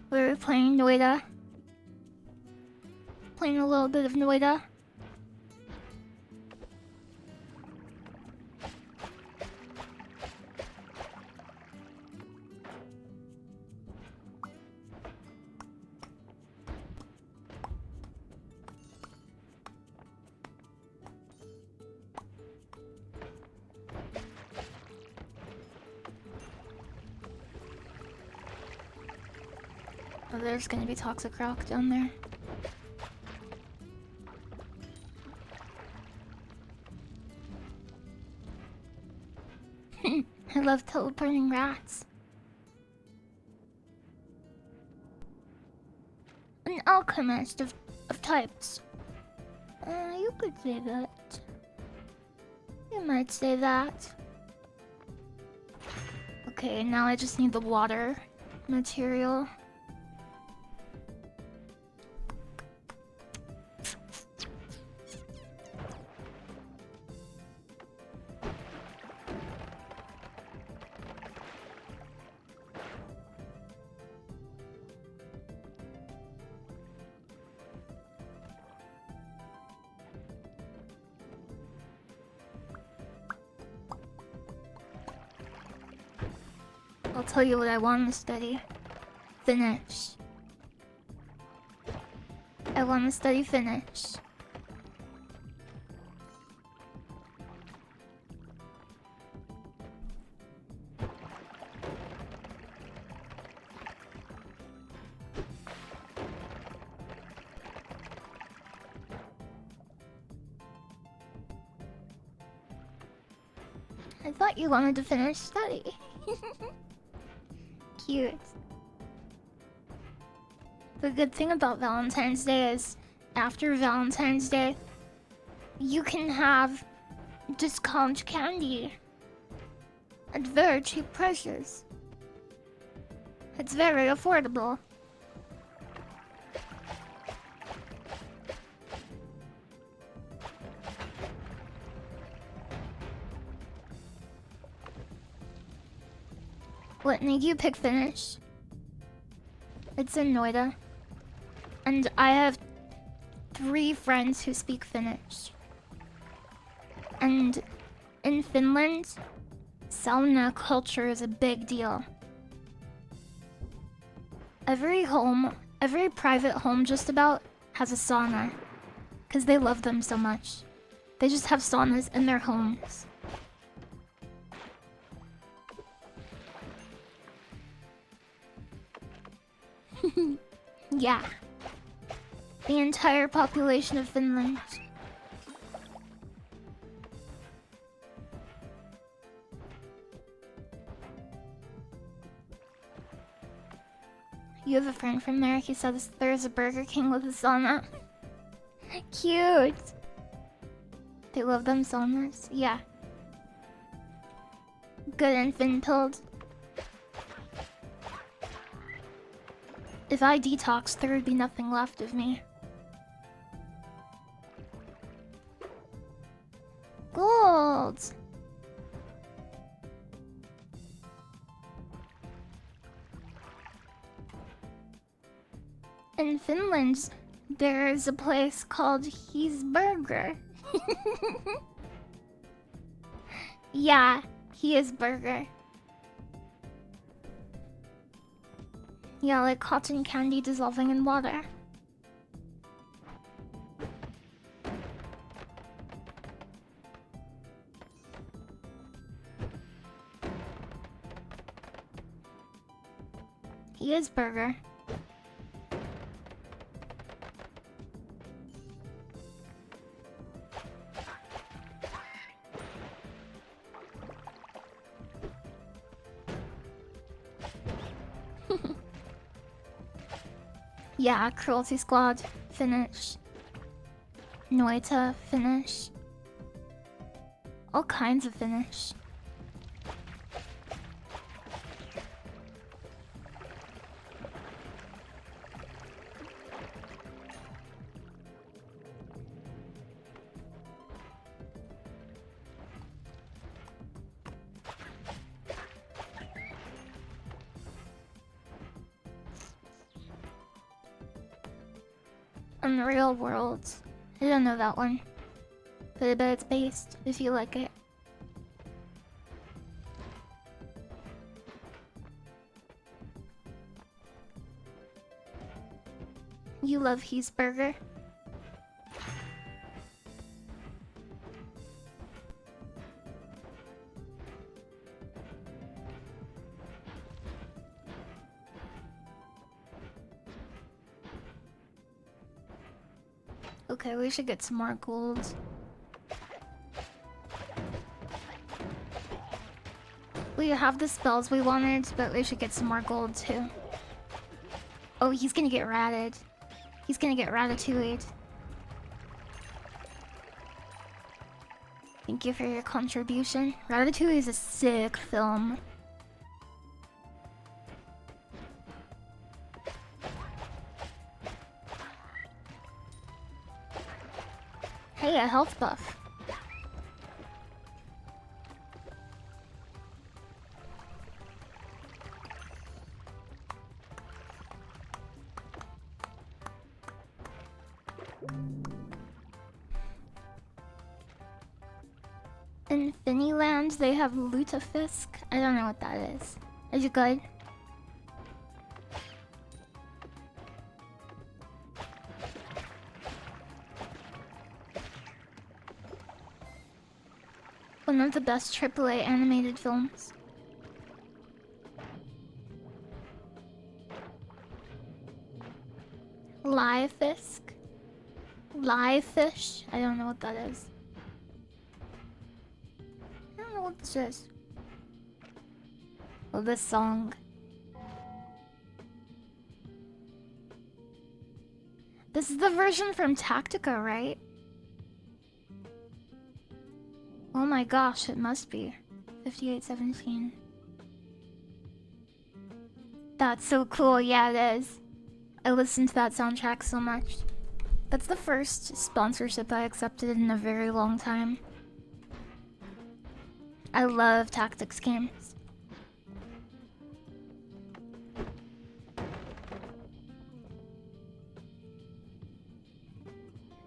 We were playing Noita. Playing a little bit of Noita. Oh, there's gonna be Toxic Rock down there. I love teleporting rats. An alchemist of types. You could say that. You might say that. Okay, now I just need the water material. I'll tell you what I want to study. Finnish. I want to study Finnish. I thought you wanted to finish study. Cute. The good thing about Valentine's Day is, after Valentine's Day, you can have discount candy at very cheap prices. It's very affordable. What made you pick Finnish? It's in Noita. And I have 3 friends who speak Finnish. And in Finland, sauna culture is a big deal. Every private home just about has a sauna. Because they love them so much. They just have saunas in their homes. Yeah. The entire population of Finland. You have a friend from there. He said there's a Burger King with a sauna. Cute. They love them saunas. Yeah. Good and fin-pilled. If I detoxed, there would be nothing left of me. Gold! In Finland, there's a place called He's Burger. Yeah, he is burger. Yeah, like cotton candy dissolving in water. He is burger. Yeah, Cruelty Squad, Finnish. Noita, Finnish. All kinds of Finnish. Unreal Worlds. I don't know that one. But I bet it's based, if you like it. You love He's Burger? Okay, we should get some more gold. We have the spells we wanted, but we should get some more gold too. Oh, he's gonna get ratted. He's gonna get ratatouilleed. Thank you for your contribution. Ratatouille is a sick film. Hey, a health buff. In Finnyland, they have Lutefisk. I don't know what that is. Is it good? One of the best AAA animated films. Livefisk? Livefish? I don't know what that is. I don't know what this is. Oh, this song. This is the version from Tactica, right? Oh my gosh, it must be. 5817. That's so cool, yeah it is. I listened to that soundtrack so much. That's the first sponsorship I accepted in a very long time. I love tactics games.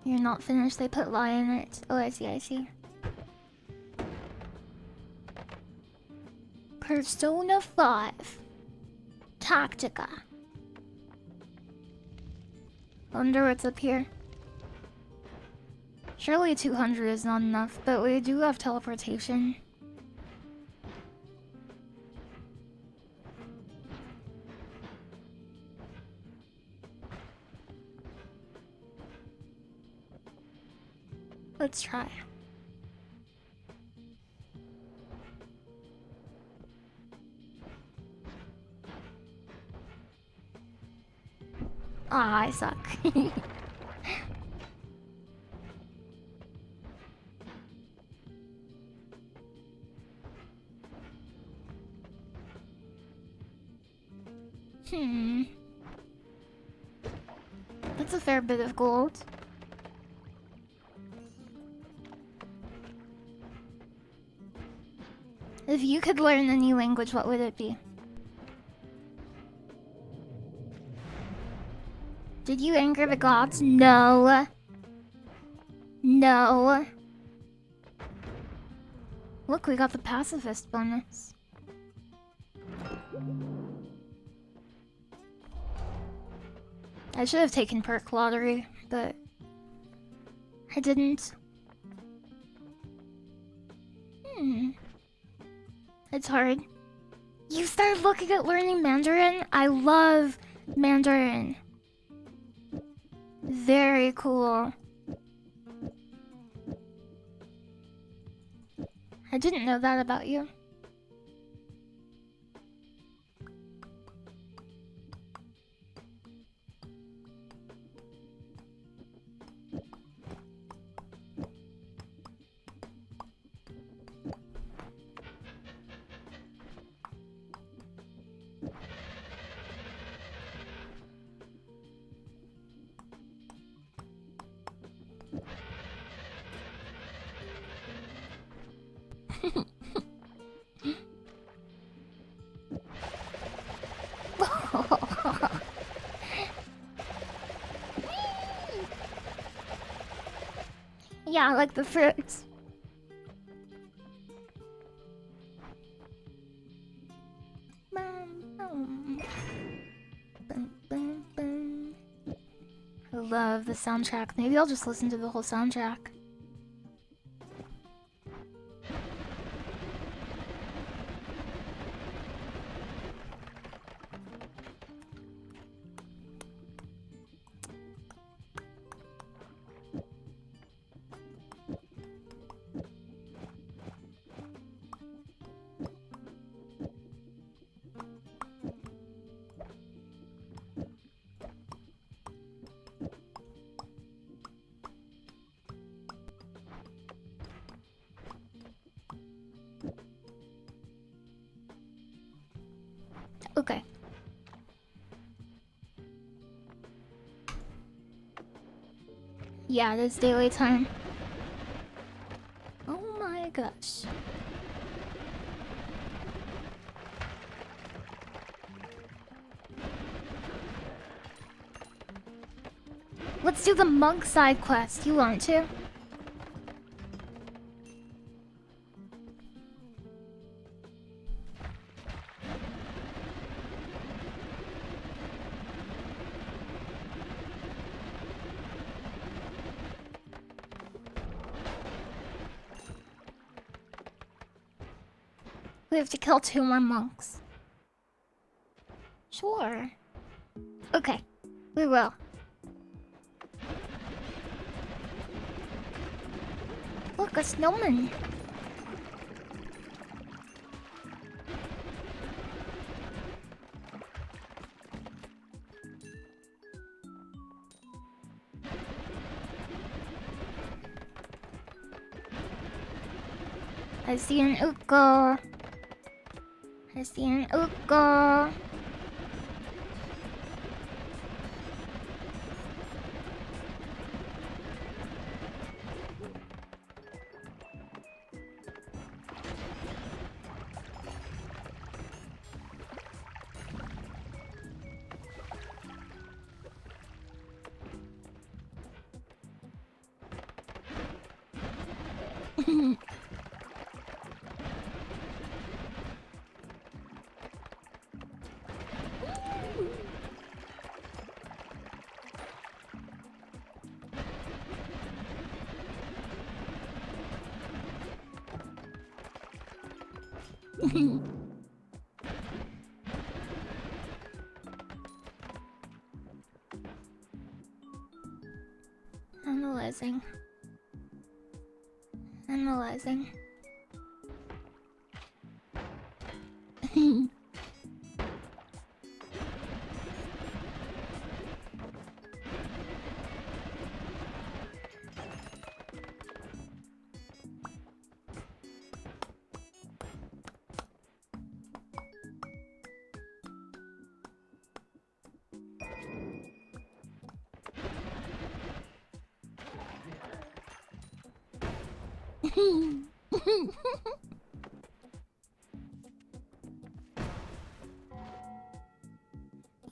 You're not finished, they put lie in it. Oh, I see, I see. Persona 5. Tactica. Wonder what's up here. Surely 200 is not enough, but we do have teleportation. Let's try. Ah, I suck. That's a fair bit of gold. If you could learn a new language, what would it be? Did you anger the gods? No. No. Look, we got the pacifist bonus. I should have taken perk lottery, but I didn't. It's hard. You started looking at learning Mandarin? I love Mandarin. Very cool. I didn't know that about you. Yeah, I like the fruits. I love the soundtrack. Maybe I'll just listen to the whole soundtrack. Okay. Yeah, it is daily time. Oh my gosh. Let's do the monk side quest. You want to? We have to kill 2 more monks. Sure. Okay, we will. Look, a snowman. I see an uko. I see an uko. Analyzing. Analyzing.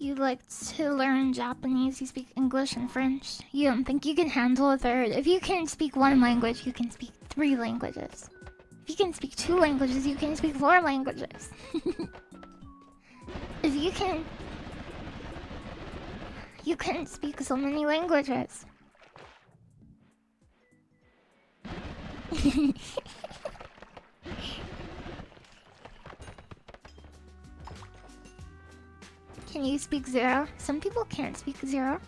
You like to learn Japanese, you speak English and French. You don't think you can handle a third. If you can speak 1 language, you can speak 3 languages. If you can speak 2 languages, you can speak 4 languages. If you can... You can speak so many languages. Can you speak 0? Some people can't speak 0.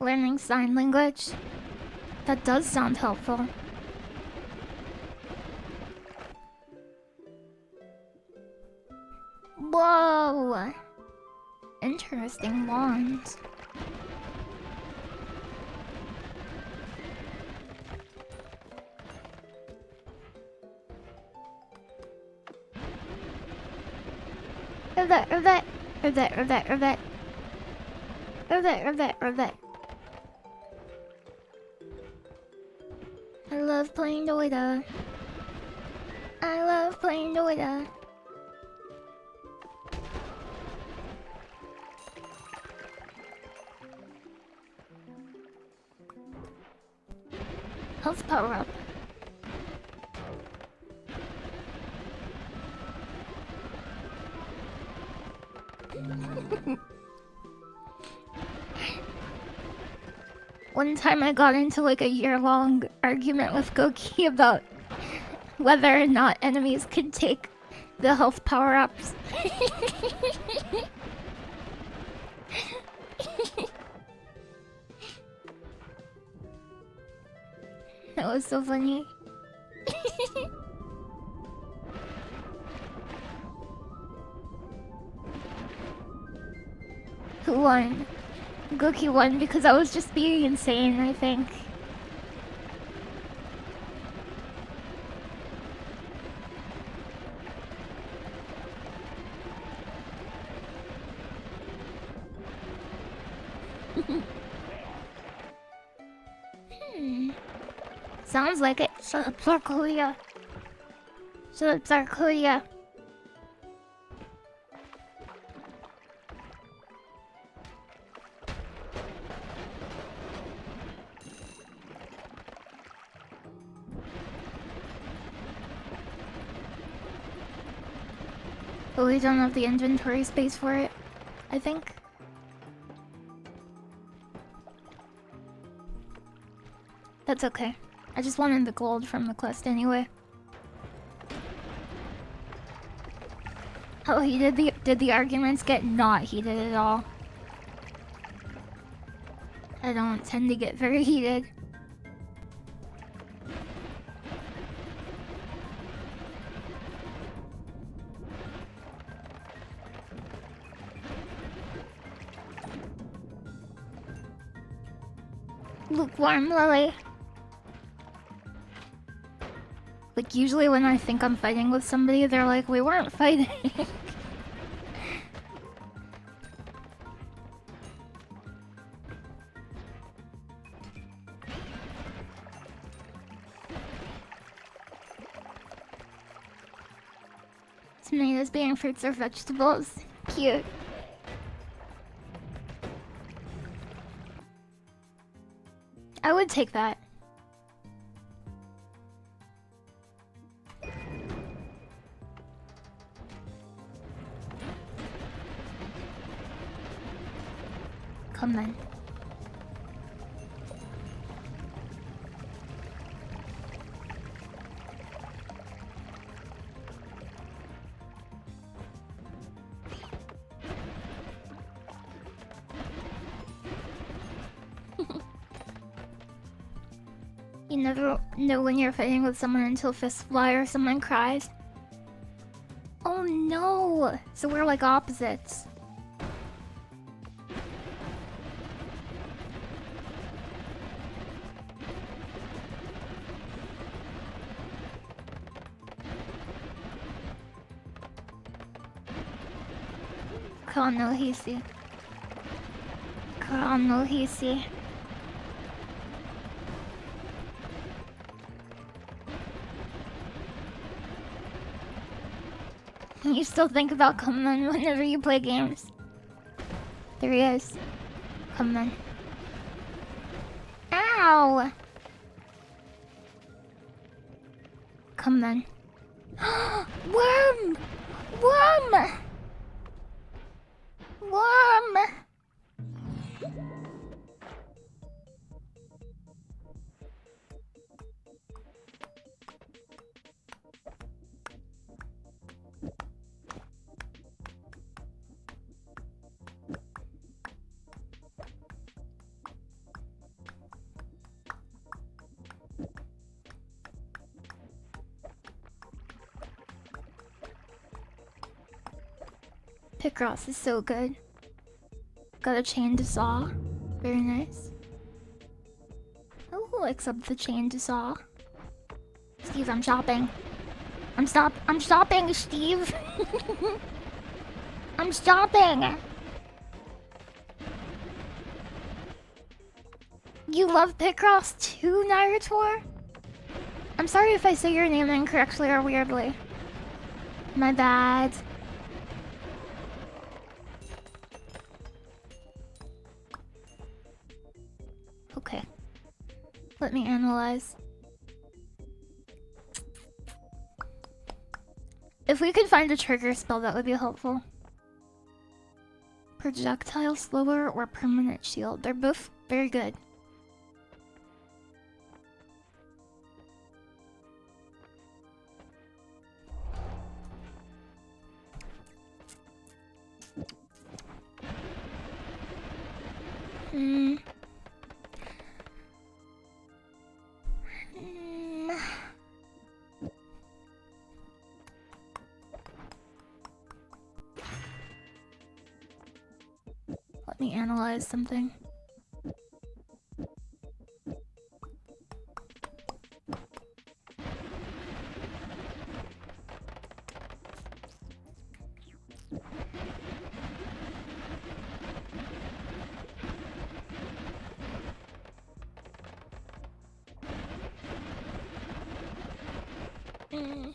Learning sign language? That does sound helpful. Whoa! Interesting wands. I love playing Noita. I love playing Noita. Health power up. One time I got into like a year-long argument with Goki about whether or not enemies could take The health power-ups. That was so funny. Who won? Gookie won because I was just being insane, I think. Sounds like it. Shut up, Sarkoria. Shut up, Sarkoria. But we don't have the inventory space for it, I think. That's okay. I just wanted the gold from the quest anyway. Oh, did the arguments get not heated at all? I don't tend to get very heated. Lukewarm Lily. Like, usually when I think I'm fighting with somebody, they're like, we weren't fighting. Tomatoes being fruits or vegetables. Cute. I would take that. Come then. You never know when you're fighting with someone until fists fly or someone cries. Oh no! So we're like opposites. Kanohisi. Kanohisi. You still think about Kumon whenever you play games. There he is. Kumon. Ow! Kumon. Worm! Worm! Worm! Picross is so good. Got a chain to saw. Very nice. Who likes up the chain to saw? Steve, I'm shopping. I'm shopping, Steve. I'm shopping. You love Picross too, Naruto? I'm sorry if I say your name incorrectly or weirdly. My bad. Okay. Let me analyze. If we could find a trigger spell, that would be helpful. Projectile slower or permanent shield. They're both very good. Mm. Let me analyze something. Mm.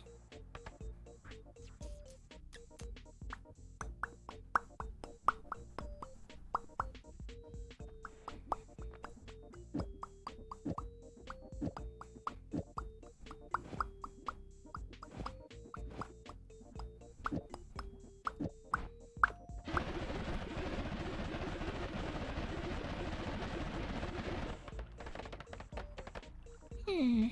Hmm.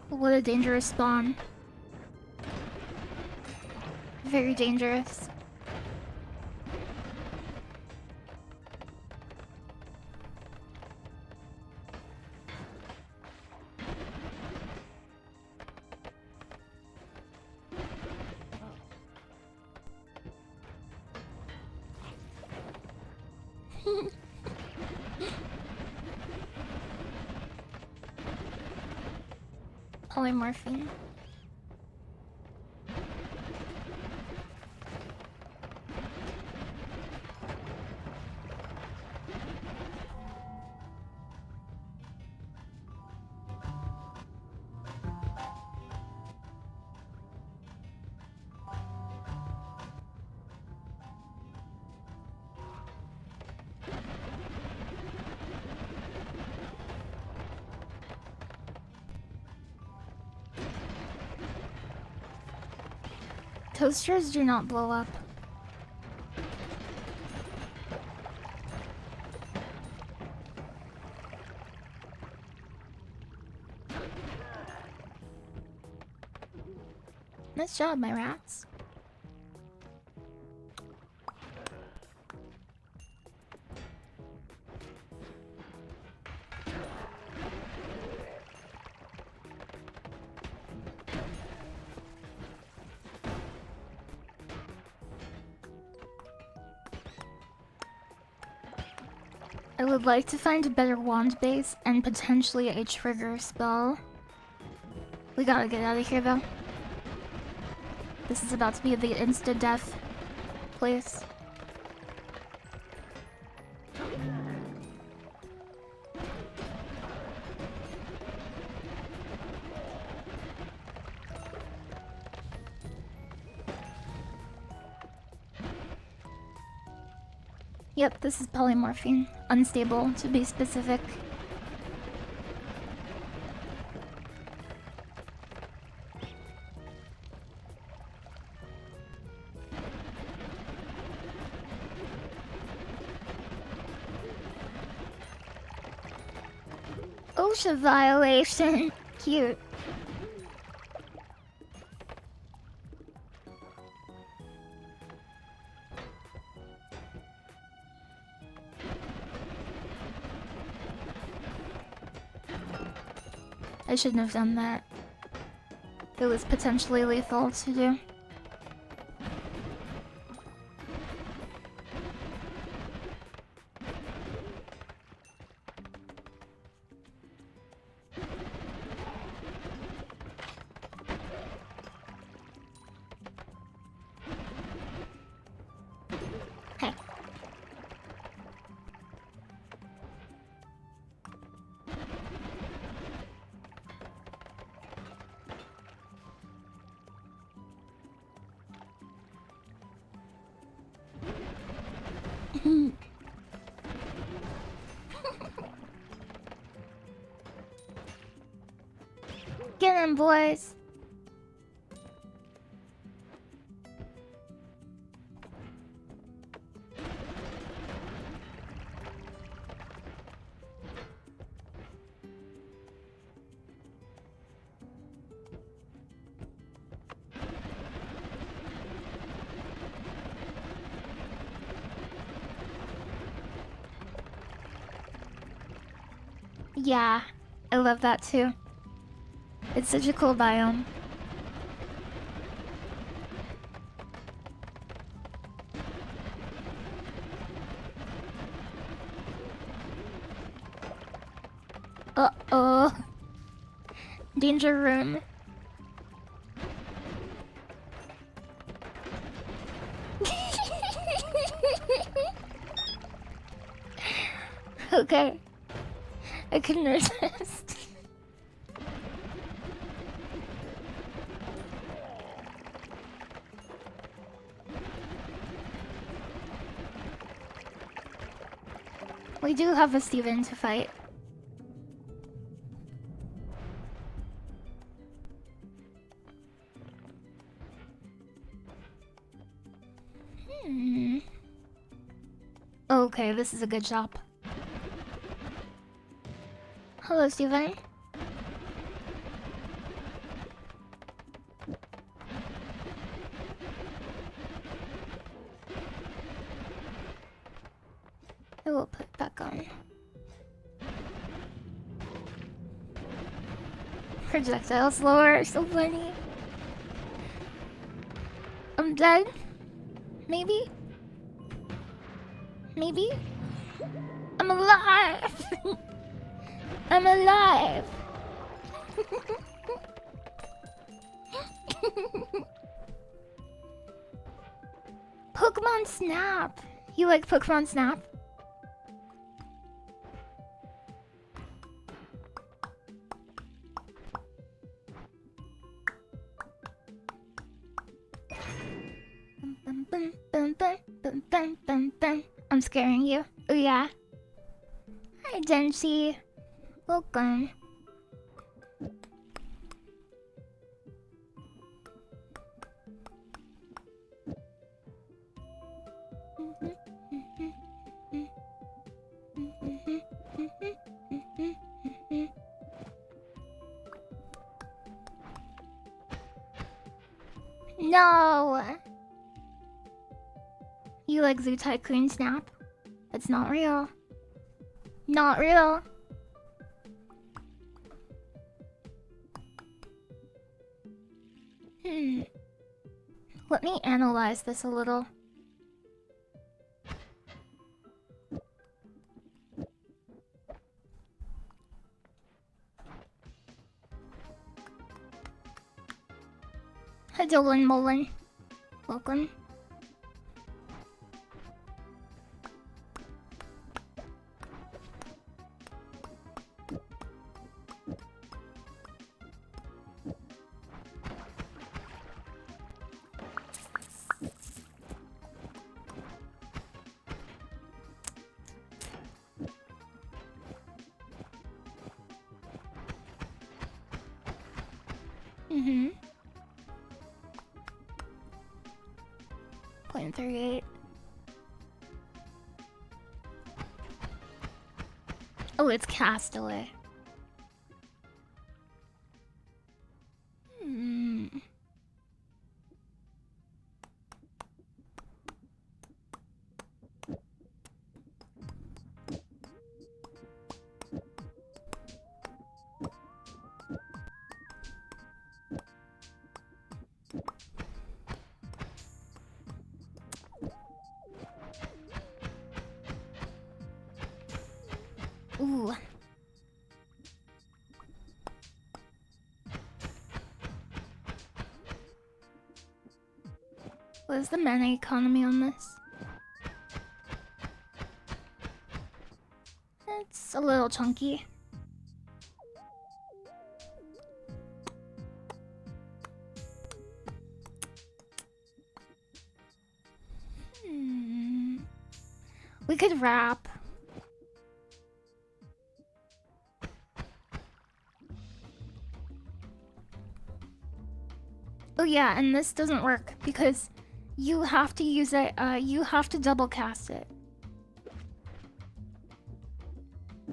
What a dangerous spawn. Very dangerous. Polymorphine. Toasters do not blow up. Nice job, my rats. I would like to find a better wand base and potentially a trigger spell. We gotta get out of here though. This is about to be the insta-death place. Yep, this is polymorphine. Unstable, to be specific. OSHA violation. Cute. I shouldn't have done that. It was potentially lethal to do. Hey. Get him, boys. Yeah, I love that too. It's such a cool biome. Uh-oh. Danger room. Okay. I couldn't resist. We do have a Steven to fight. Okay, this is a good shop. Hello, Steven. I will put it back on. Projectile slower, so funny. I'm dead? Maybe? Maybe? I'm alive! I'm alive! Pokemon Snap! You like Pokemon Snap? I'm scaring you. Oh yeah. Hi Densi. Welcome. No! You like Zoo Tycoon Snap? That's not real. Not real. Let me analyze this a little. Hi Dolan Mullen. Welcome. Mm-hmm. 0.38. Oh, it's Castaway. Ooh. What is the mana economy on this? It's a little chunky. We could wrap. Oh yeah, and this doesn't work because you have to use it, you have to double cast it.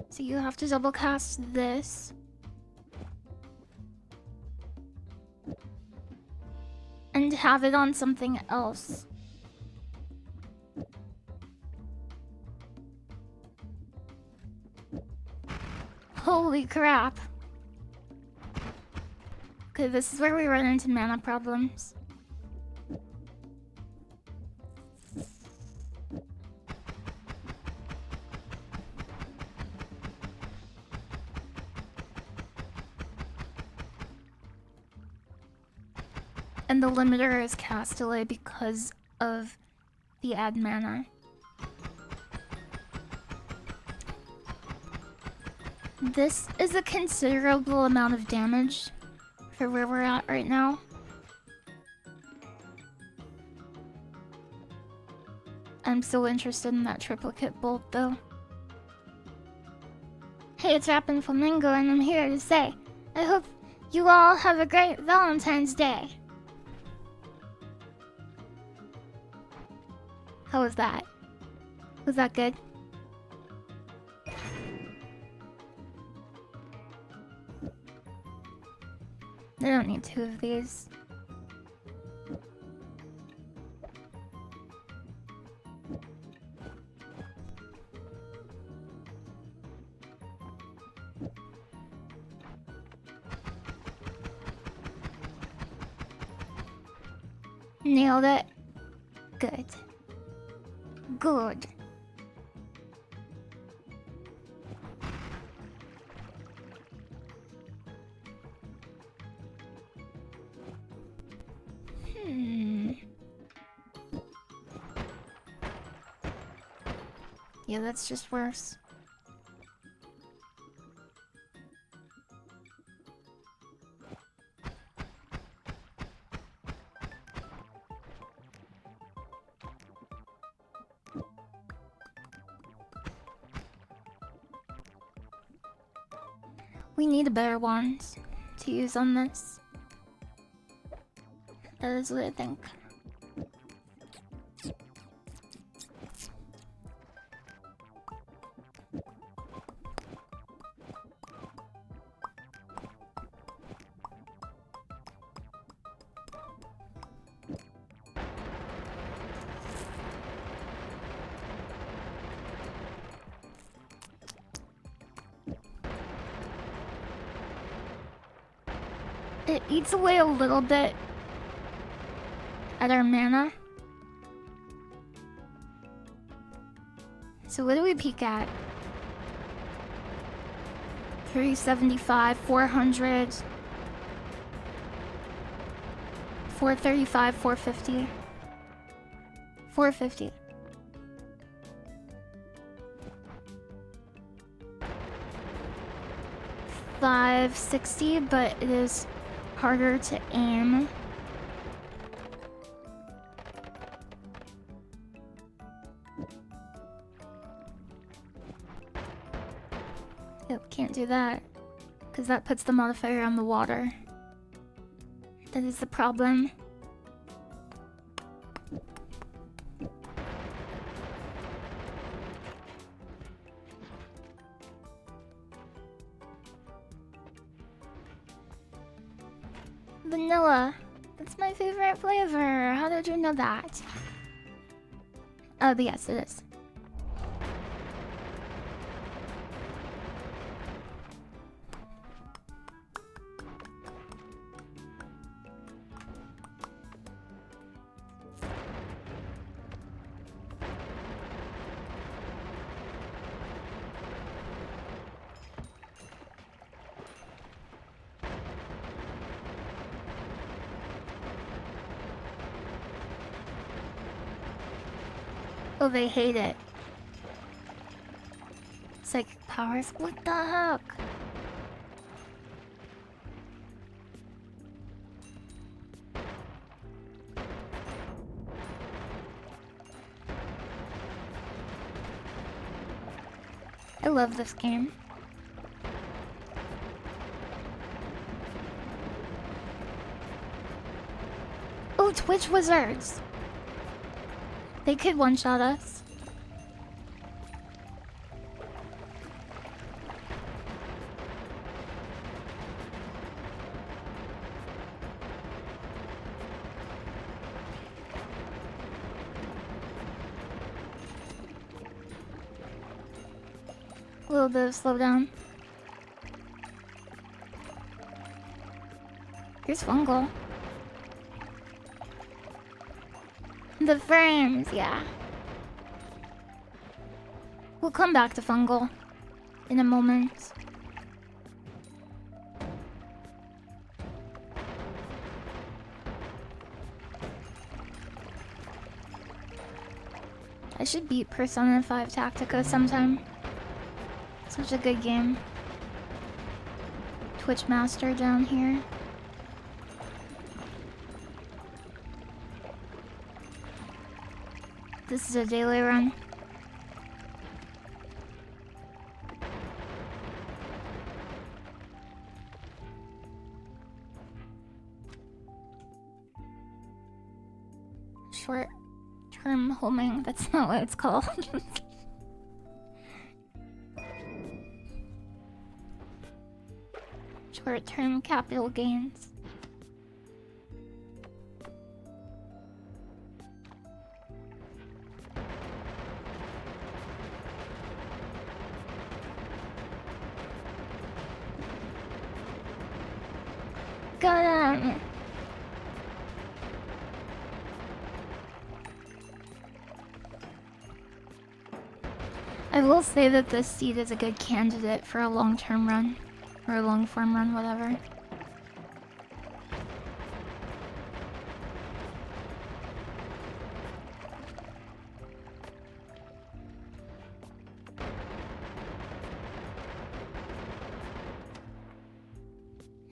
So you have to double cast this. And have it on something else. Holy Holy crap. Okay, this is where we run into mana problems. And the limiter is cast delay because of the add mana. This is a considerable amount of damage for where we're at right now. I'm so interested in that triplicate bolt though. Hey, it's Rappin' Flamingo and I'm here to say, I hope you all have a great Valentine's Day. How was that? Was that good? I don't need 2 of these. Nailed it. Good. Good. Yeah, that's just worse. We need a better wand to use on this. That is what I think. It eats away a little bit at our mana. So what do we peak at? 375, 400, 435, 450, 450. $560, but it is harder to aim. Yep, can't do that. Because that puts the modifier on the water. That is the problem. Vanilla. That's my favorite flavor. How did you know that? Oh, yes, it is. Oh, they hate it. Psychic powers? What the heck? I love this game. Oh, Twitch Wizards! They could one-shot us. A little bit of slowdown. Here's fungal. The frames, yeah. We'll come back to fungal in a moment. I should beat Persona 5 Tactica sometime. Such a good game. Twitch Master down here. This is a daily run. Short-term homing, that's not what it's called. Short-term capital gains. Got him! I will say that this seed is a good candidate for a long-term run. Or a long-form run, whatever.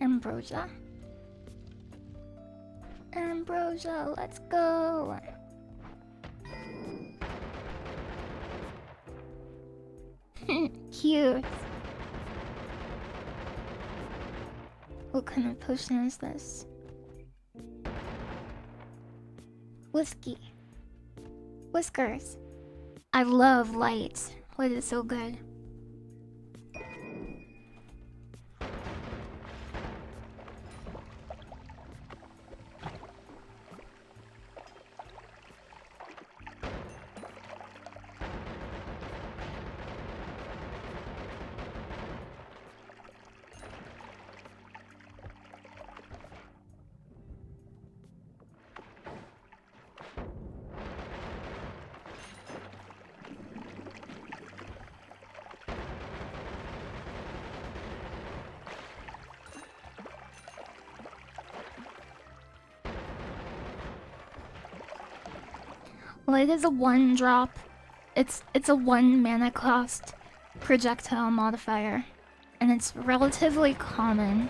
Ambrosia. Ambrosia, let's go! Cute. What kind of potion is this? Whiskey. Whiskers. I love light. Light is so good. Light is a 1-drop. It's a 1 mana cost projectile modifier, and it's relatively common.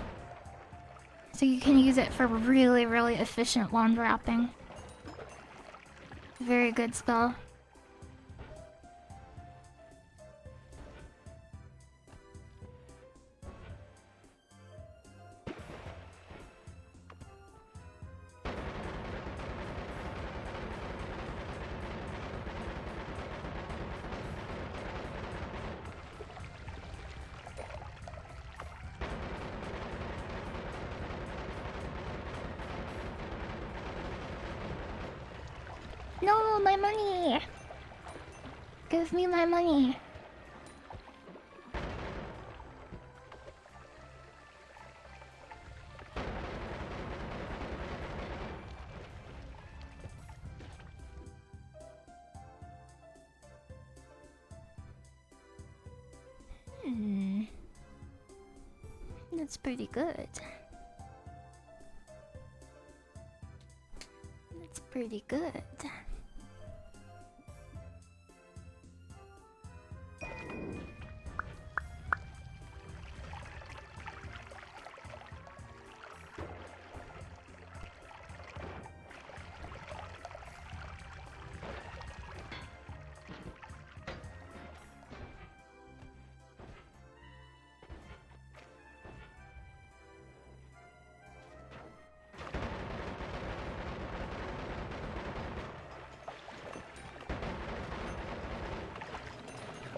So you can use it for really, really efficient wand wrapping. Very good spell. No, my money! Give me my money. That's pretty good. That's pretty good.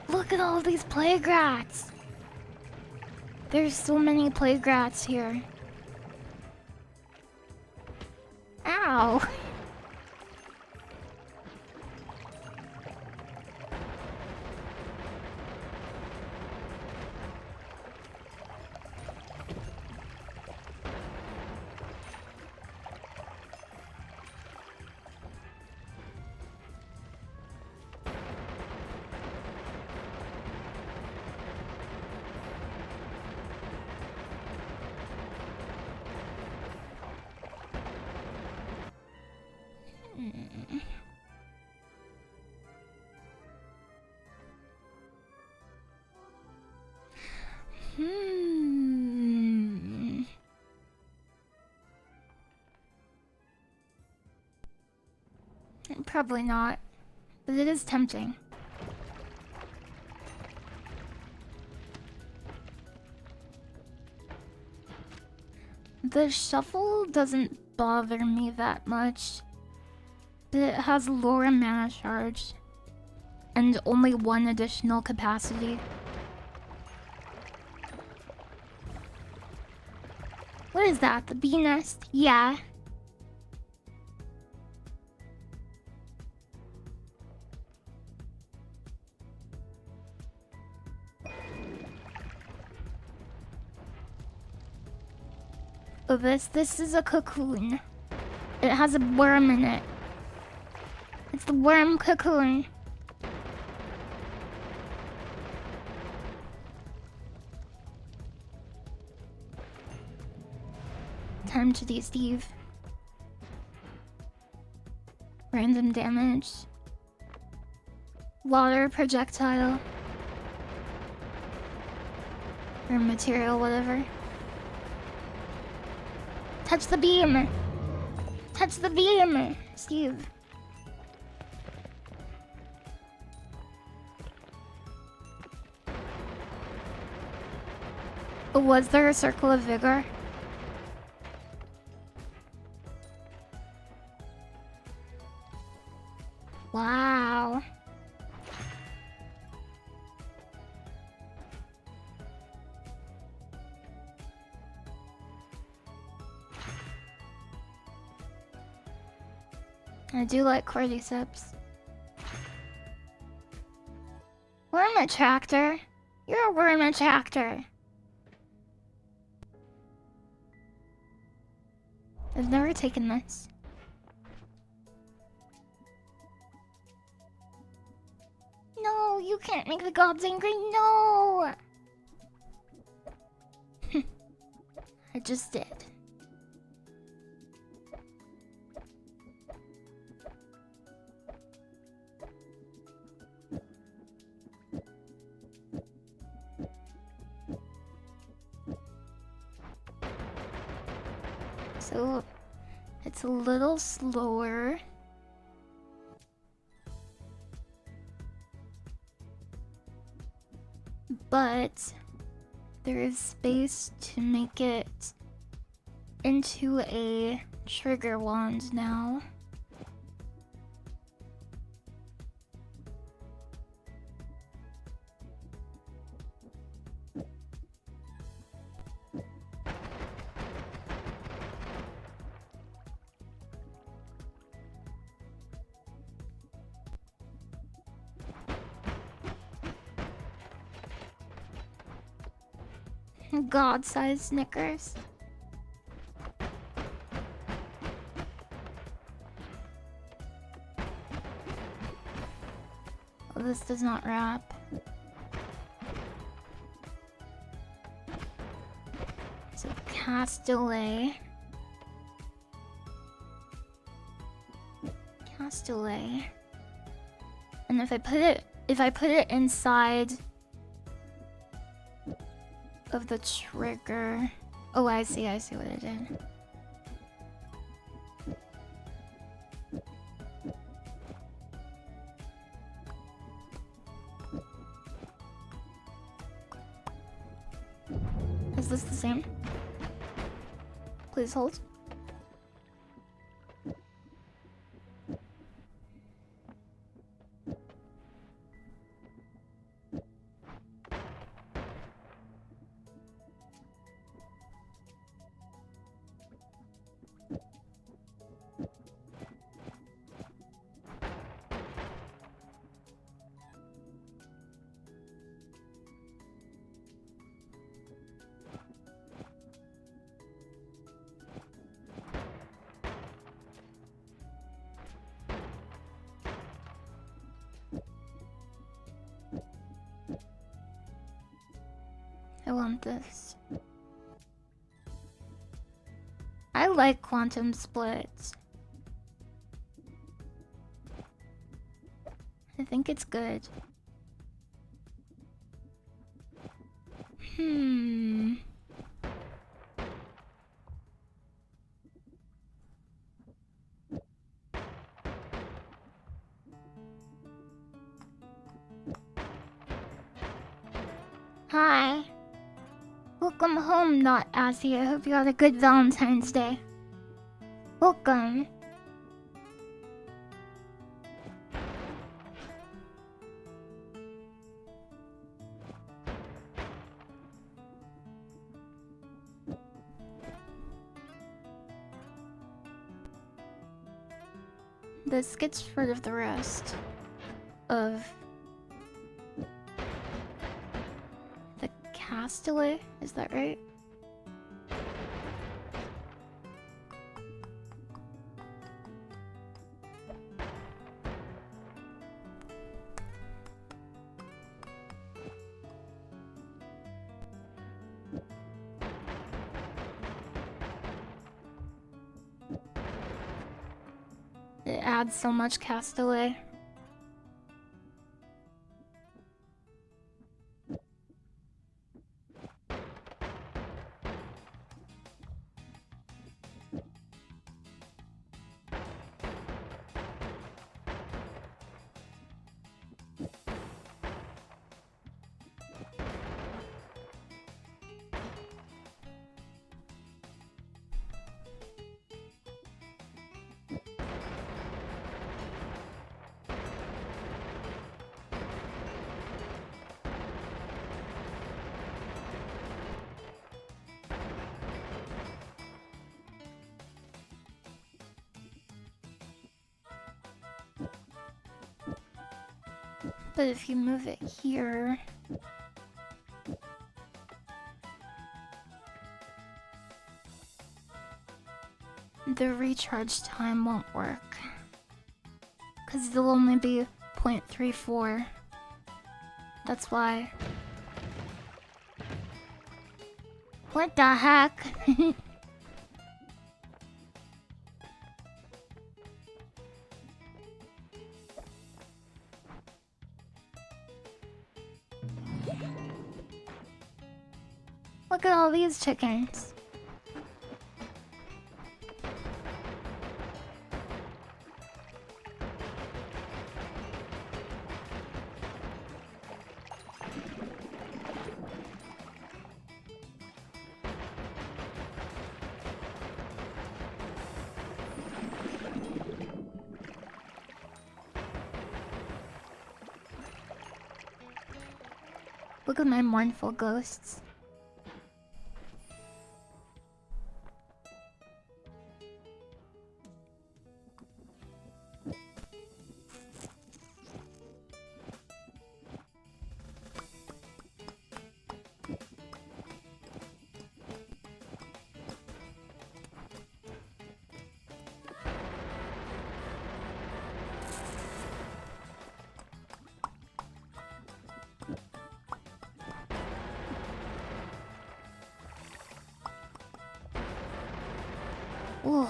Look at all these plague rats! There's so many plague rats here. Ow! Probably not, but it is tempting. The shuffle doesn't bother me that much, but it has lower mana charge and only one additional capacity. What is that? The bee nest? Yeah. Oh, this is a cocoon. It has a worm in it. It's the worm cocoon. Time to de-Steve. Random damage. Water projectile. Or material, whatever. Touch the beam! Touch the beam! Steve. Was there a circle of vigor? Wow. I do like cordyceps. Worm attractor? You're a worm attractor. I've never taken this. No, you can't make the gods angry. No! I just did. So, it's a little slower. But there is space to make it into a trigger wand now. God-sized Snickers. Oh, this does not wrap. So cast delay. Cast delay. And if I put it inside of the trigger. Oh, I see what I did. Is this the same? Please hold. I want this. I like quantum splits. I think it's good. Hi. Welcome home, Not Assy. I hope you had a good Valentine's Day. Welcome. This gets rid of the rest of the castaway. Is that right? It adds so much castaway. But if you move it here... the recharge time won't work. Because it'll only be 0.34. That's why. What the heck? Look at all these chickens. Look at my mournful ghosts. Ooh.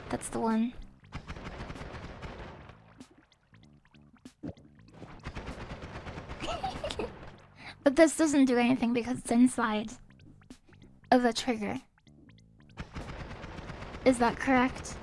That's the one. But this doesn't do anything because it's inside of a trigger. Is that correct?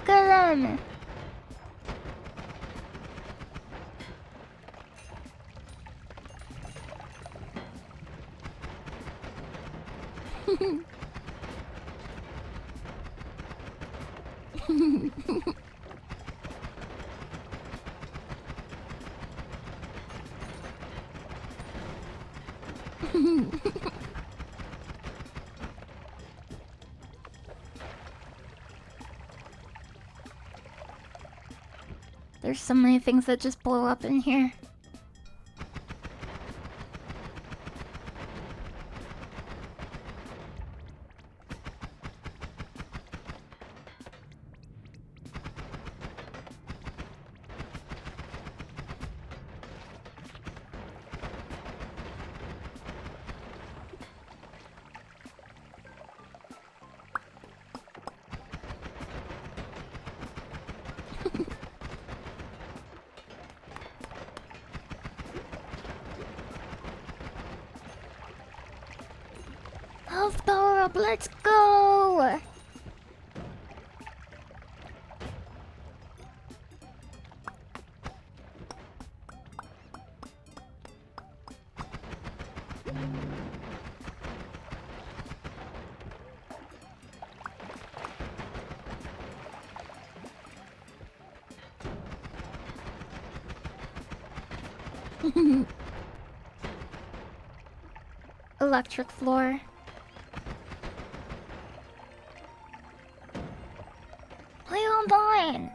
Good on. There's so many things that just blow up in here. Health power up, let's go! Electric floor. Play online!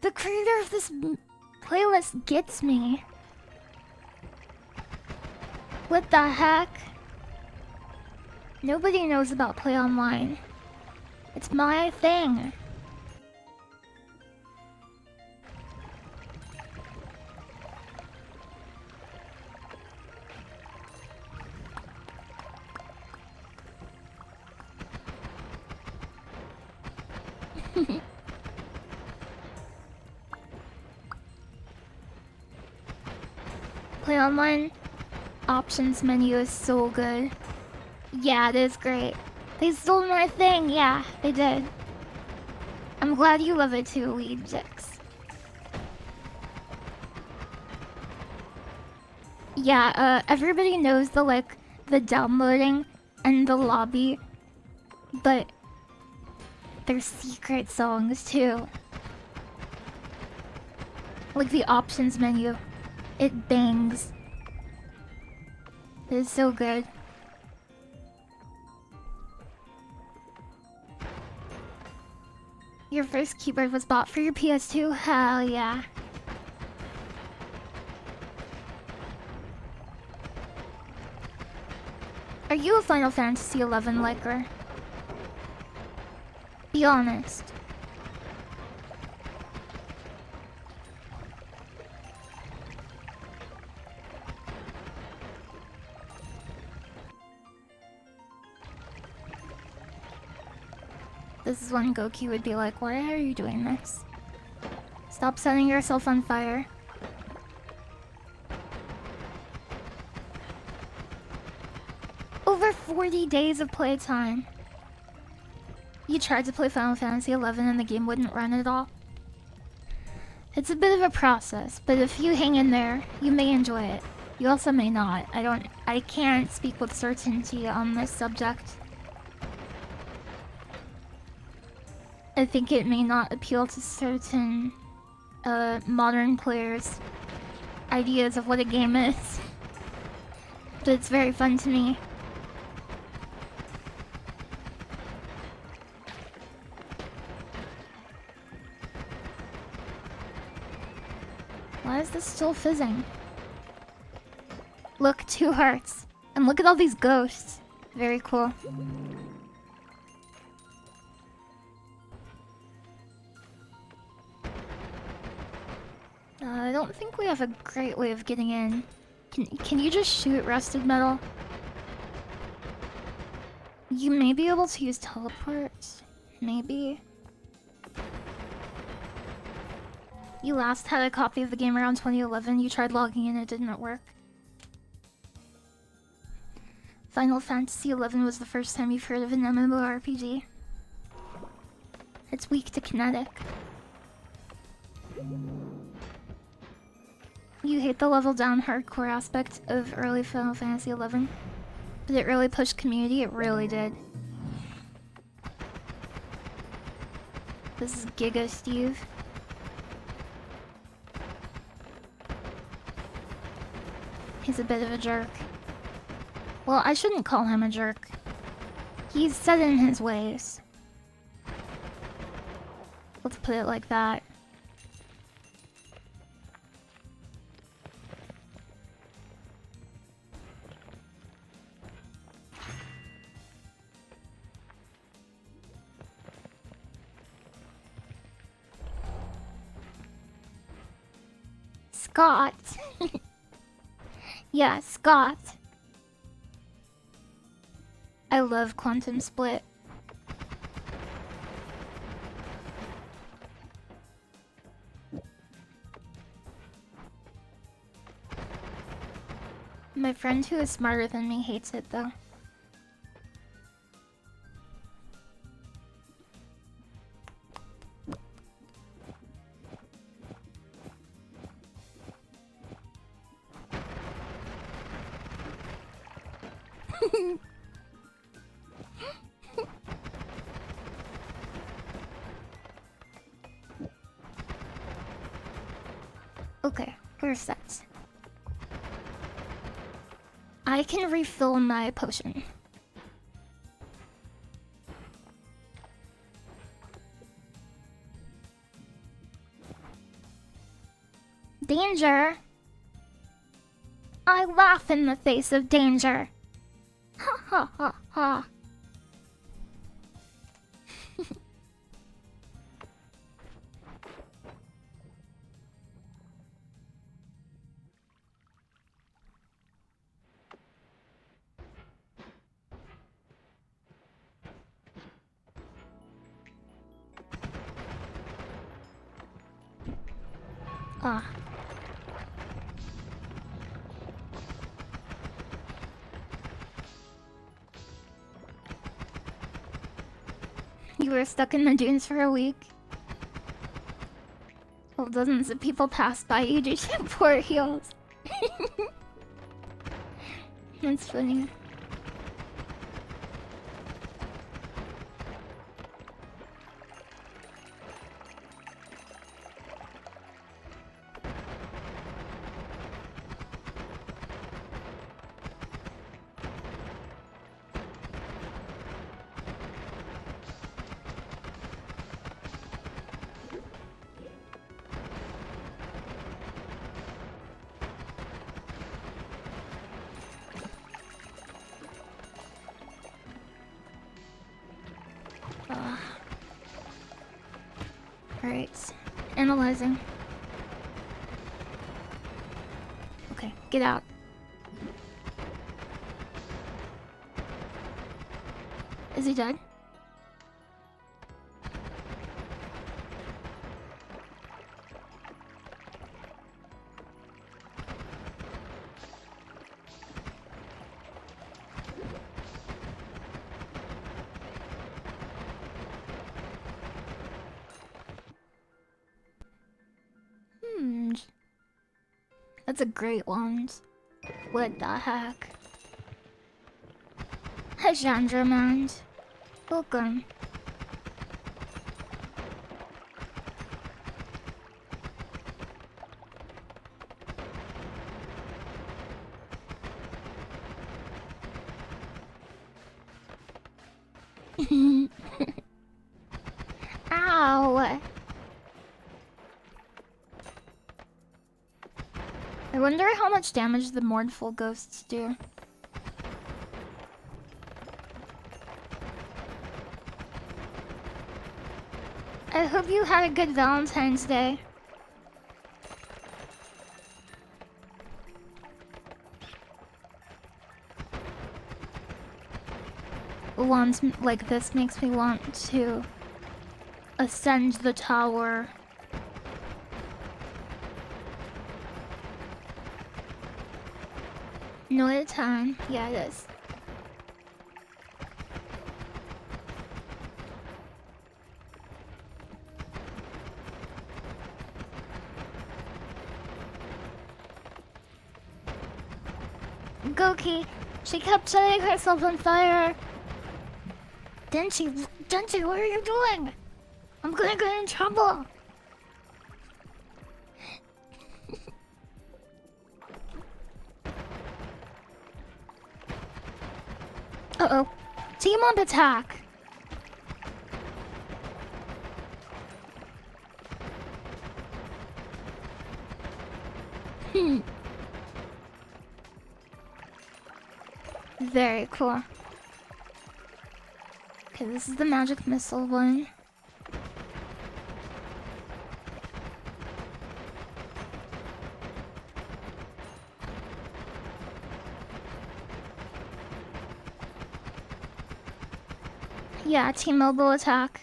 The creator of this playlist gets me. What the heck? Nobody knows about Play Online. It's my thing. Play Online options menu is so good. Yeah, it is great. They stole my thing, yeah, they did. I'm glad you love it too, Weedjix. Yeah, everybody knows the downloading and the lobby, but there's secret songs too. Like the options menu. It bangs. It is so good. Your first keyboard was bought for your PS2? Hell yeah. Are you a Final Fantasy XI liker? Be honest. This is when Goki would be like, why are you doing this? Stop setting yourself on fire. Over 40 days of playtime. You tried to play Final Fantasy XI and the game wouldn't run at all. It's a bit of a process, but if you hang in there, you may enjoy it. You also may not. I can't speak with certainty on this subject. I think it may not appeal to certain modern players' ideas of what a game is. But it's very fun to me. Why is this still fizzing? Look, 2 hearts. And look at all these ghosts. Very cool. I don't think we have a great way of getting in. Can you just shoot rusted metal? You may be able to use teleports. Maybe. You last had a copy of the game around 2011. You tried logging in, it didn't work. Final Fantasy XI was the first time you've heard of an MMORPG. It's weak to kinetic. You hate the level down hardcore aspect of early Final Fantasy XI? Did it really push community? It really did. This is Giga Steve. He's a bit of a jerk. Well, I shouldn't call him a jerk. He's set in his ways. Let's put it like that. Scott. Yeah, Scott. I love Quantum Split. My friend who is smarter than me hates it though. Okay, where's that? I can refill my potion. Danger! I laugh in the face of danger. Ha ha ha ha. Ah. You were stuck in the dunes for a week. Well, dozens of people passed by you due to poor heals. That's funny. Alright. Analyzing. Okay, get out. Is he dead? That's a great one. What the heck? Hi, Chandraman. Welcome. Ow! I wonder how much damage the mournful ghosts do. I hope you had a good Valentine's Day. Wands like this makes me want to ascend the tower. Noita time. Yeah, it is. Goki. She kept setting herself on fire. Denchi, what are you doing? I'm gonna get in trouble. Uh-oh. Team up attack. Very cool. Okay, this is the magic missile one. Yeah, team mobile attack.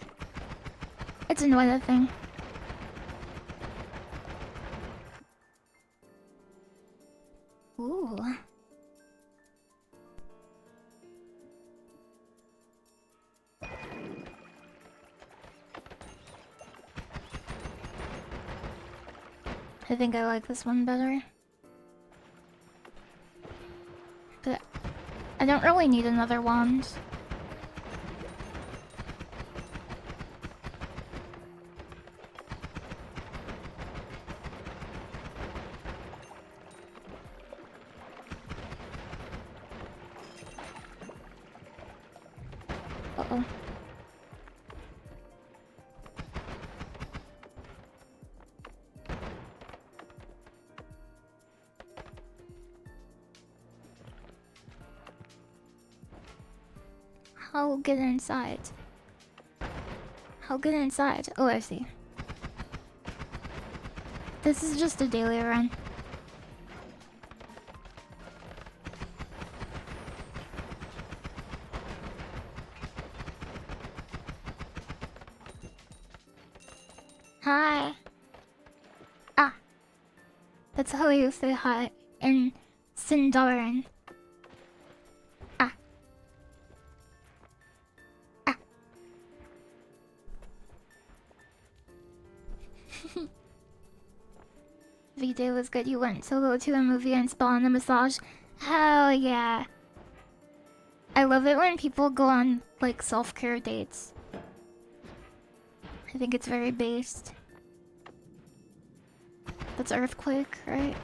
It's another thing. Ooh. I think I like this one better. But I don't really need another wand. Uh-oh. How get inside? How get inside? Oh, I see. This is just a daily run. Hi. Ah. That's how you say hi in Sindarin. Ah. Ah. V-Day was good. You went solo to a movie and spa on a massage. Hell yeah. I love it when people go on like self-care dates. I think it's very based. That's Earthquake, right?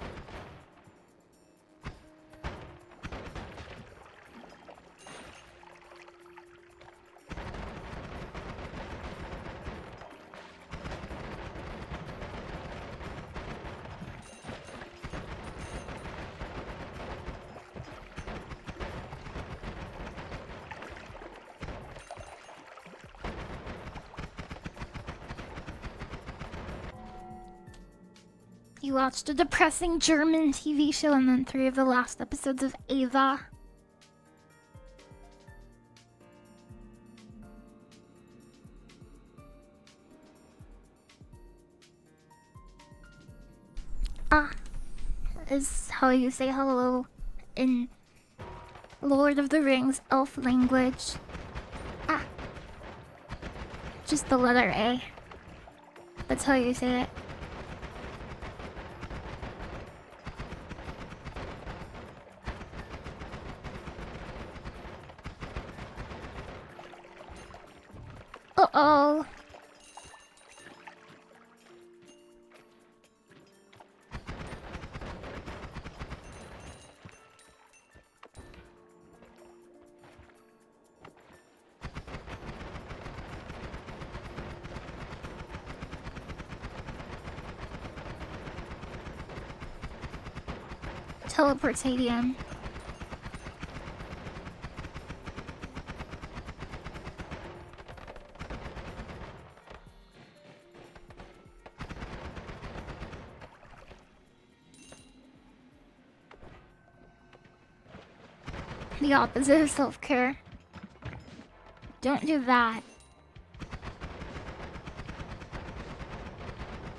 You watched a depressing German TV show and then 3 of the last episodes of Ava. Ah, is how you say hello in Lord of the Rings elf language. Ah, just the letter A. That's how you say it. Uh-oh. Teleportadium. The opposite of self-care. Don't do that.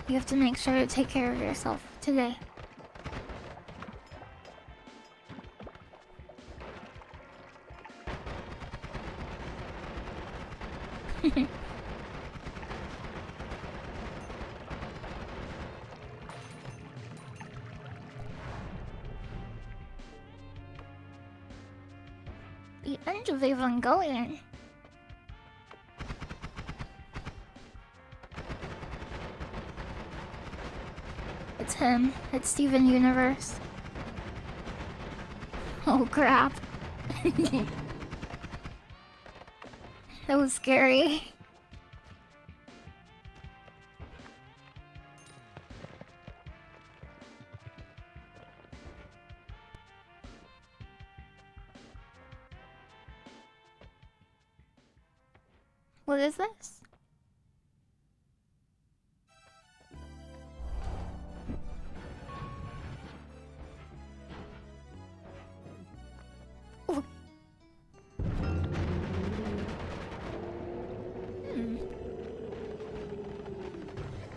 You have to make sure to take care of yourself today. the end of Evangelion. It's him. It's Steven Universe. Oh crap. That was scary. What is this? Ooh.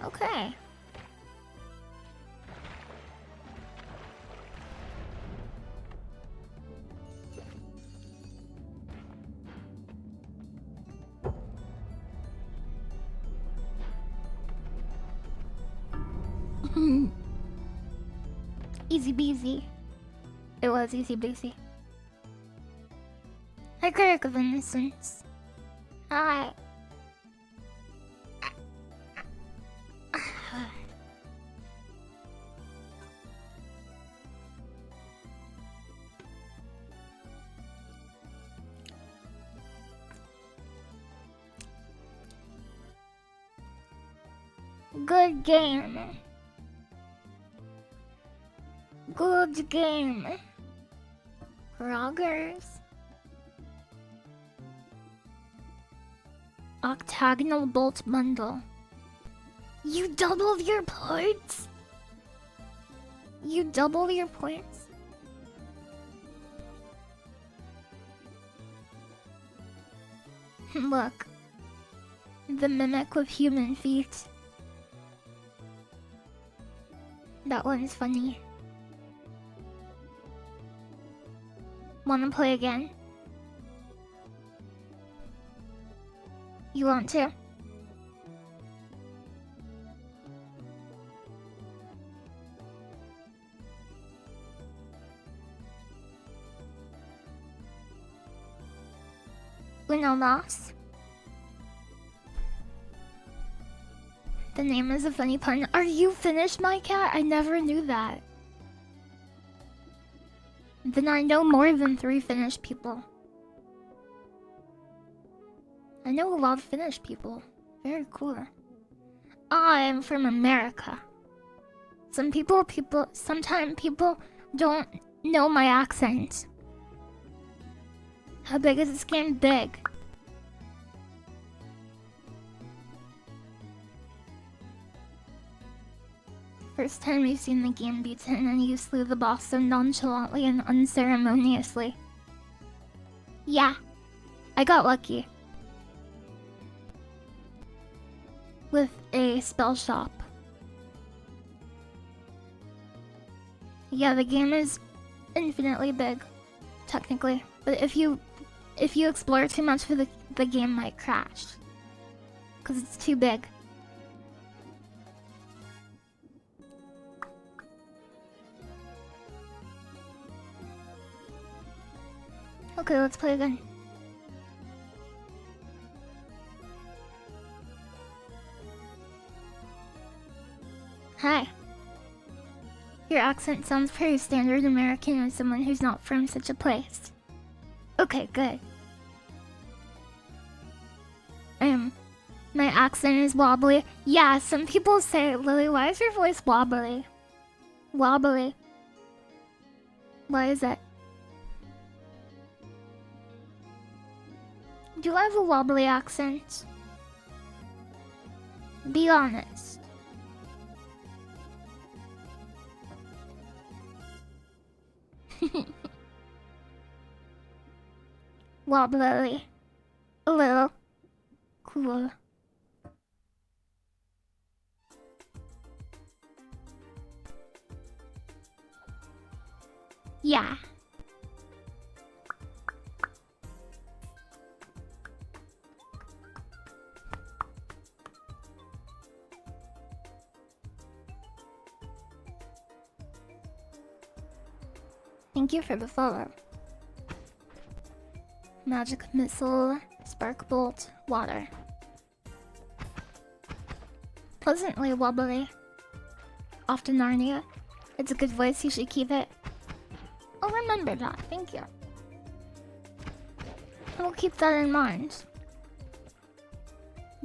Okay. Easy beasy. It was easy beasy. Hi, Critic of Innocence. Hi. Good game. Good game. Progress. Octagonal bolt bundle. You doubled your points? You double your points? Look. The mimic with human feet. That one's funny. Wanna play again? You want to? Uno loss. The name is a funny pun. Are you finished, my cat? I never knew that. Then I know more than 3 Finnish people. I know a lot of Finnish people. Very cool. I'm from America. Sometimes people don't know my accent. How big is this game? Big. First time you've seen the game beaten and you slew the boss so nonchalantly and unceremoniously. Yeah, I got lucky. With a spell shop. Yeah, the game is infinitely big, technically. But if you explore too much, the game might crash. Because it's too big. Okay, let's play again. Hi. Your accent sounds pretty standard American as someone who's not from such a place. Okay, good. My accent is wobbly. Yeah, some people say, Lily, why is your voice wobbly? Wobbly. Why is that? Do I have a wobbly accent? Be honest. Wobbly. A little. Cool. Yeah. Thank you for the follow. Magic missile, spark bolt, water. Pleasantly wobbly. Off to Narnia. It's a good voice, you should keep it. I'll remember that, thank you. I will keep that in mind.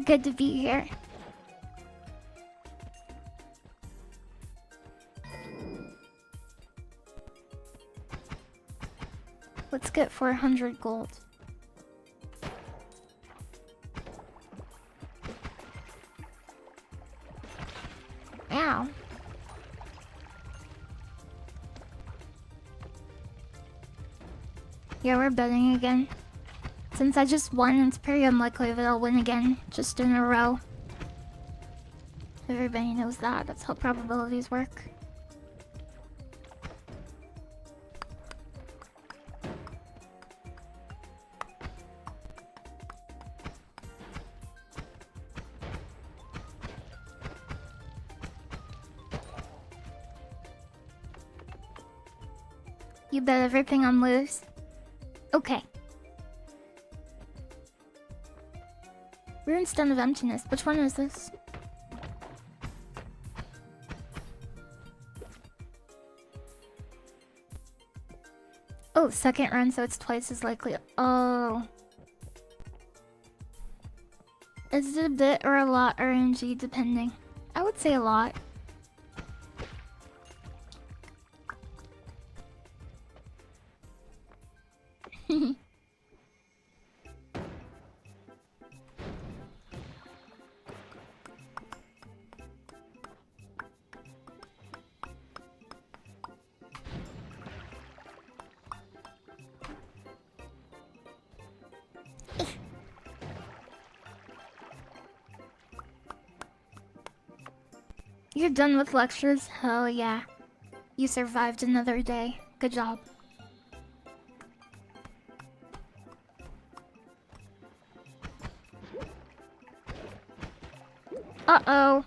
Good to be here. Let's get 400 gold. Ow. Yeah, we're betting again. Since I just won, it's pretty unlikely that I'll win again, just in a row. Everybody knows that. That's how probabilities work. You bet everything on lose? Okay. Runestone of Emptiness. Which one is this? Oh, second run, so it's twice as likely. Oh. Is it a bit or a lot RNG, depending? I would say a lot. You're done with lectures? Hell yeah. You survived another day. Good job. Uh-oh.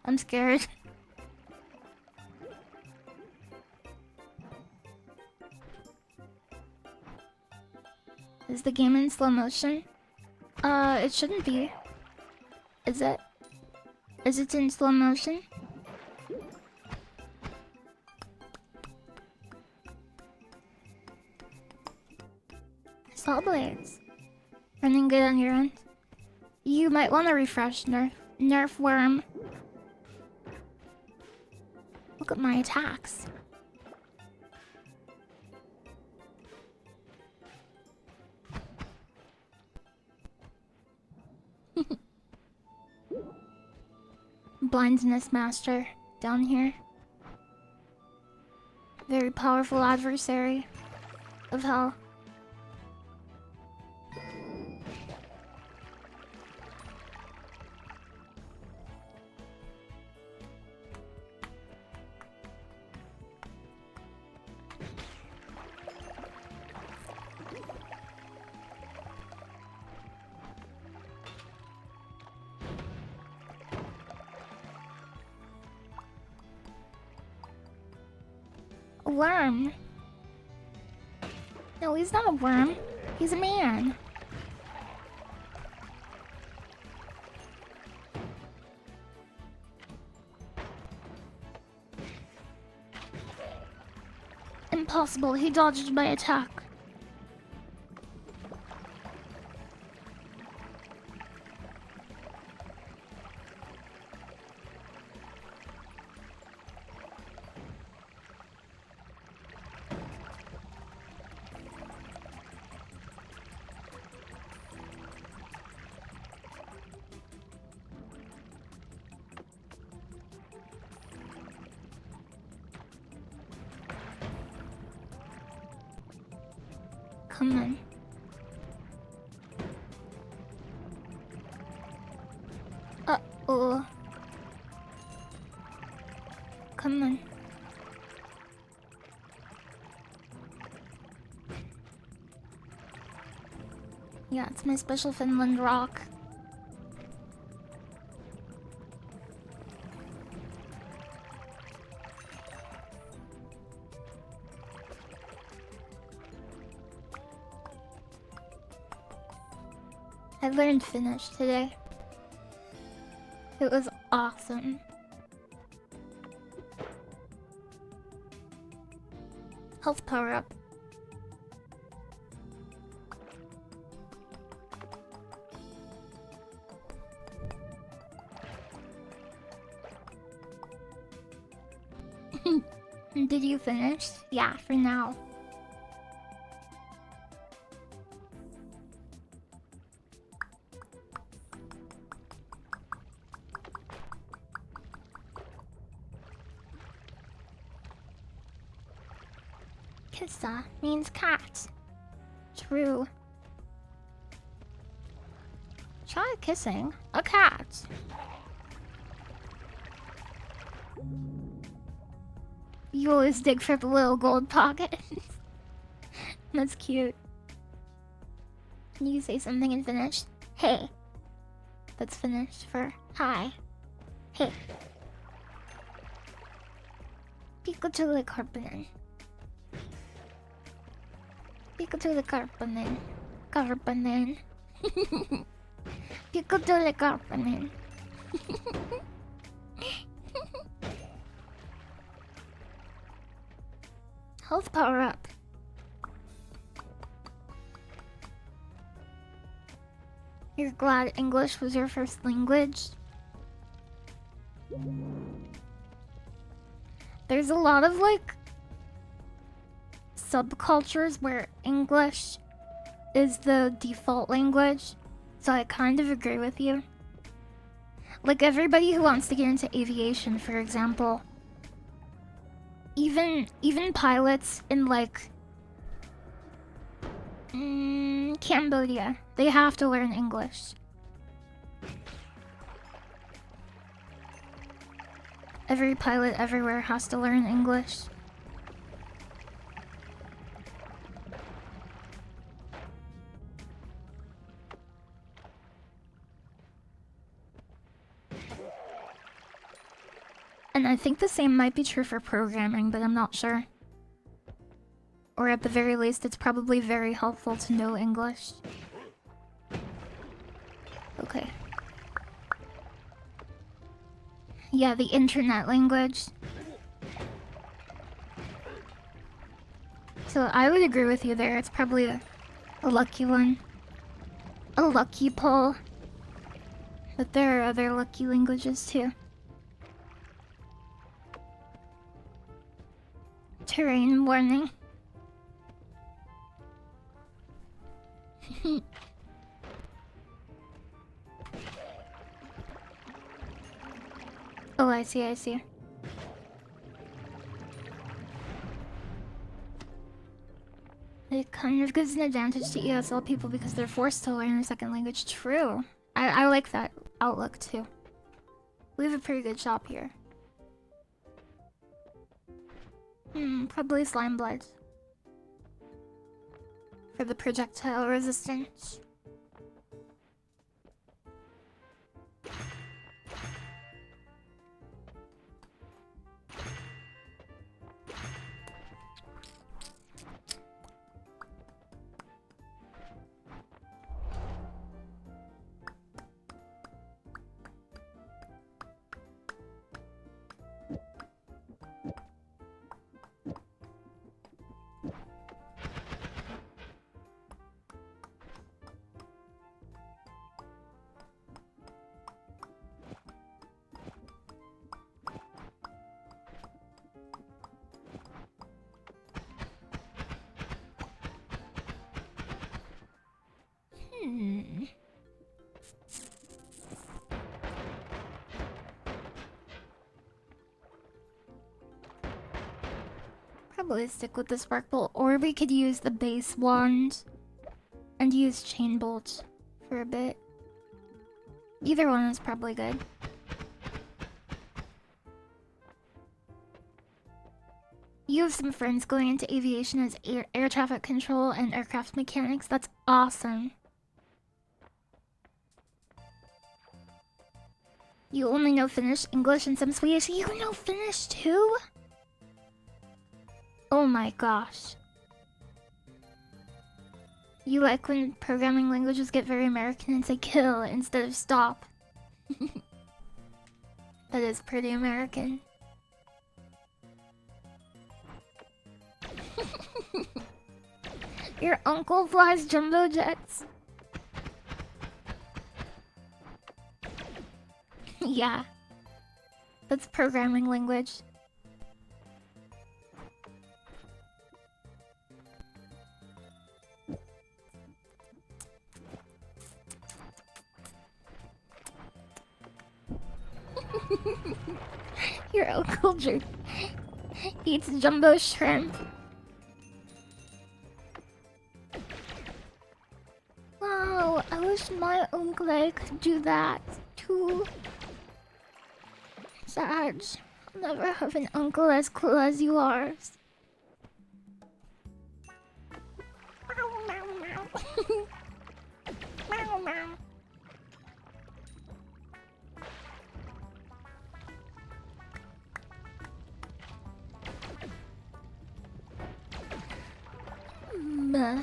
I'm scared. Is the game in slow motion? It shouldn't be. Is it? Is it in slow motion? Saw blades. Running good on your end. You might want to refresh Nerf worm. Look at my attacks. Blindness Master down here. Very powerful adversary of hell. A worm? No, he's not a worm. He's a man. Impossible, he dodged my attack. Come on. Uh-oh. Come on. Yeah, it's my special Finland rock. I learned Finnish today. It was awesome. Health power up. Did you finish? Yeah, for now. Kissa means cat. True. Try kissing a cat. You always dig for the little gold pockets. That's cute. Can you say something in Finnish? Hey. That's Finnish for hi. Hey. Pikkutulle karppanen. Pikkutulle karppanen. Karppanen. Pikkutulle karppanen. Health power up. You're glad English was your first language? There's a lot of like subcultures where English is the default language, so I kind of agree with you. Like everybody who wants to get into aviation, for example. Even pilots in like Cambodia, they have to learn English. Every pilot everywhere has to learn English. And I think the same might be true for programming, but I'm not sure. Or at the very least, it's probably very helpful to know English. Okay. Yeah, the internet language. So I would agree with you there. It's probably a lucky one. A lucky pull. But there are other lucky languages too. Terrain warning. Oh, I see, I see. It kind of gives an advantage to ESL people because they're forced to learn a second language. True. I like that outlook too. We have a pretty good shop here. Probably slime blood. For the projectile resistance. Probably stick with the spark bolt, or we could use the base wand and use chain bolt for a bit. Either one is probably good. You have some friends going into aviation as air traffic control and aircraft mechanics. That's awesome. You only know Finnish, English, and some Swedish. You know Finnish too? Oh my gosh. You like when programming languages get very American and say kill instead of stop. That is pretty American. Your uncle flies jumbo jets. Yeah. That's programming language. Your uncle eats jumbo shrimp. Wow, I wish my uncle could do that too. Sad. I'll never have an uncle as cool as you are. Meh.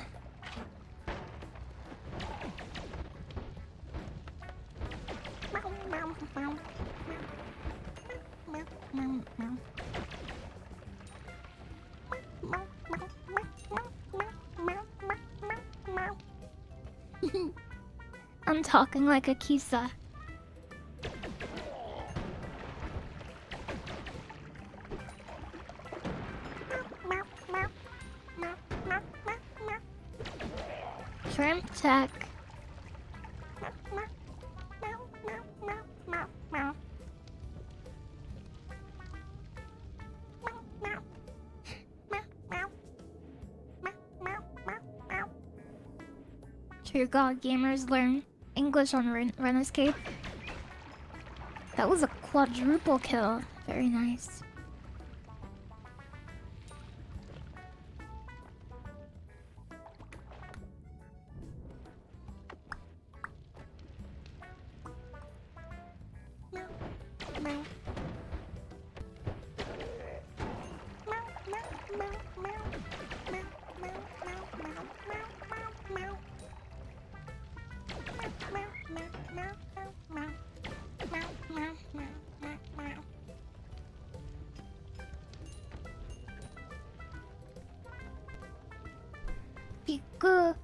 I'm talking like a kisa. Shrimp tech. Dear God, gamers learn English on Run Escape. That was a quadruple kill. Very nice. Piku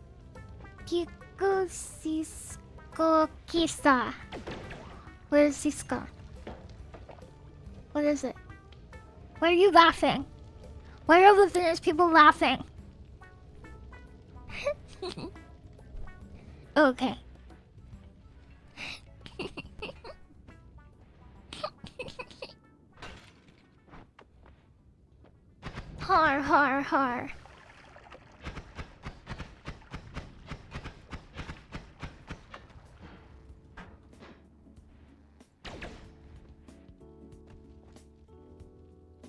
Cisco Kisa. What is Cisco? What is it? Why are you laughing? Why are the Finnish people laughing? Okay. Har har har.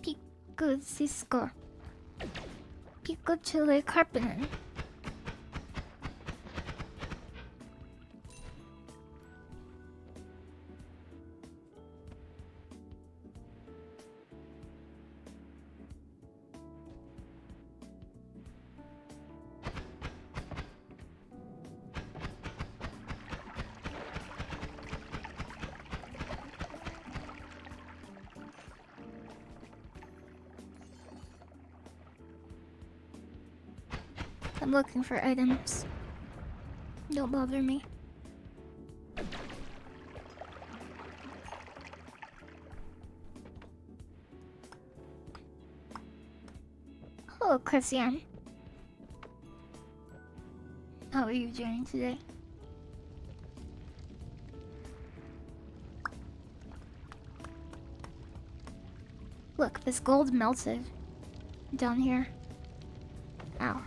Piku Cisco. Piku Chile Carpinen. I'm looking for items. Don't bother me. Hello, Christian. How are you doing today? Look, this gold melted down here. Ow.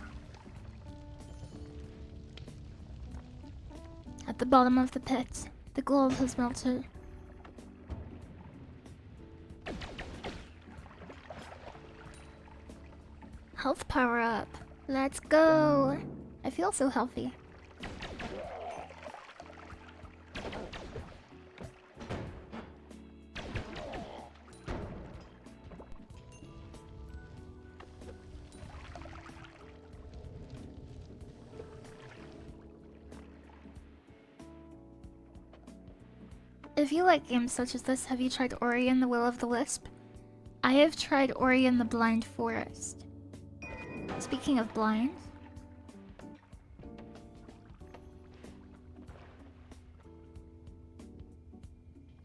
At the bottom of the pit, the gold has melted. Health power up. Let's go. I feel so healthy. If you like games such as this, have you tried Ori and the Will of the Wisp? I have tried Ori and the Blind Forest. Speaking of blind...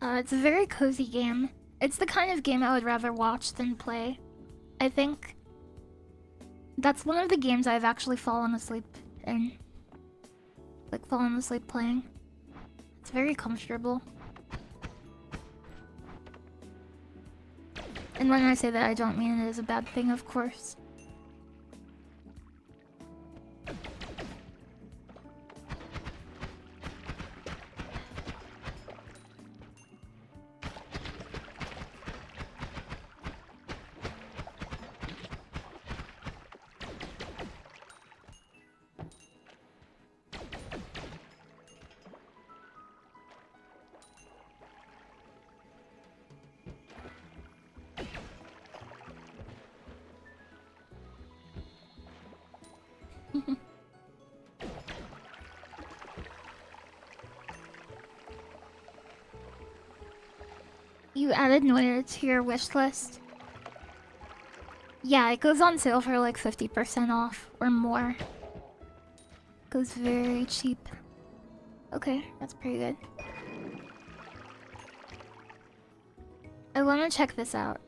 it's a very cozy game. It's the kind of game I would rather watch than play. I think that's one of the games I've actually fallen asleep in. Like, fallen asleep playing. It's very comfortable. And when I say that, I don't mean it as a bad thing, of course. You added Noita to your wish list? Yeah, it goes on sale for like 50% off or more. Goes very cheap. Okay, that's pretty good. I want to check this out.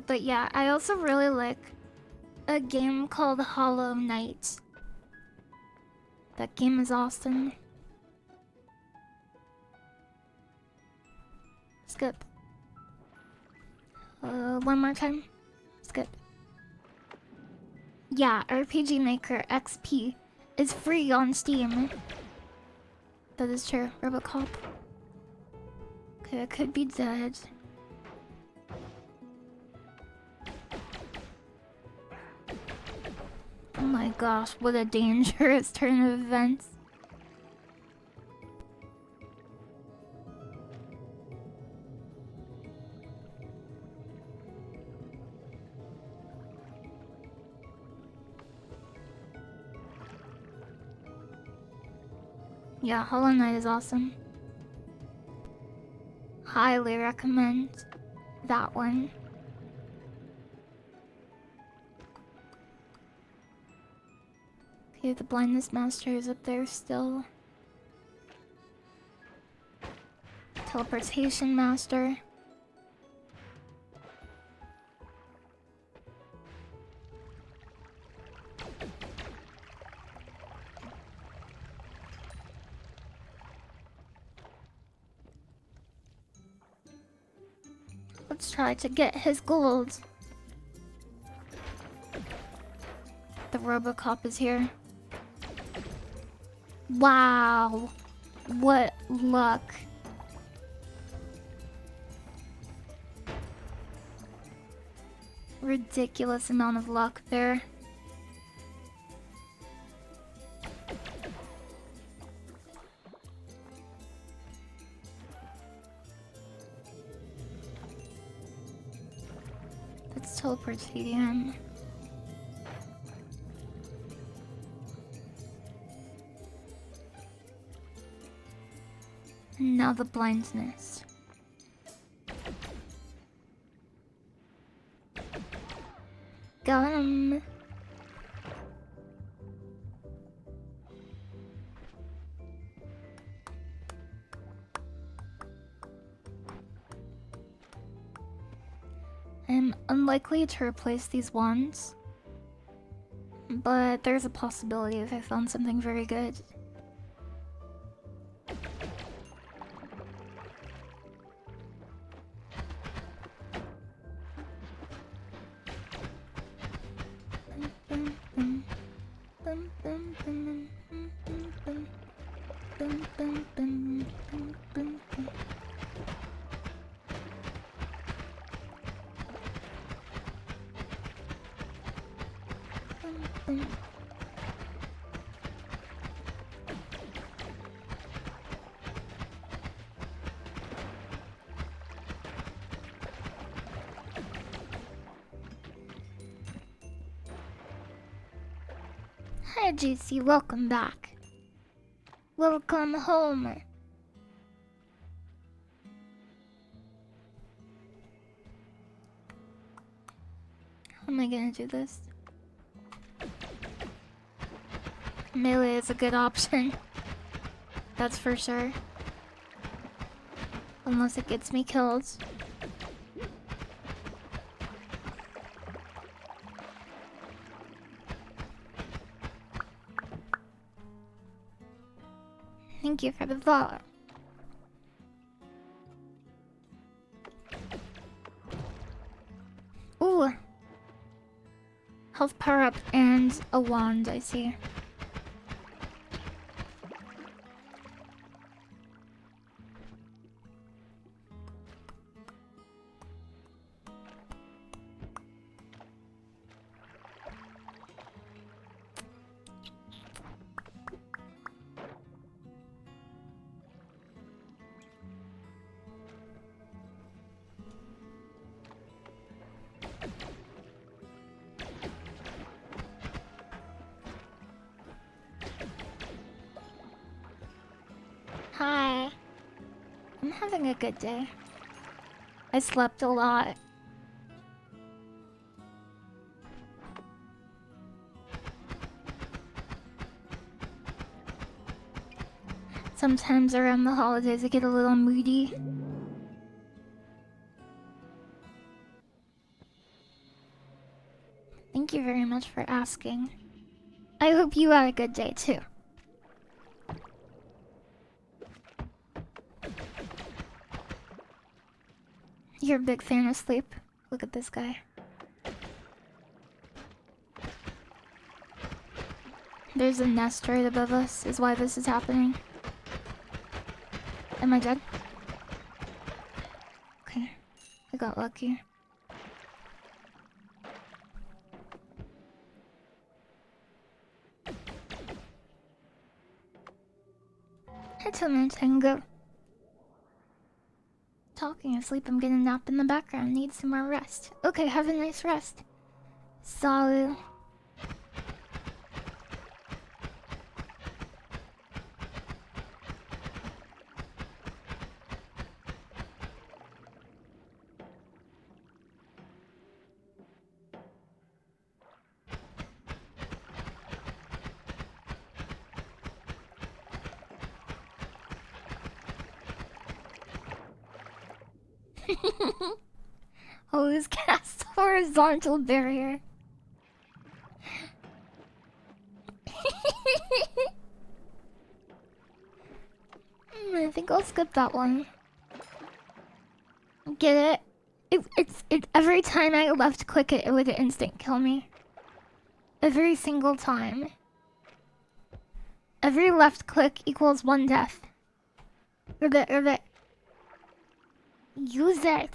But yeah, I also really like a game called Hollow Knight. That game is awesome. Skip. One more time. Skip. Yeah, RPG Maker XP is free on Steam. That is true. Robocop. Okay, I could be dead. Oh my gosh, what a dangerous turn of events. Yeah, Hollow Knight is awesome. Highly recommend that one. Okay, the blindness master is up there still. Teleportation master. Let's try to get his gold. The Robocop is here. Wow. What luck. Ridiculous amount of luck there. Let's teleport to him. And now the blindness. Got him. I'm unlikely to replace these wands, but there's a possibility if I found something very good. Hi, JC. Welcome back. Welcome home. How am I gonna do this? Melee is a good option. That's for sure. Unless it gets me killed. Thank you for the follow. Ooh. Health power up and a wand, I see. Hi. I'm having a good day. I slept a lot. Sometimes around the holidays I get a little moody. Thank you very much for asking. I hope you had a good day too. You're a big fan of sleep. Look at this guy. There's a nest right above us, is why this is happening. Am I dead? Okay, I got lucky. Hi, Tomo Tango. Talking asleep, I'm getting a nap in the background. Need some more rest. Okay, have a nice rest. Salu. Always cast horizontal barrier. I think I'll skip that one. Get it? It every time I left click it, it would instant kill me. Every single time. Every left click equals 1 death. Ribbit. Use it.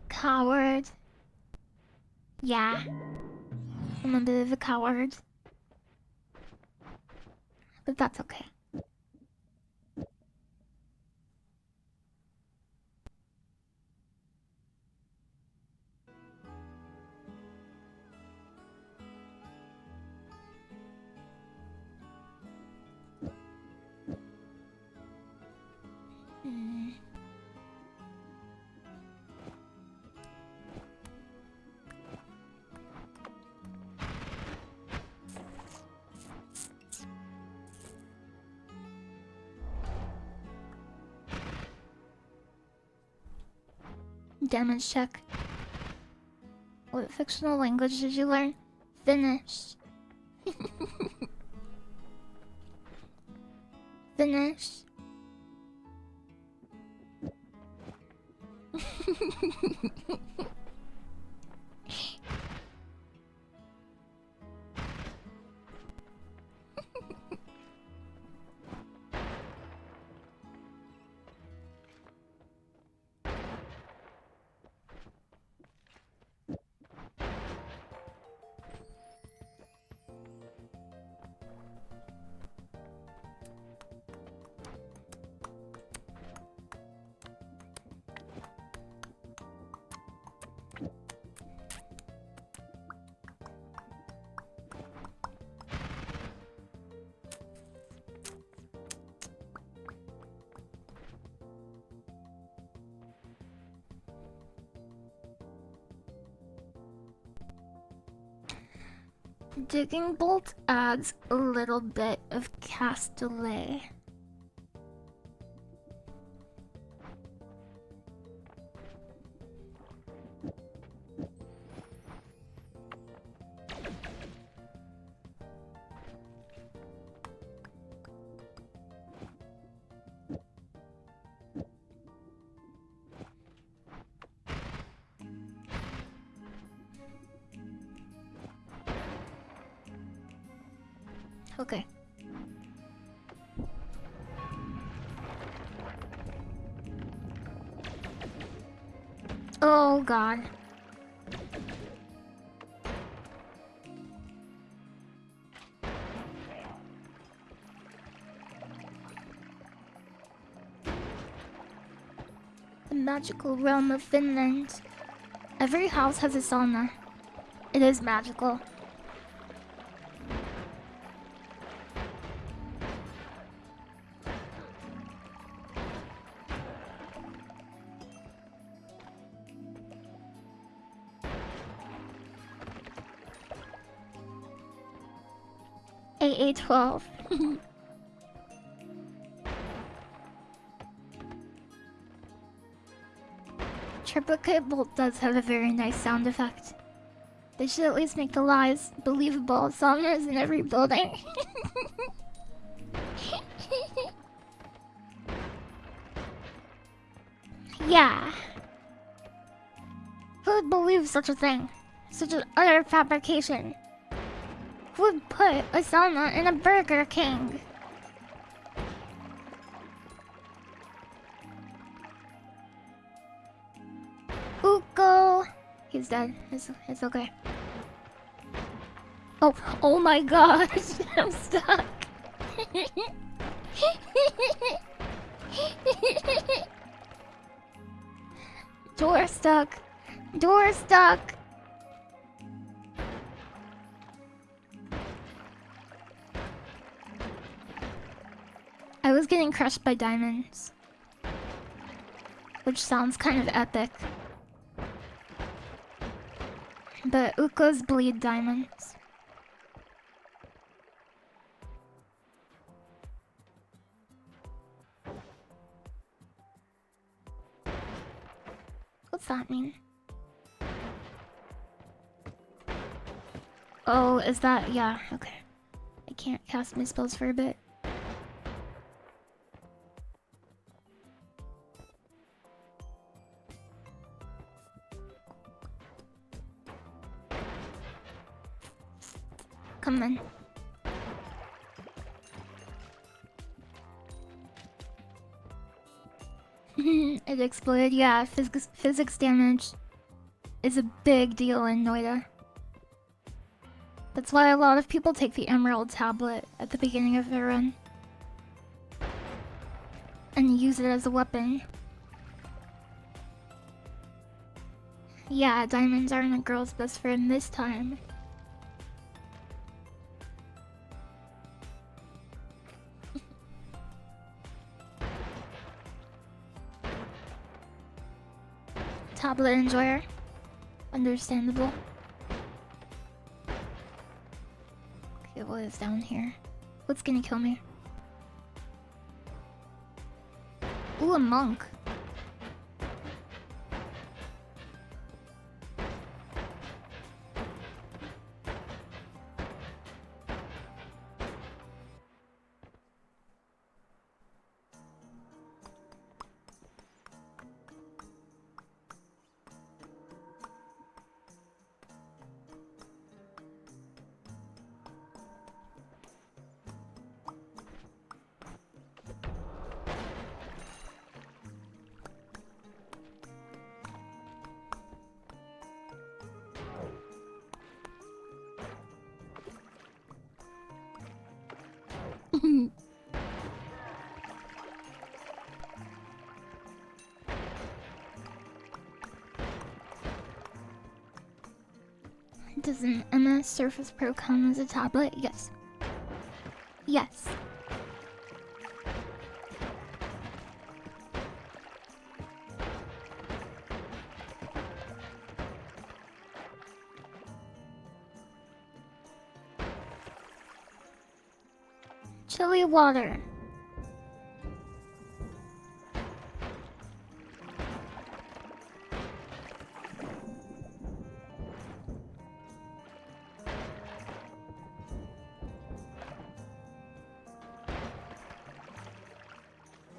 Coward. Yeah. I'm a bit of a coward. But that's okay. Damage check. What fictional language did you learn? Finnish. Finnish. Digging bolt adds a little bit of cast delay. Okay. Oh god. The magical realm of Finland. Every house has a sauna. It is magical. AA12. Triplicate bolt does have a very nice sound effect. They should at least make the lies believable. Saunas in every building. Yeah. Who would believe such a thing? Such an utter fabrication? Who would put a sauna in a Burger King? Uko! He's dead. It's okay. Oh my gosh! I'm stuck! Door stuck! Door stuck! I was getting crushed by diamonds. Which sounds kind of epic. But Ukos bleed diamonds. What's that mean? Oh, is that... yeah, okay. I can't cast my spells for a bit. Come on. It exploded, yeah. Physics damage is a big deal in Noita. That's why a lot of people take the Emerald Tablet at the beginning of their run. And use it as a weapon. Yeah, diamonds aren't a girl's best friend this time. Tablet enjoyer. Understandable. Okay, what is down here? What's gonna kill me? Ooh, a monk. Does an MS Surface Pro come as a tablet? Yes. Yes. Chili water.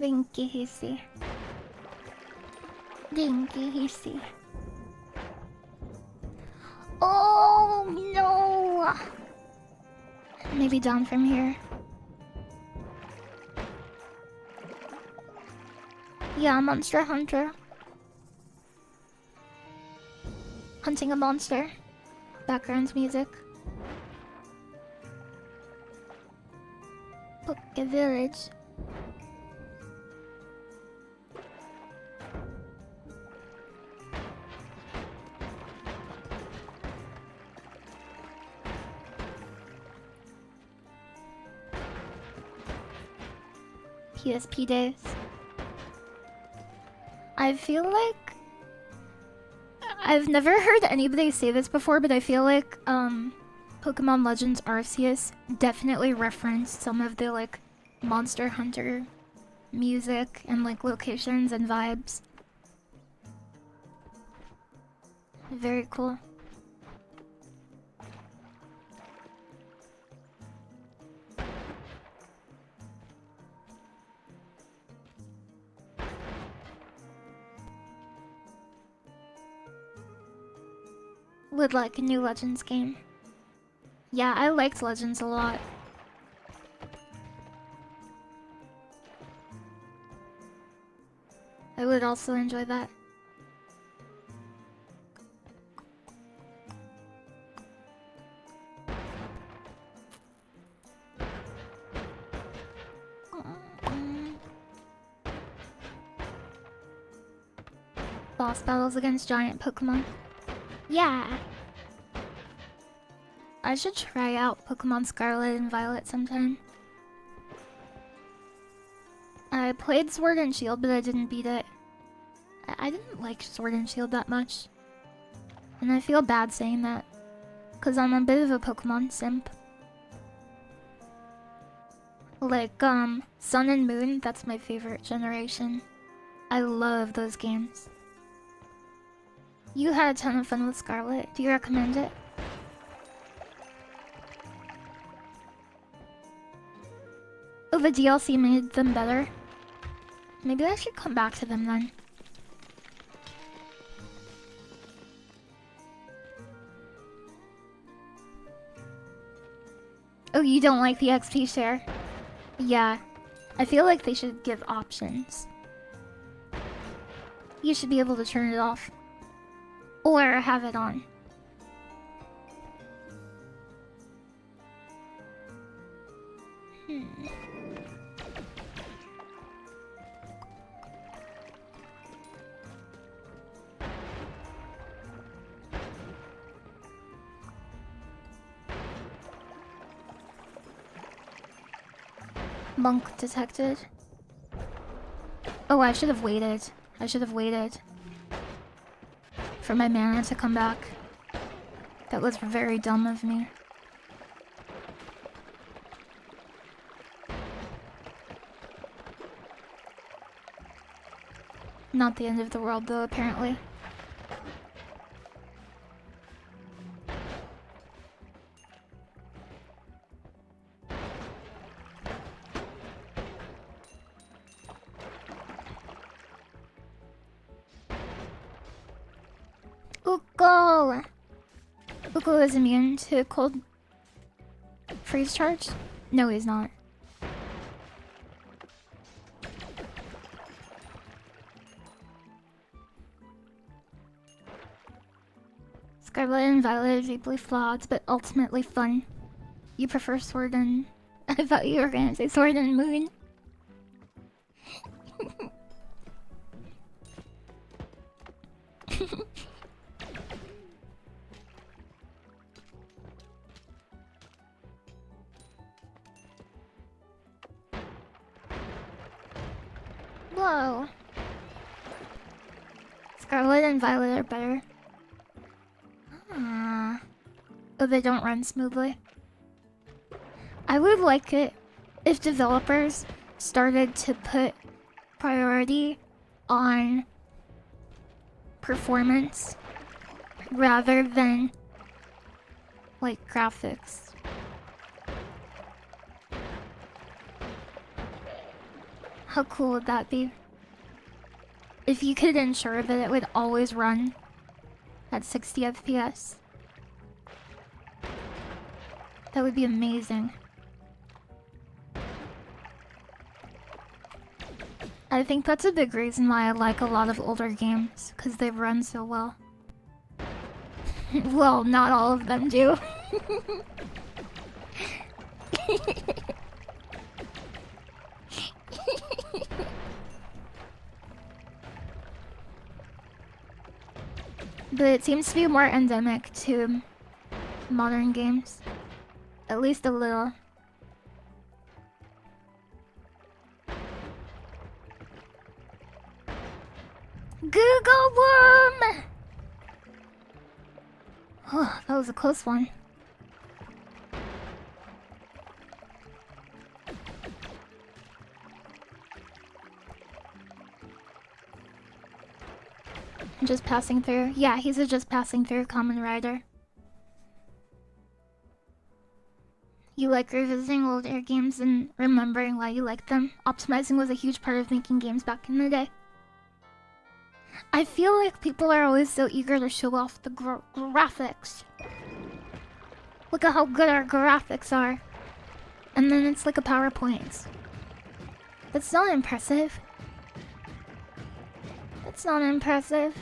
Dinky hissy. Dinky hissy. Oh no! Maybe down from here. Yeah, Monster Hunter. Hunting a monster. Background music. Book a village. PSP days. I feel like I've never heard anybody say this before, but I feel like Pokemon Legends Arceus definitely referenced some of the like Monster Hunter music and like locations and vibes. Very cool. Would like a new Legends game. Yeah, I liked Legends a lot. I would also enjoy that. Boss battles against giant Pokemon. Yeah. I should try out Pokemon Scarlet and Violet sometime. I played Sword and Shield, but I didn't beat it. I didn't like Sword and Shield that much. And I feel bad saying that, because I'm a bit of a Pokemon simp. Like, Sun and Moon, that's my favorite generation. I love those games. You had a ton of fun with Scarlet. Do you recommend it? Oh, the DLC made them better. Maybe I should come back to them then. Oh, you don't like the XP share? Yeah. I feel like they should give options. You should be able to turn it off. Or have it on. Monk detected. Oh, I should have waited. I should have waited for my mana to come back. That was very dumb of me. Not the end of the world though, apparently. Ukko! Ukko is immune to cold freeze charge? No, he's not. Scarlet and Violet are deeply flawed, but ultimately fun. You prefer Sword and... I thought you were gonna say Sword and Moon. Whoa. Scarlet and Violet are better. Oh, they don't run smoothly. I would like it if developers started to put priority on performance rather than like graphics. How cool would that be? If you could ensure that it would always run at 60 FPS. That would be amazing. I think that's a big reason why I like a lot of older games, because they run so well. Well, not all of them do. But it seems to be more endemic to modern games. At least a little. Google Worm! Oh, that was a close one. Just passing through. Yeah, he's a just passing through common rider. You like revisiting older games and remembering why you liked them. Optimizing was a huge part of making games back in the day. I feel like people are always so eager to show off the graphics. Look at how good our graphics are. And then it's like a PowerPoint. That's not impressive. That's not impressive.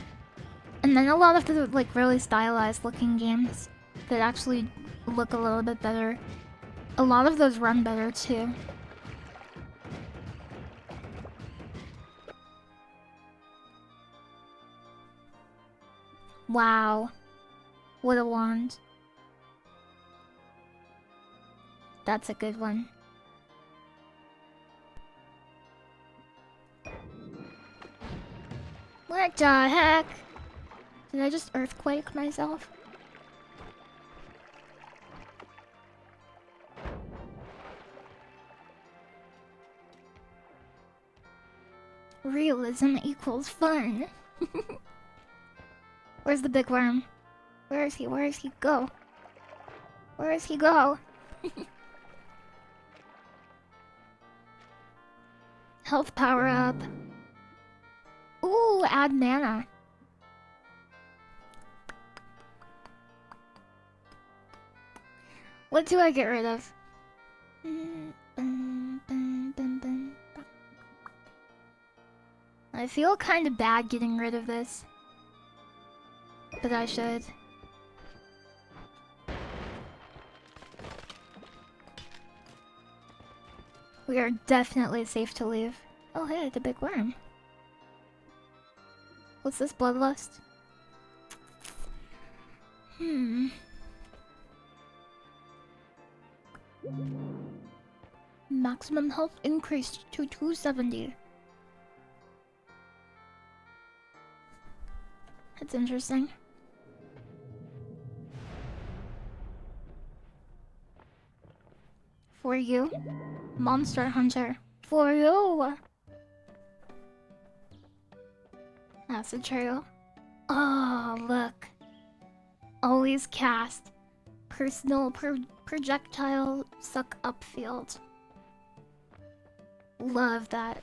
And then a lot of the like really stylized looking games that actually look a little bit better. A lot of those run better too. Wow. What a wand. That's a good one. What the heck? Did I just earthquake myself? Realism equals fun. Where's the big worm? Where is he? Where is he go? Where is he go? Health power up. Ooh, add mana. What do I get rid of? I feel kind of bad getting rid of this. But I should. We are definitely safe to leave. Oh hey, the big worm. What's this, bloodlust? Maximum health increased to 270. That's interesting. For you, Monster Hunter. For you! Acid Trail. Oh, look. Always cast. Personal projectile suck up field. Love that.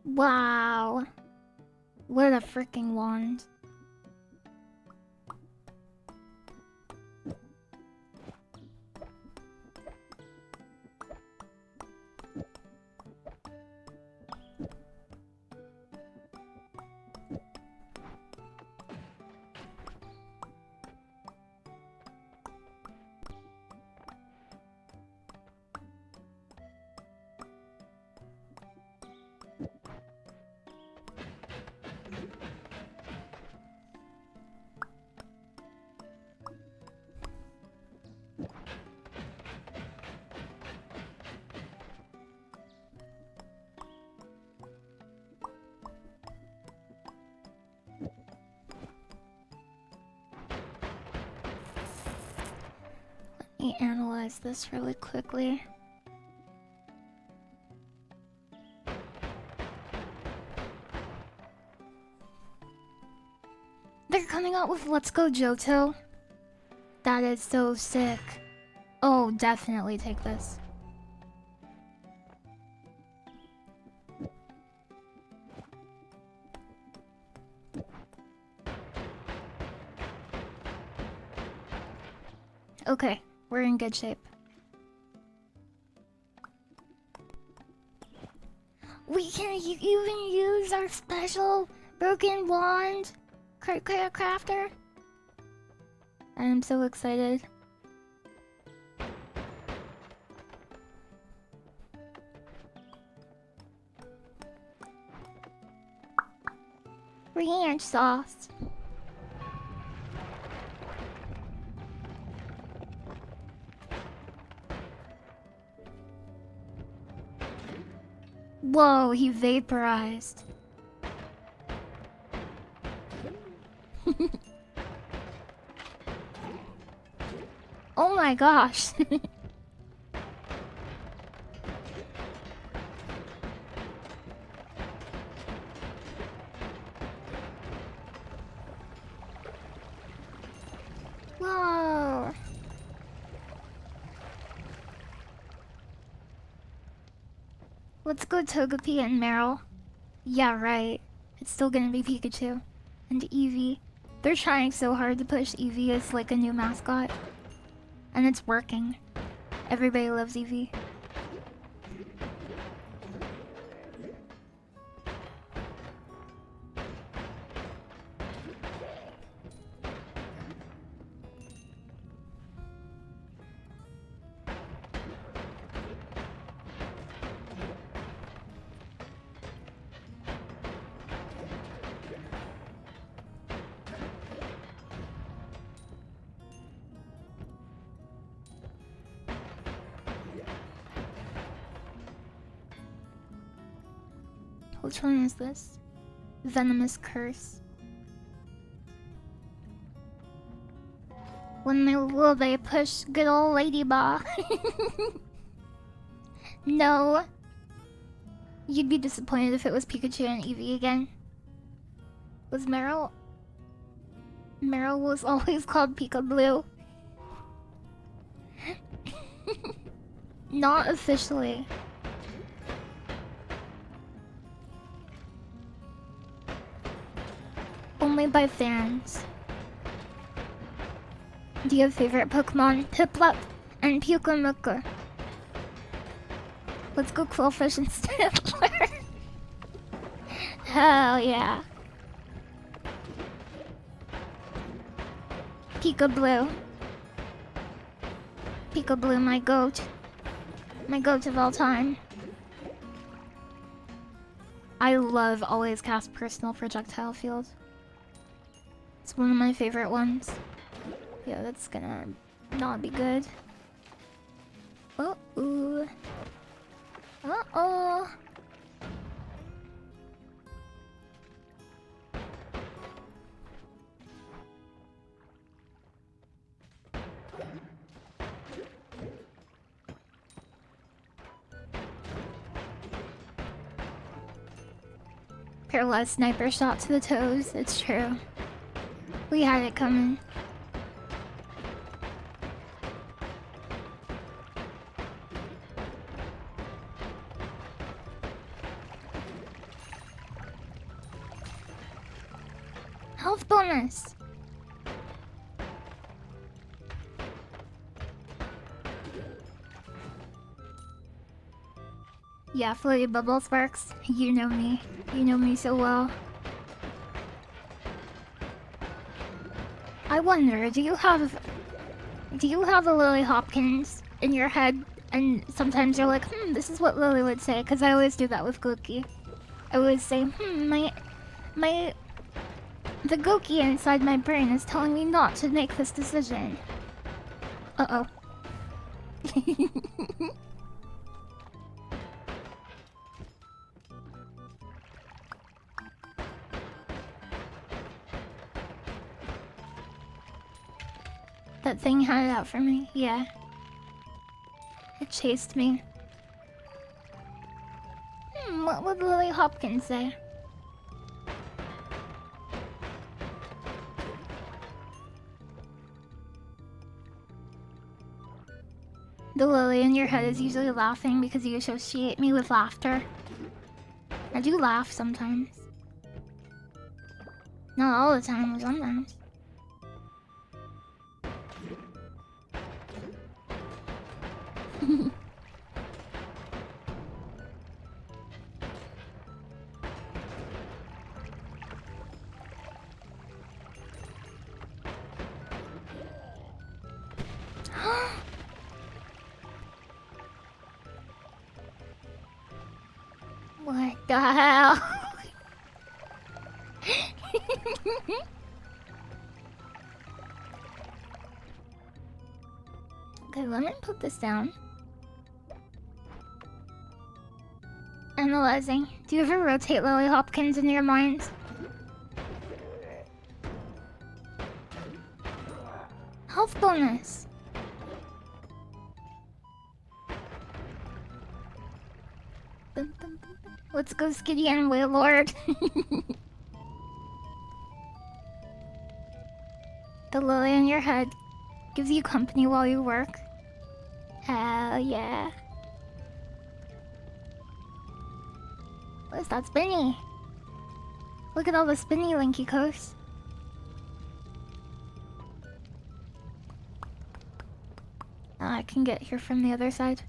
Wow. What a freaking wand. Let me analyze this really quickly. They're coming out with Let's Go Johto. That is so sick. Oh, definitely take this. Okay, we're in good shape. We can even use our special broken wand crafter. I am so excited. Ranch sauce. Whoa, he vaporized. Oh my gosh. Whoa. Let's go Togepi and Meryl. Yeah, right. It's still gonna be Pikachu. And Eevee. They're trying so hard to push Eevee as like a new mascot. And it's working. Everybody loves Eevee. Which one is this? Venomous Curse. When will they push good old Ladybug? No. You'd be disappointed if it was Pikachu and Eevee again. Was Meryl? Meryl was always called Pika Blue. Not officially. Only by fans. Do you have favorite Pokemon? Piplup and Pyukumuku. Let's go Quillfish and Stantler. Hell yeah. Pika Blue. Pika Blue, my goat. My goat of all time. I love Always Cast Personal Projectile Field. It's one of my favorite ones. Yeah, that's gonna not be good. Uh-oh. Uh-oh. Paralyzed sniper shot to the toes. It's true. We had it coming. Health bonus. Yeah, Floaty Bubble Sparks. You know me. You know me so well. I wonder, do you have a Lily Hopkins in your head, and sometimes you're like, this is what Lily would say, because I always do that with Gookie. I always say, the Gookie inside my brain is telling me not to make this decision. Uh-oh. That thing had it out for me, yeah. It chased me. What would Lily Hopkins say? The lily in your head is usually laughing because you associate me with laughter. I do laugh sometimes. Not all the time, but sometimes. What the hell? Okay, let me put this down. Analyzing. Do you ever rotate Lily Hopkins in your mind? Health bonus. Let's go Skitty and Waylord. The lily in your head gives you company while you work. Hell yeah. What is that spinny? Look at all the spinny Linky Coast. I can get here from the other side.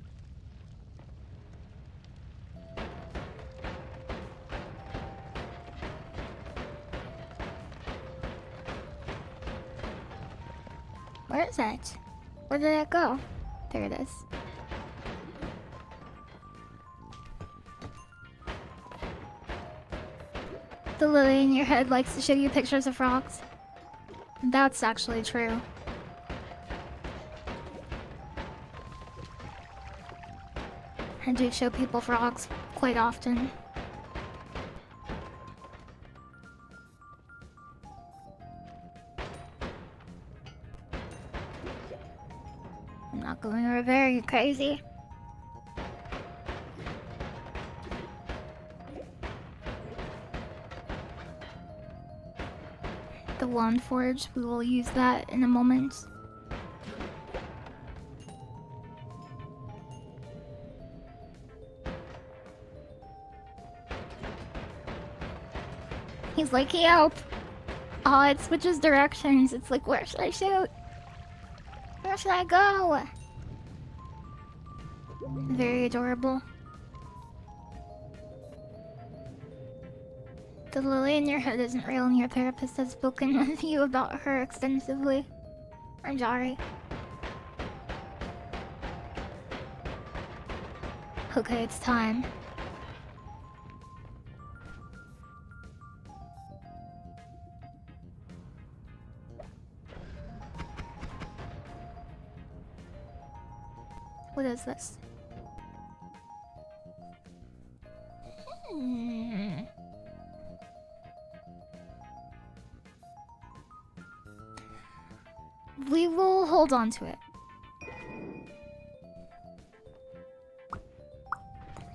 Where is it? Where did it go? There it is. The lily in your head likes to show you pictures of frogs. That's actually true. I do show people frogs quite often. I'm not going over there, you crazy? The wand forge, we will use that in a moment. He's like, help! Oh, it switches directions. It's like, where should I shoot? Where should I go? Very adorable. The lily in your head isn't real and your therapist has spoken with you about her extensively. I'm sorry. Okay, it's time. What is this? We will hold on to it.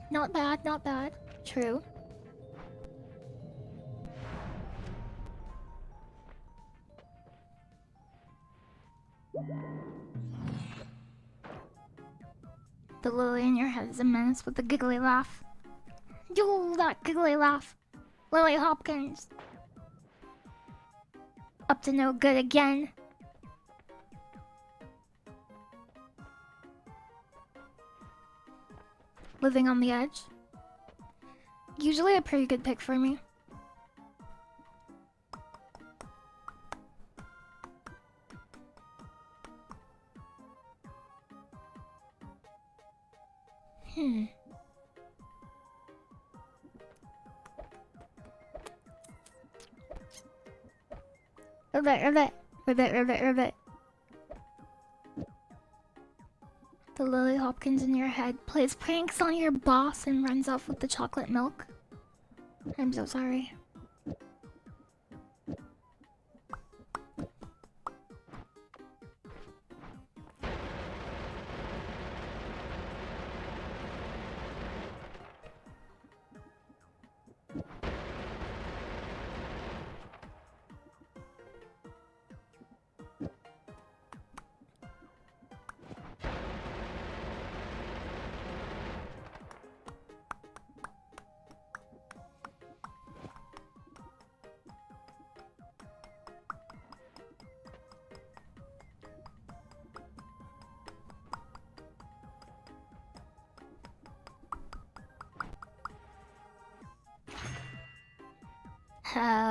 Not bad, not bad. True. The lily in your head is a menace with a giggly laugh. Yo, that giggly laugh. Lily Hopkins. Up to no good again. Living on the edge. Usually a pretty good pick for me. Ribbit. The Lily Hopkins in your head plays pranks on your boss and runs off with the chocolate milk. I'm so sorry.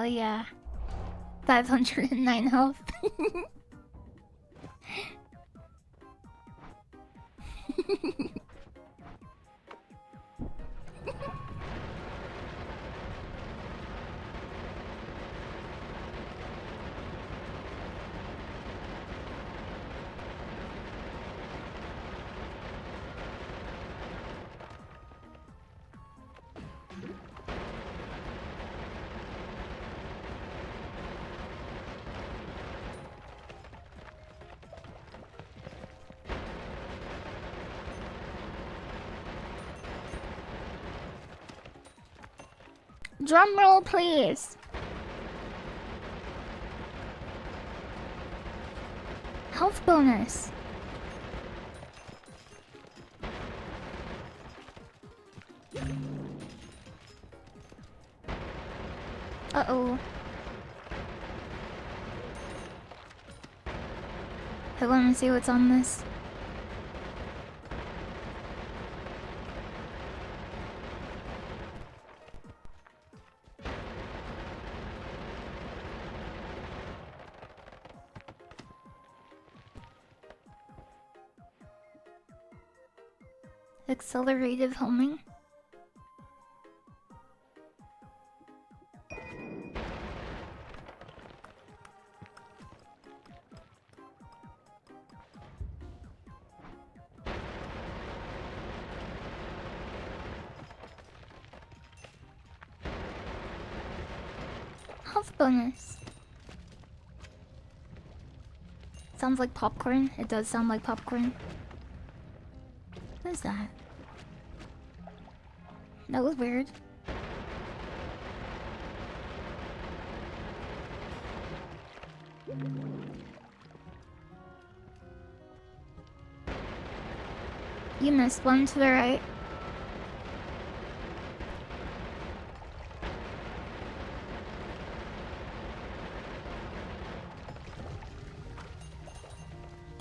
yeah. 509 health. Drum roll, please. Health bonus. Uh-oh. I want to see what's on this. Accelerative homing. Health bonus. Sounds like popcorn. It does sound like popcorn. What is that? That was weird. You missed one to the right.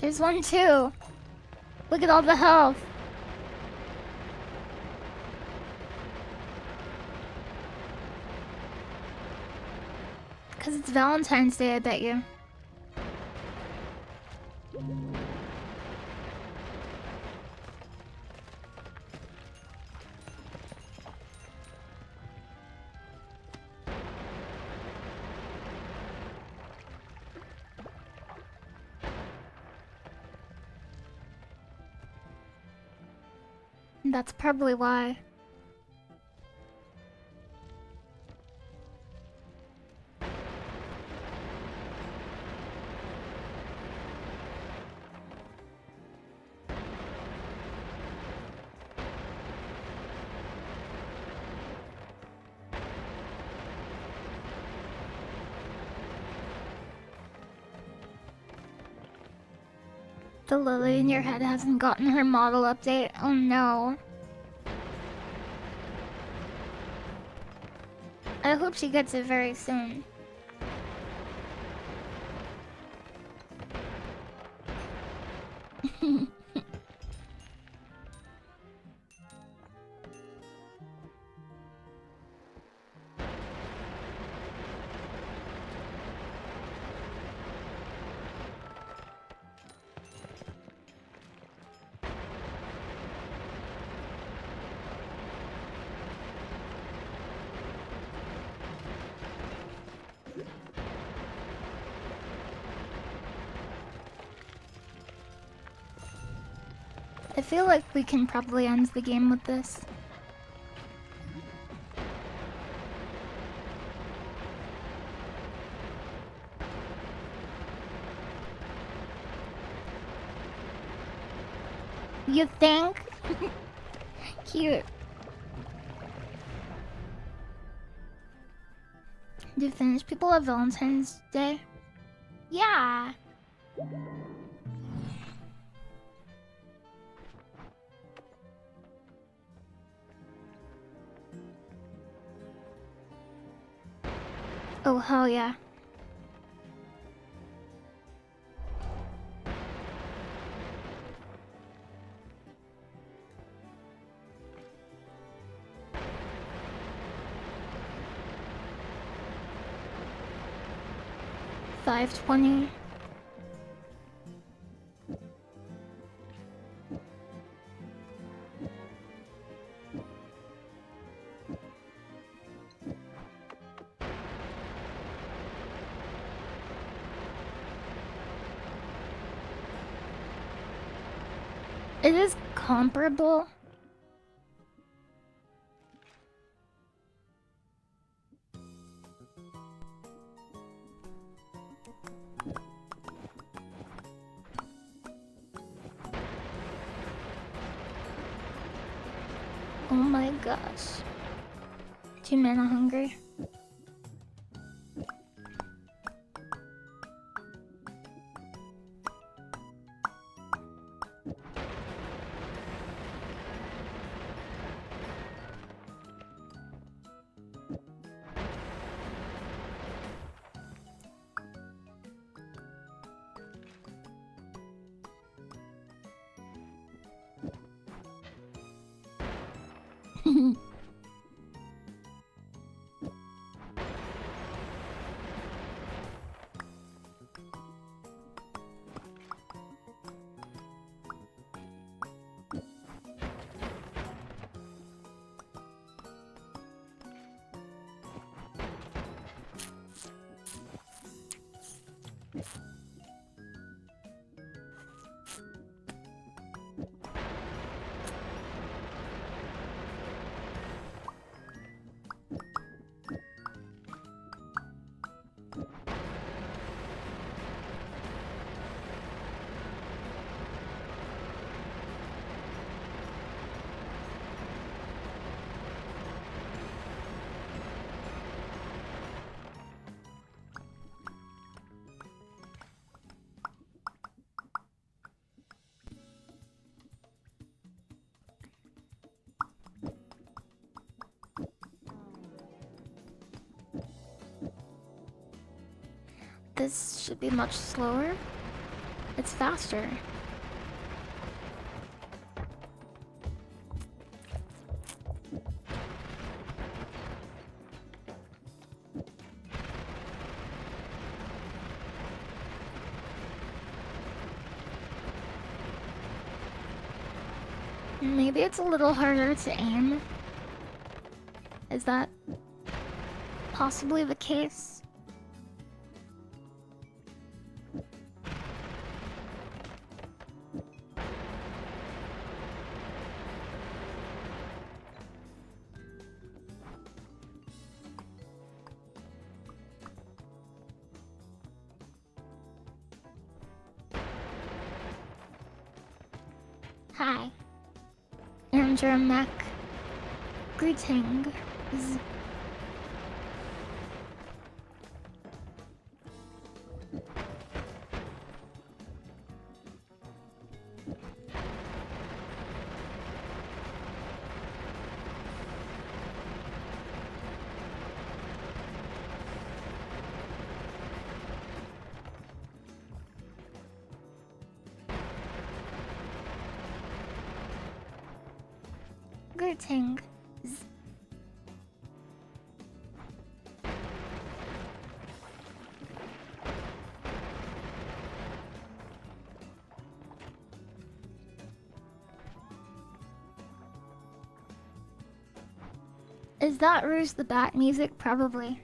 There's one too. Look at all the health. Because it's Valentine's Day, I bet you. That's probably why. The Lily in your head hasn't gotten her model update. Oh no. I hope she gets it very soon. I feel like we can probably end the game with this. You think? Cute. Do Finnish people have Valentine's Day? Yeah. Oh, hell yeah. 5:20. It is comparable. Oh my gosh. Too mana hungry. This should be much slower. It's faster. Maybe it's a little harder to aim. Is that possibly the case? Hi. Andrew Mac. Greetings. Greetings. Is that Rouge the Bat music? Probably.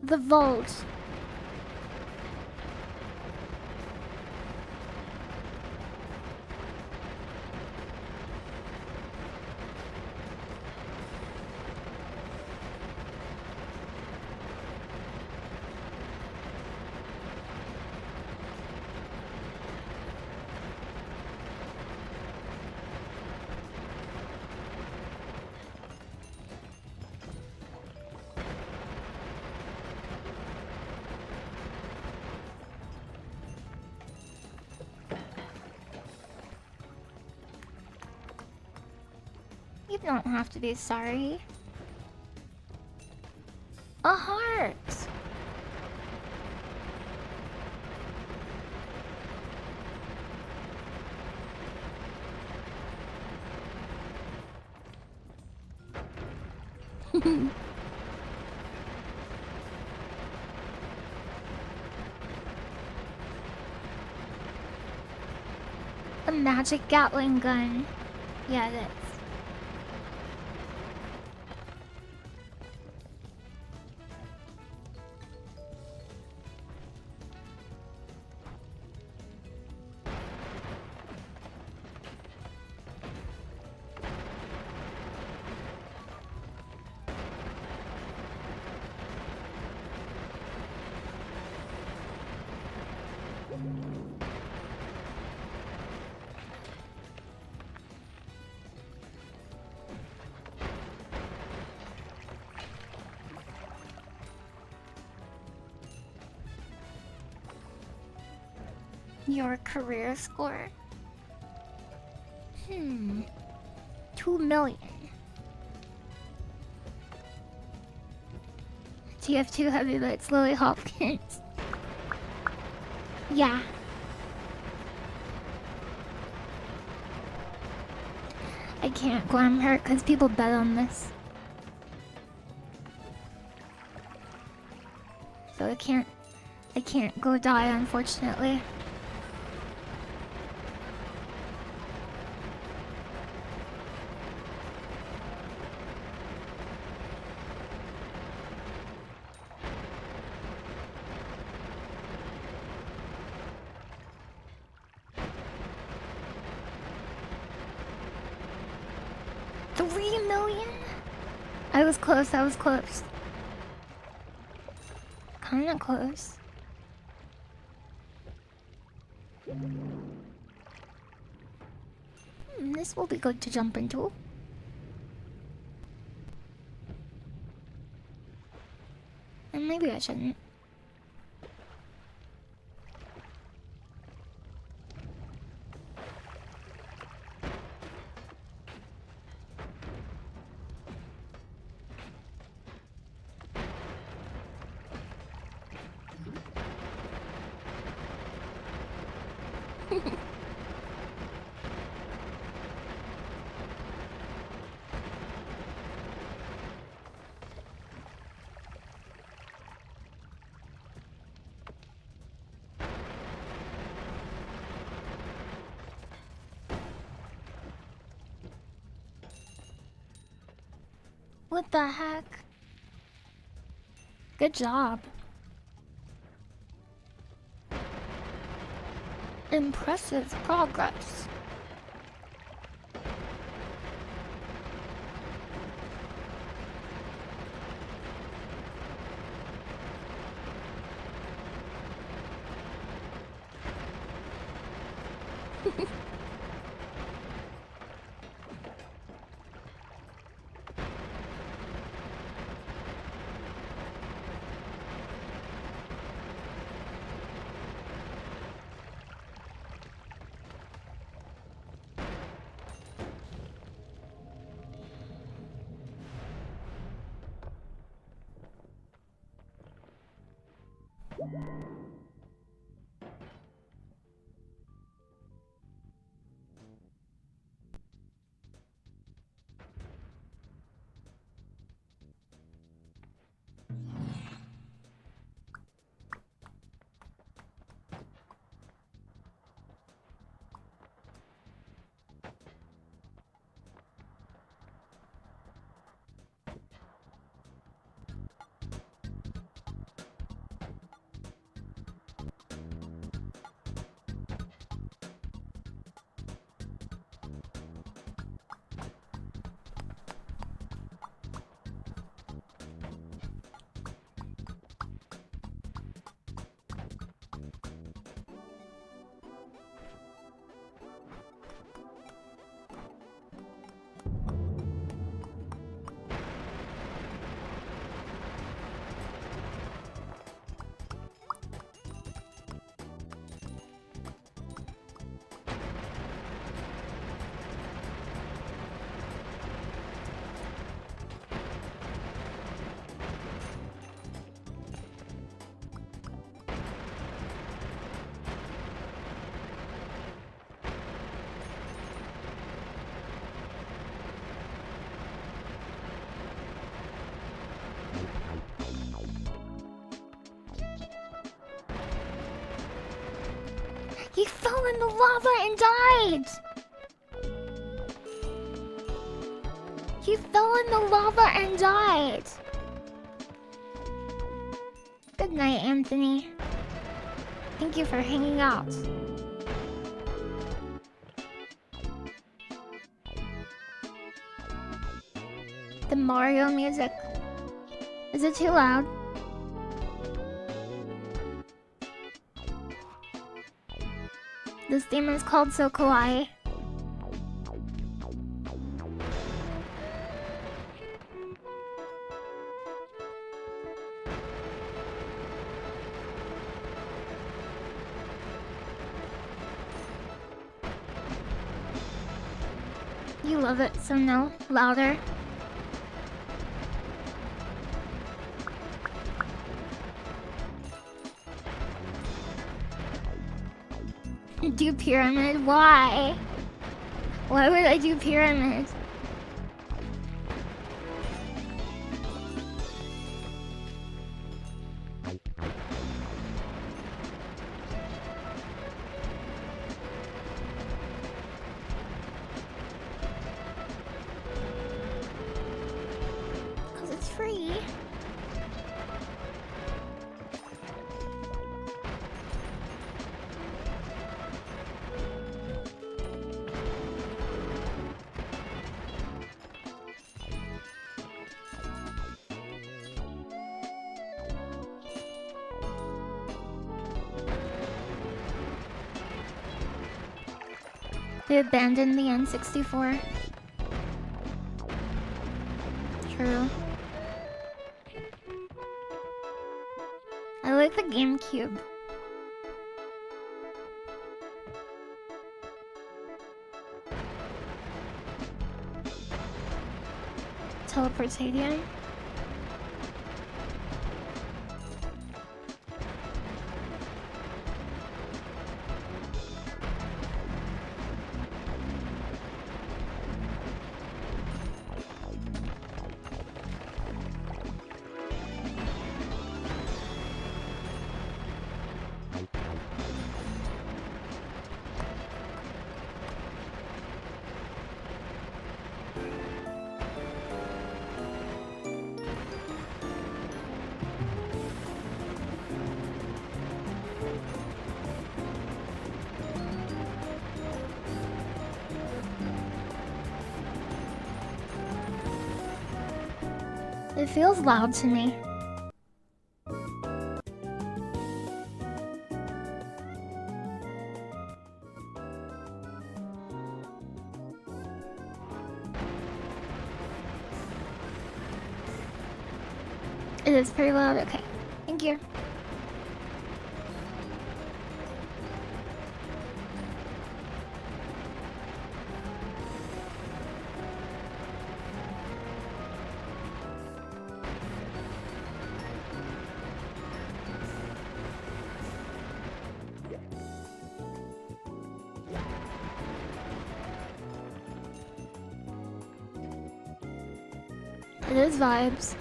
The vault. You don't have to be sorry. A heart. A magic Gatling gun. Yeah, it is. Your career score? 2 million. TF2 heavyweights, LilyHops. Yeah. I can't glam her because people bet on this. So I can't go die, unfortunately. $3 million? I was close, I was close. Kinda close. This will be good to jump into. And maybe I shouldn't. What the heck? Good job. Impressive progress. He fell in the lava and died! He fell in the lava and died! Good night, Anthony. Thank you for hanging out. The Mario music. Is it too loud? This theme is called So Kawaii. You love it, so no, louder. Do pyramid? Why? Why would I do pyramid? Because it's free. They abandoned the N64. True. I like the GameCube. Teleportadium. It feels loud to me. It is pretty loud. Okay. Thank you. It is vibes.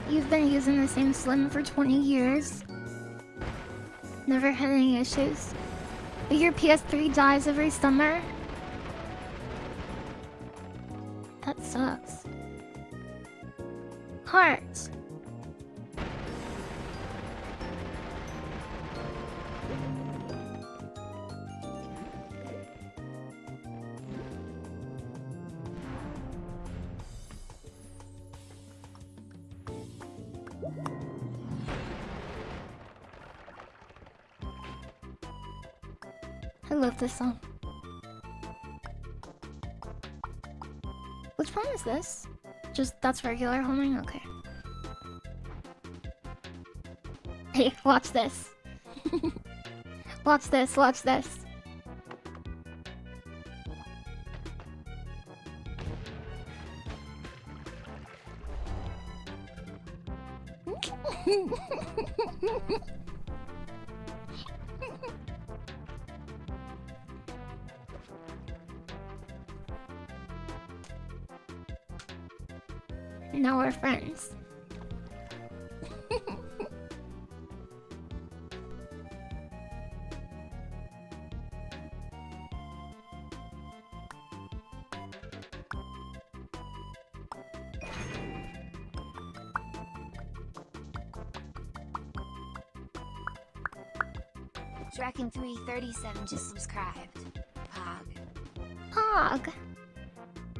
You've been using the same Slim for 20 years. Never had any issues. But your PS3 dies every summer? That sucks. Heart. love this song. Which one is this? Just that's regular homing? Okay. Hey, watch this. Watch this, watch this. Now we're friends. Draken337 just subscribed. Pog. Pog.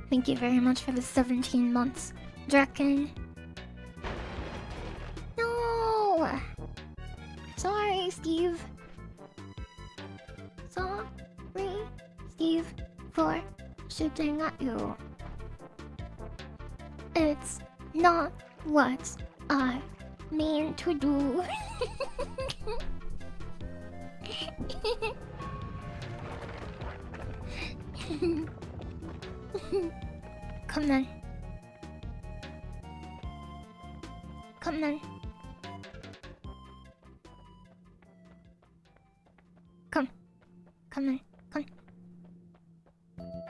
Thank you very much for the 17 months, Draken. No! Sorry, Steve. Sorry, Steve, for shooting at you. It's not what I mean to do. Come then. Come then. Come. Come then. Come.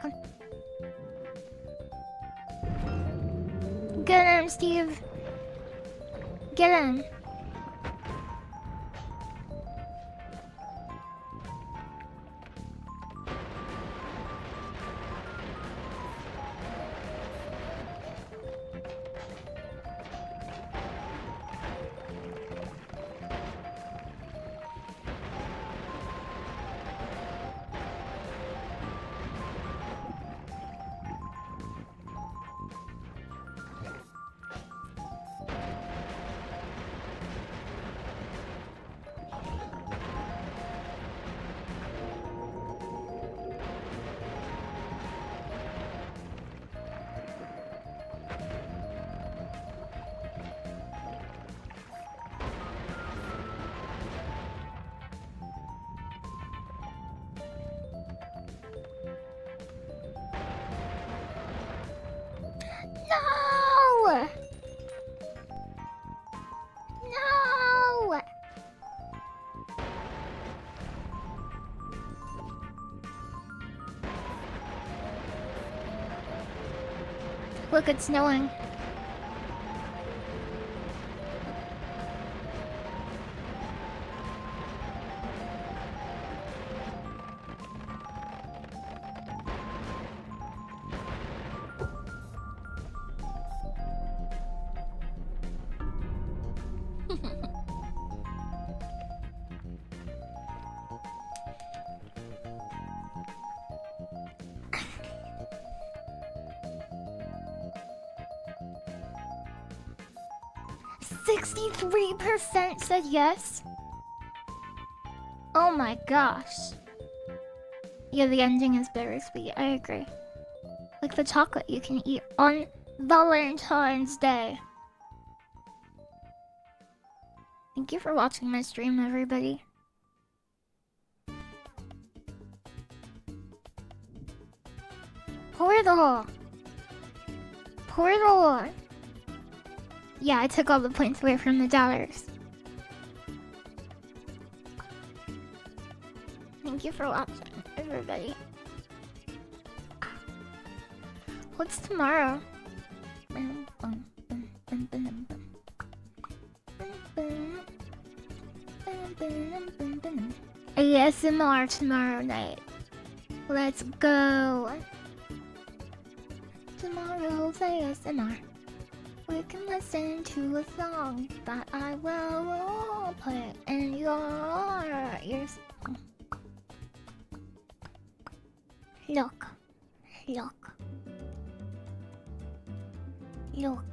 Come. Get him, Steve. Get him. No! No! Look, it's snowing. %63% said yes. Oh my gosh. Yeah, the ending is bittersweet. I agree. Like the chocolate you can eat on Valentine's Day. Thank you for watching my stream, everybody. Portal! Portal! Yeah, I took all the points away from the doubters. Thank you for watching, everybody. What's tomorrow? ASMR tomorrow night. Let's go. Tomorrow's ASMR. We can listen to a song that I will put in your ears. Look. Look. Look.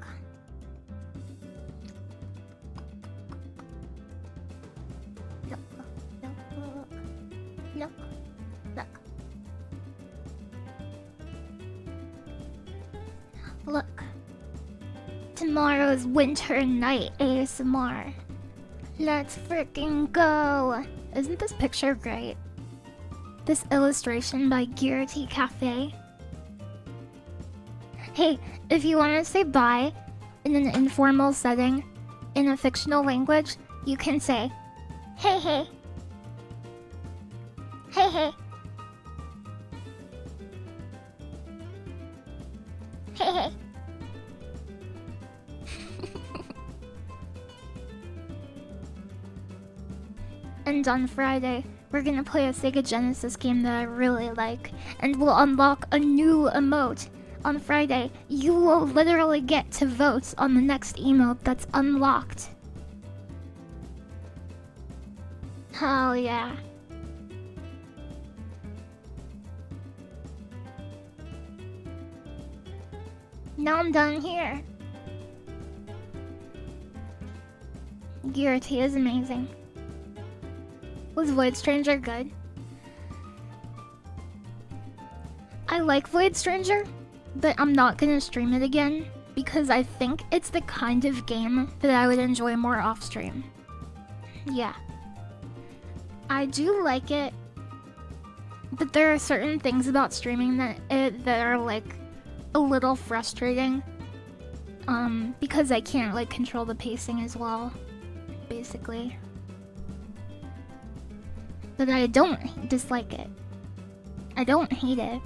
Look. Look. Look. Look. Tomorrow's winter night ASMR. Let's freaking go! Isn't this picture great? This illustration by Gearty Cafe. Hey, if you want to say bye in an informal setting, in a fictional language, you can say, hey hey. Hey hey. Hey hey. And on Friday, we're gonna play a Sega Genesis game that I really like, and we'll unlock a new emote. On Friday, you will literally get to vote on the next emote that's unlocked. Hell yeah. Now I'm done here. Gearty is amazing. Was Void Stranger good? I like Void Stranger, but I'm not gonna stream it again because I think it's the kind of game that I would enjoy more off stream. Yeah. I do like it, but there are certain things about streaming that are like a little frustrating. Because I can't like control the pacing as well, basically. But I don't dislike it. I don't hate it.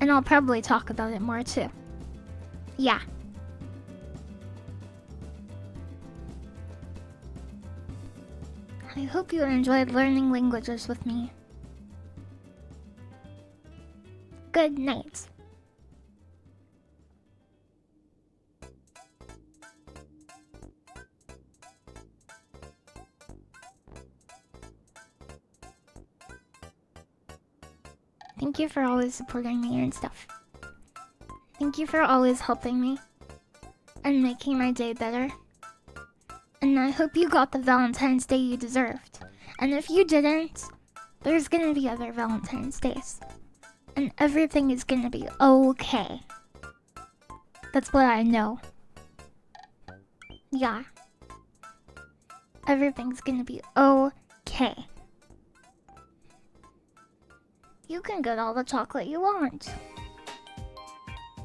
And I'll probably talk about it more too. Yeah. I hope you enjoyed learning languages with me. Good night. Thank you for always supporting me and stuff. Thank you for always helping me and making my day better. And I hope you got the Valentine's Day you deserved. And if you didn't, there's gonna be other Valentine's Days. And everything is gonna be okay. That's what I know. Yeah. Everything's gonna be okay. You can get all the chocolate you want.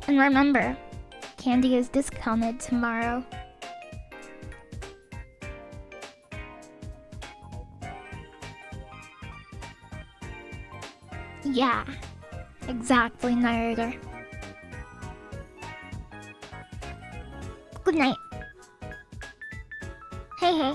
And remember, candy is discounted tomorrow. Yeah, exactly, Narrator. Good night. Hey hey.